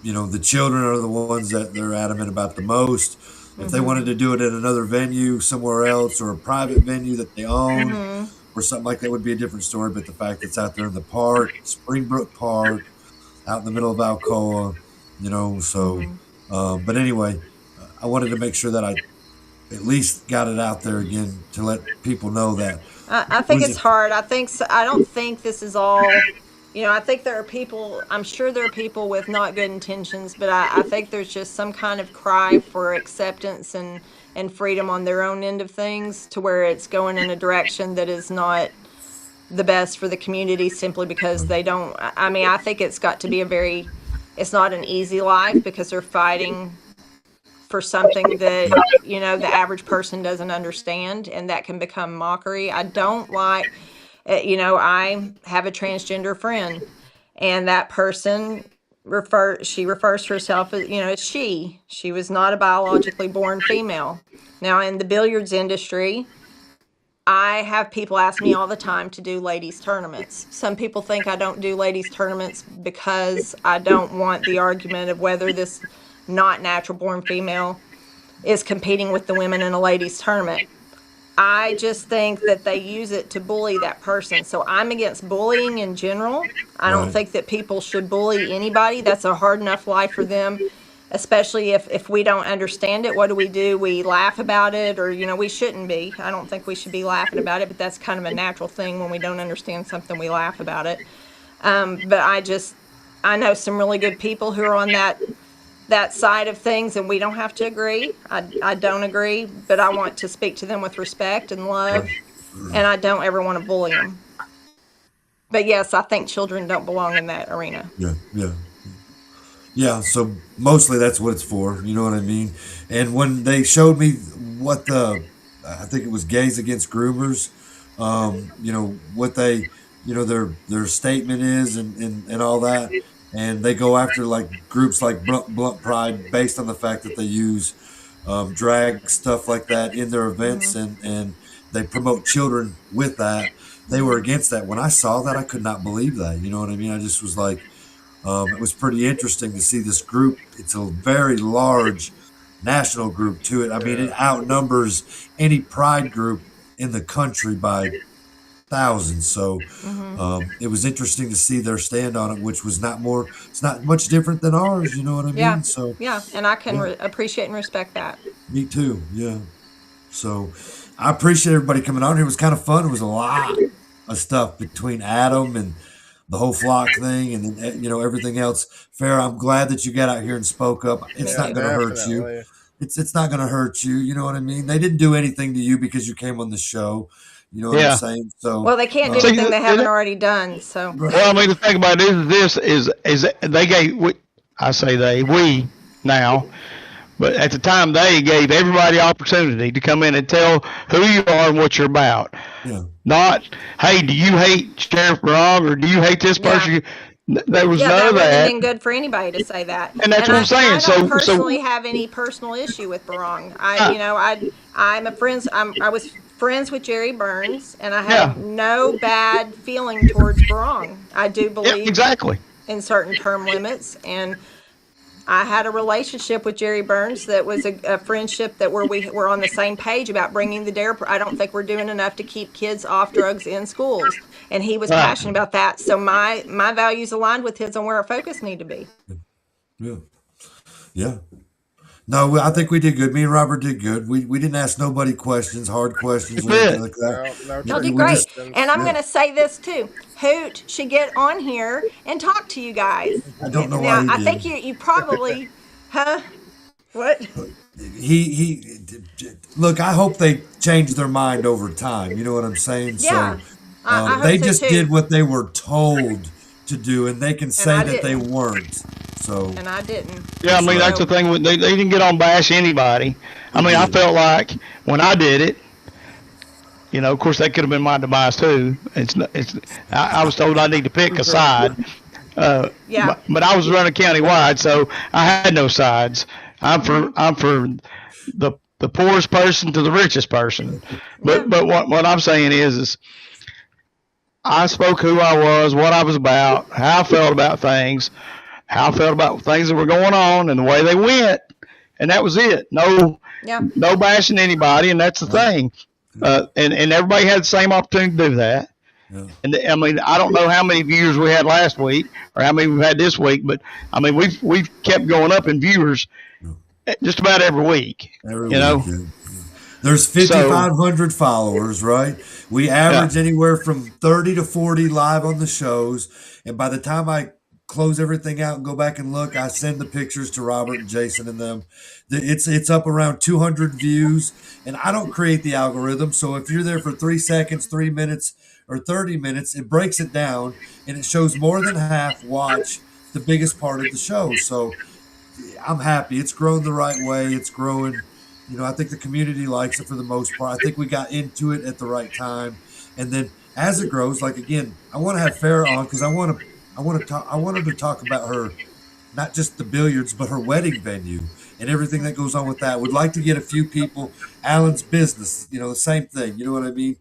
the children are the ones that they're adamant about the most. If they wanted to do it at another venue somewhere else or a private venue that they own or something like that would be a different story. But the fact it's out there in the park, Springbrook Park, out in the middle of Alcoa, but anyway, I wanted to make sure that I at least got it out there again to let people know that. I think it's hard. I don't think this is all, I think there are people, I'm sure there are people with not good intentions, but I think there's just some kind of cry for acceptance and freedom on their own end of things to where it's going in a direction that is not the best for the community simply because they don't. I think it's got to be it's not an easy life because they're fighting for something that, the average person doesn't understand, and that can become mockery. I don't like, I have a transgender friend, and that person refers to herself as, she was not a biologically born female. Now, in the billiards industry, I have people ask me all the time to do ladies tournaments. Some people think I don't do ladies tournaments because I don't want the argument of whether this not natural born female is competing with the women in a ladies tournament. I just think that they use it to bully that person. So I'm against bullying in general. I don't think that people should bully anybody. That's a hard enough life for them. Especially if we don't understand it, what do? We laugh about it, or, we shouldn't be. I don't think we should be laughing about it, but that's kind of a natural thing. When we don't understand something, we laugh about it. But I know some really good people who are on that side of things, and we don't have to agree. I don't agree, but I want to speak to them with respect and love, and I don't ever want to bully them. But yes, I think children don't belong in that arena. Yeah, so mostly that's what it's for, you know what I mean? And when they showed me what I think it was Gays Against Groomers, you know, what they, you know, their statement is and all that, and they go after like groups like Blount Pride based on the fact that they use drag stuff like that in their events, and they promote children with that. They were against that. When I saw that, I could not believe that, you know what I mean? I just was like, it was pretty interesting to see this group. It's a very large national group to it. I mean, it outnumbers any pride group in the country by thousands. So it was interesting to see their stand on it, which was it's not much different than ours. You know what I mean? So yeah, and I can appreciate and respect that. Me too. Yeah. So I appreciate everybody coming on here. It was kind of fun. It was a lot of stuff between Adam and the whole flock thing, and then, you know, everything else. Farrah, I'm glad that you got out here and spoke up. It's not going to hurt you. It's not going to hurt you. You know what I mean? They didn't do anything to you because you came on the show. You know what I'm saying? So well, they can't do anything they haven't already done. So well, I mean, the thing about it is they gave. We now. But at the time, they gave everybody opportunity to come in and tell who you are and what you're about. Yeah. Not, hey, do you hate Sheriff Brogg or do you hate this person? There was none of that. That wouldn't have been good for anybody to say that. And that's what I'm saying. I don't personally have any personal issue with Brogg. I was friends with Jerry Burns, and I have no bad feeling towards Brogg. I do believe exactly in certain term limits, and I had a relationship with Jerry Burns that was a friendship that we were on the same page about bringing the DARE. I don't think we're doing enough to keep kids off drugs in schools, and he was passionate about that. So my values aligned with his on where our focus need to be. Yeah. No, I think we did good. Me and Robert did good. We didn't ask nobody questions, hard questions. Like that. Y'all did great. And I'm going to say this too. Hoot should get on here and talk to you guys. I don't know why. I think you probably, What? He look. I hope they change their mind over time. You know what I'm saying? Yeah. So they just did what they were told to do, and they can say that they weren't. So and I didn't. Yeah, I mean that's the thing. They didn't get on bash anybody. I mean, I felt like when I did it, you know, of course that could have been my demise too. I was told I need to pick a side. But I was running county-wide, so I had no sides. I'm for the poorest person to the richest person. But what I'm saying is I spoke who I was, what I was about, how I felt about things, that were going on, and the way they went, and that was it. No bashing anybody, and that's the thing. And everybody had the same opportunity to do that. Yeah. And I mean, I don't know how many viewers we had last week or how many we've had this week, but I mean, we've kept going up in viewers just about every week. You know, there's 5,500 followers, right? We average anywhere from 30 to 40 live on the shows, and by the time I close everything out and go back and look, I send the pictures to Robert and Jason and them. It's up around 200 views, and I don't create the algorithm. So if you're there for 3 seconds, 3 minutes, or 30 minutes, it breaks it down, and it shows more than half watch the biggest part of the show. So I'm happy. It's grown the right way. It's growing. You know, I think the community likes it for the most part. I think we got into it at the right time. And then as it grows, like, again, I want to have Farrah on because I wanted to talk about her, not just the billiards, but her wedding venue and everything that goes on with that. Would like to get a few people. Alan's business, you know, the same thing. You know what I mean?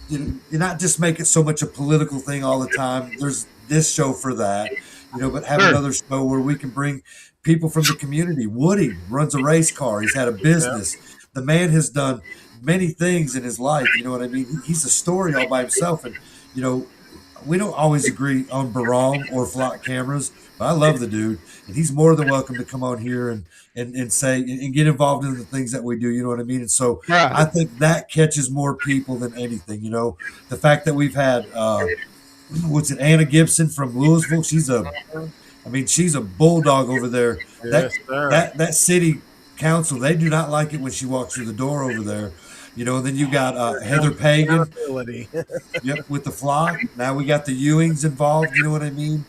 You're not just make it so much a political thing all the time. There's this show for that, you know, but have another show where we can bring people from the community. Woody runs a race car. He's had a business. The man has done many things in his life. You know what I mean? He's a story all by himself. And, you know, we don't always agree on Barong or flock cameras, but I love the dude, and he's more than welcome to come on here and say and get involved in the things that we do. You know what I mean? And so I think that catches more people than anything. You know, the fact that we've had what's it, Anna Gibson from Louisville. She's a bulldog over there. Yes, sir. That city council, they do not like it when she walks through the door over there. And then you got Heather Pagan. Accountability. Yep, with the flock. Now we got the Ewings involved. You know what I mean?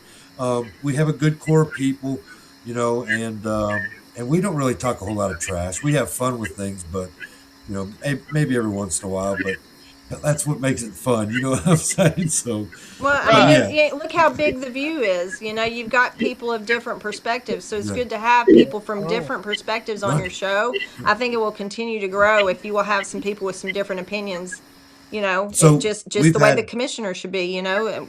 We have a good core of people, and we don't really talk a whole lot of trash. We have fun with things, but maybe every once in a while, but that's what makes it fun. You know what I'm saying? So, well, I mean, look how big the view is. You've got people of different perspectives, so it's good to have people from different perspectives on your show. I think it will continue to grow if you will have some people with some different opinions. So just the way the commissioner should be.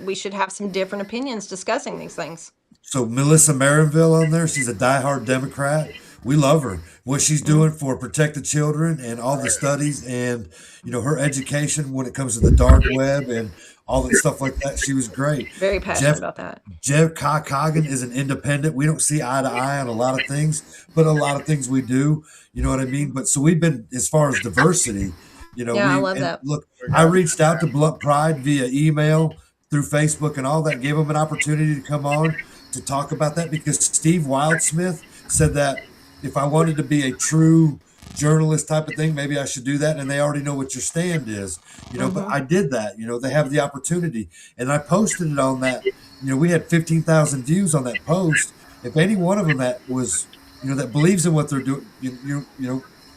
We should have some different opinions discussing these things. So Melissa Marinville on there, she's a diehard Democrat. We love her. What she's doing for Protect the Children and all the studies and, her education when it comes to the dark web and all that stuff like that. She was great. Very passionate about that. Jeff Coggin is an independent. We don't see eye to eye on a lot of things, but a lot of things we do. You know what I mean? But so we've been, as far as diversity, I love that. Look, I reached out to Blount Pride via email, through Facebook and all that, gave them an opportunity to come on to talk about that because Steve Wildsmith said that if I wanted to be a true journalist type of thing, maybe I should do that. And they already know what your stand is, but I did that, they have the opportunity and I posted it on that, we had 15,000 views on that post. If any one of them that was, that believes in what they're doing,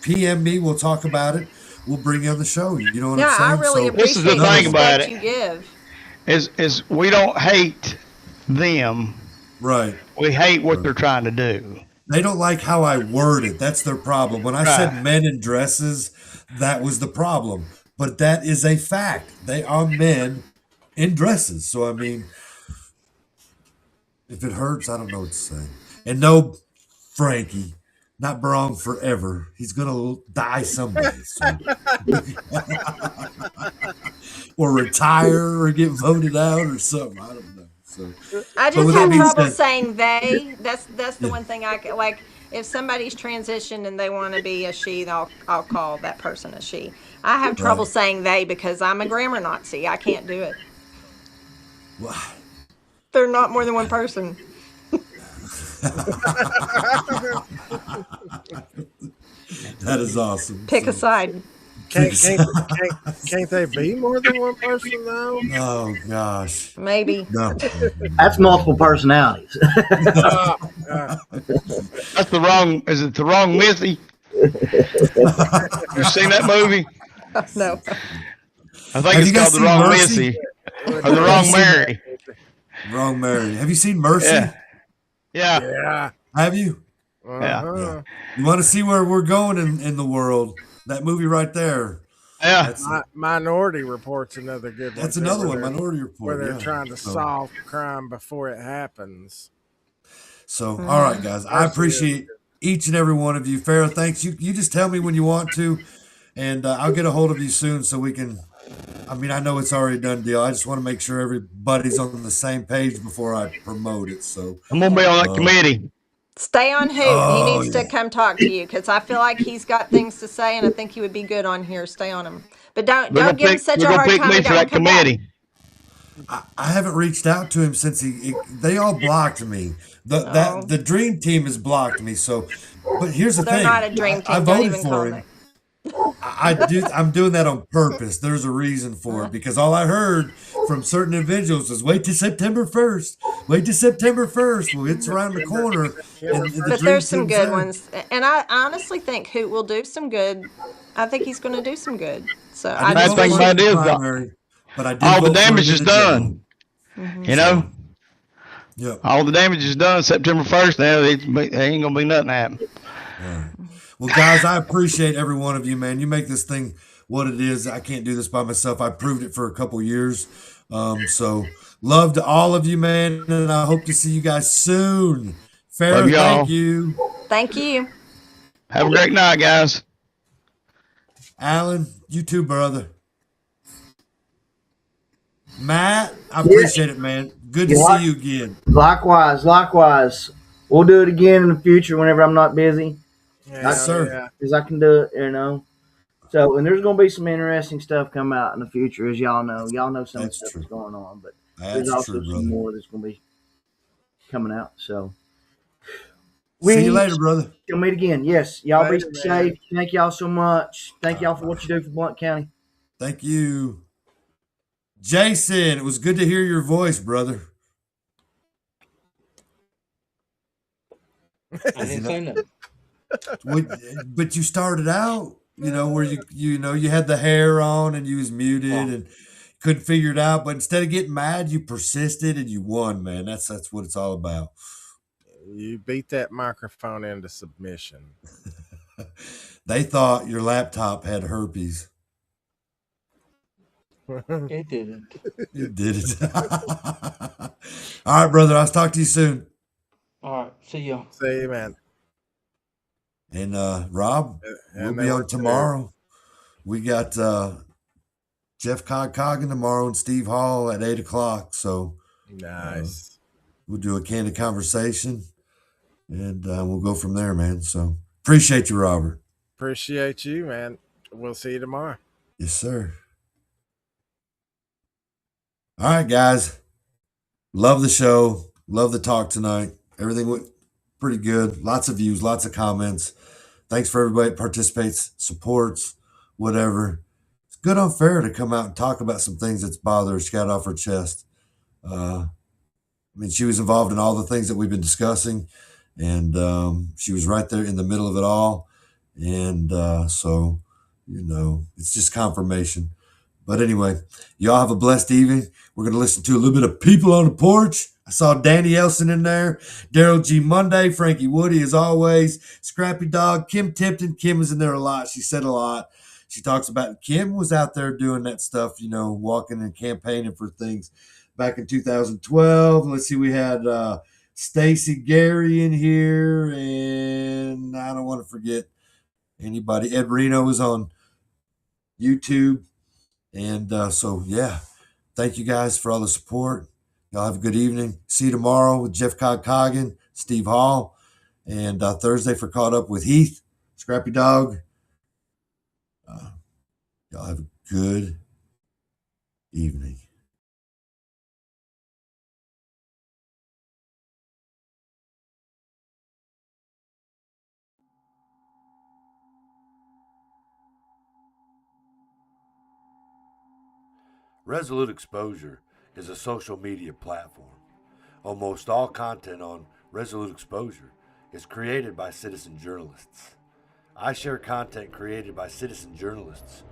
PM me, we'll talk about it. We'll bring you on the show. You know what I'm saying? I really appreciate this is the thing about it. You give. Is we don't hate them. Right. We hate what they're trying to do. They don't like how I word it. That's their problem. When I said men in dresses, that was the problem. But that is a fact. They are men in dresses. So, I mean, if it hurts, I don't know what to say. And no, Frankie, not Barong forever. He's going to die someday. So. Or retire or get voted out or something. I don't know. So, I just have trouble saying they. That's the one thing I like. If somebody's transitioned and they want to be a she, I'll call that person a she. I have trouble saying they because I'm a grammar Nazi. I can't do it. What? They're not more than one person. That is awesome. Pick a side. Can't they be more than one person though? Oh gosh. Maybe. No. That's multiple personalities. That's the wrong. Is it the wrong Missy? You seen that movie? No. I think it's called the wrong Missy or the wrong Mary. Wrong Mary. Have you seen Mercy? Yeah. Have you? Yeah. You want to see where we're going in the world? That movie right there. Yeah. Minority Report's another good one. That's another one, Minority Report. Where they're trying to solve crime before it happens. So, all right, guys. I appreciate each and every one of you. Farrah, thanks. You just tell me when you want to, and I'll get a hold of you soon so we can. I mean, I know it's already done deal. I just want to make sure everybody's on the same page before I promote it. So I'm going to be on that committee. Stay on Hoot. He needs to come talk to you because I feel like he's got things to say, and I think he would be good on here. Stay on him, but don't give him such a hard time. Me for that committee. I haven't reached out to him since they all blocked me. The dream team has blocked me. So, but here's the thing: they're not a dream team. I voted for him. I'm doing that on purpose. There's a reason for it because all I heard from certain individuals was wait till September 1st. Wait till September 1st. Well, it's around the corner. But there's some good ones. And I honestly think Hoot will do some good. I think he's going to do some good. So I think about it is all the damage is done. You know? Yeah. All the damage is done September 1st. Now there ain't going to be nothing happen. Yeah. Well, guys, I appreciate every one of you, man. You make this thing what it is. I can't do this by myself. I proved it for a couple years. So love to all of you, man. And I hope to see you guys soon. Farrah, thank you. Thank you. Have a great night, guys. Alan, you too, brother. Matt, I appreciate it, man. Good to see you again. Likewise. We'll do it again in the future whenever I'm not busy. Yes, sir. Because I can do it, So, and there's going to be some interesting stuff come out in the future, as y'all know. Y'all know some of the stuff that's going on. But there's also true, brother. some more that's going to be coming out. So see you later, brother. We'll meet again. Yes, y'all Later, be safe. Thank y'all so much. Thank y'all for what you do for Blount County. Thank you, Jason. It was good to hear your voice, brother. I didn't say nothing. But you started out, where you had the hair on and you was muted and couldn't figure it out. But instead of getting mad, you persisted and you won, man. That's what it's all about. You beat that microphone into submission. They thought your laptop had herpes. It didn't. It didn't. All right, brother. I'll talk to you soon. All right. See y'all. See you, man. And Rob, we'll be on tomorrow. We got Jeff Cogcoggin tomorrow and Steve Hall at 8:00. So nice. We'll do a candid conversation, and we'll go from there, man. So appreciate you, Robert. Appreciate you, man. We'll see you tomorrow. Yes, sir. All right, guys. Love the show. Love the talk tonight. Everything went pretty good. Lots of views, lots of comments. Thanks for everybody that participates, supports, whatever. It's good on Farrah to come out and talk about some things that's bothered her. She got off her chest. She was involved in all the things that we've been discussing, and she was right there in the middle of it all. And so, it's just confirmation. But anyway, y'all have a blessed evening. We're going to listen to a little bit of People on the Porch. I saw Danny Elson in there, Daryl G. Monday, Frankie Woody, as always, Scrappy Dog, Kim Tipton. Kim was in there a lot. She said a lot. She talks about Kim was out there doing that stuff, walking and campaigning for things back in 2012. Let's see, we had Stacy Gary in here, and I don't want to forget anybody. Ed Reno was on YouTube. And so, yeah, thank you guys for all the support. Y'all have a good evening. See you tomorrow with Jeff Cogcoggin, Steve Hall, and Thursday for Caught Up with Heath, Scrappy Dog. Y'all have a good evening. Resolute Exposure is a social media platform. Almost all content on Resolute Exposure is created by citizen journalists. I share content created by citizen journalists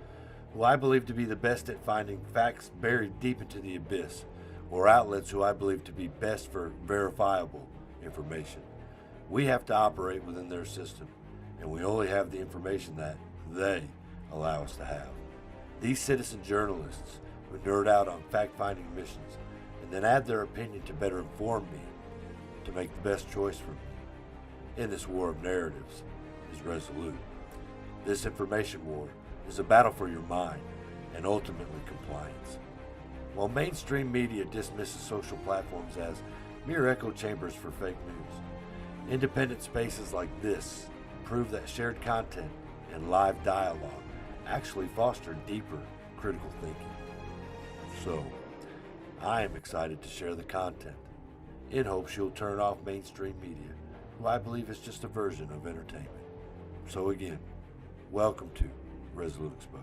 who I believe to be the best at finding facts buried deep into the abyss, or outlets who I believe to be best for verifiable information. We have to operate within their system, and we only have the information that they allow us to have. These citizen journalists who nerd out on fact-finding missions and then add their opinion to better inform me to make the best choice for me in this war of narratives is Resolute. This information war is a battle for your mind and ultimately compliance. While mainstream media dismisses social platforms as mere echo chambers for fake news, independent spaces like this prove that shared content and live dialogue actually foster deeper critical thinking. So, I am excited to share the content in hopes you'll turn off mainstream media, who I believe is just a version of entertainment. So again, welcome to Resolute Exposure.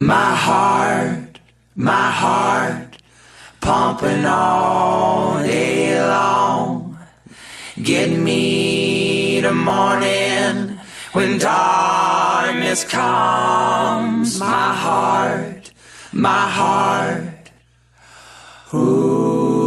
My heart, pumping all day long, getting me the morning when darkness comes. My heart, ooh.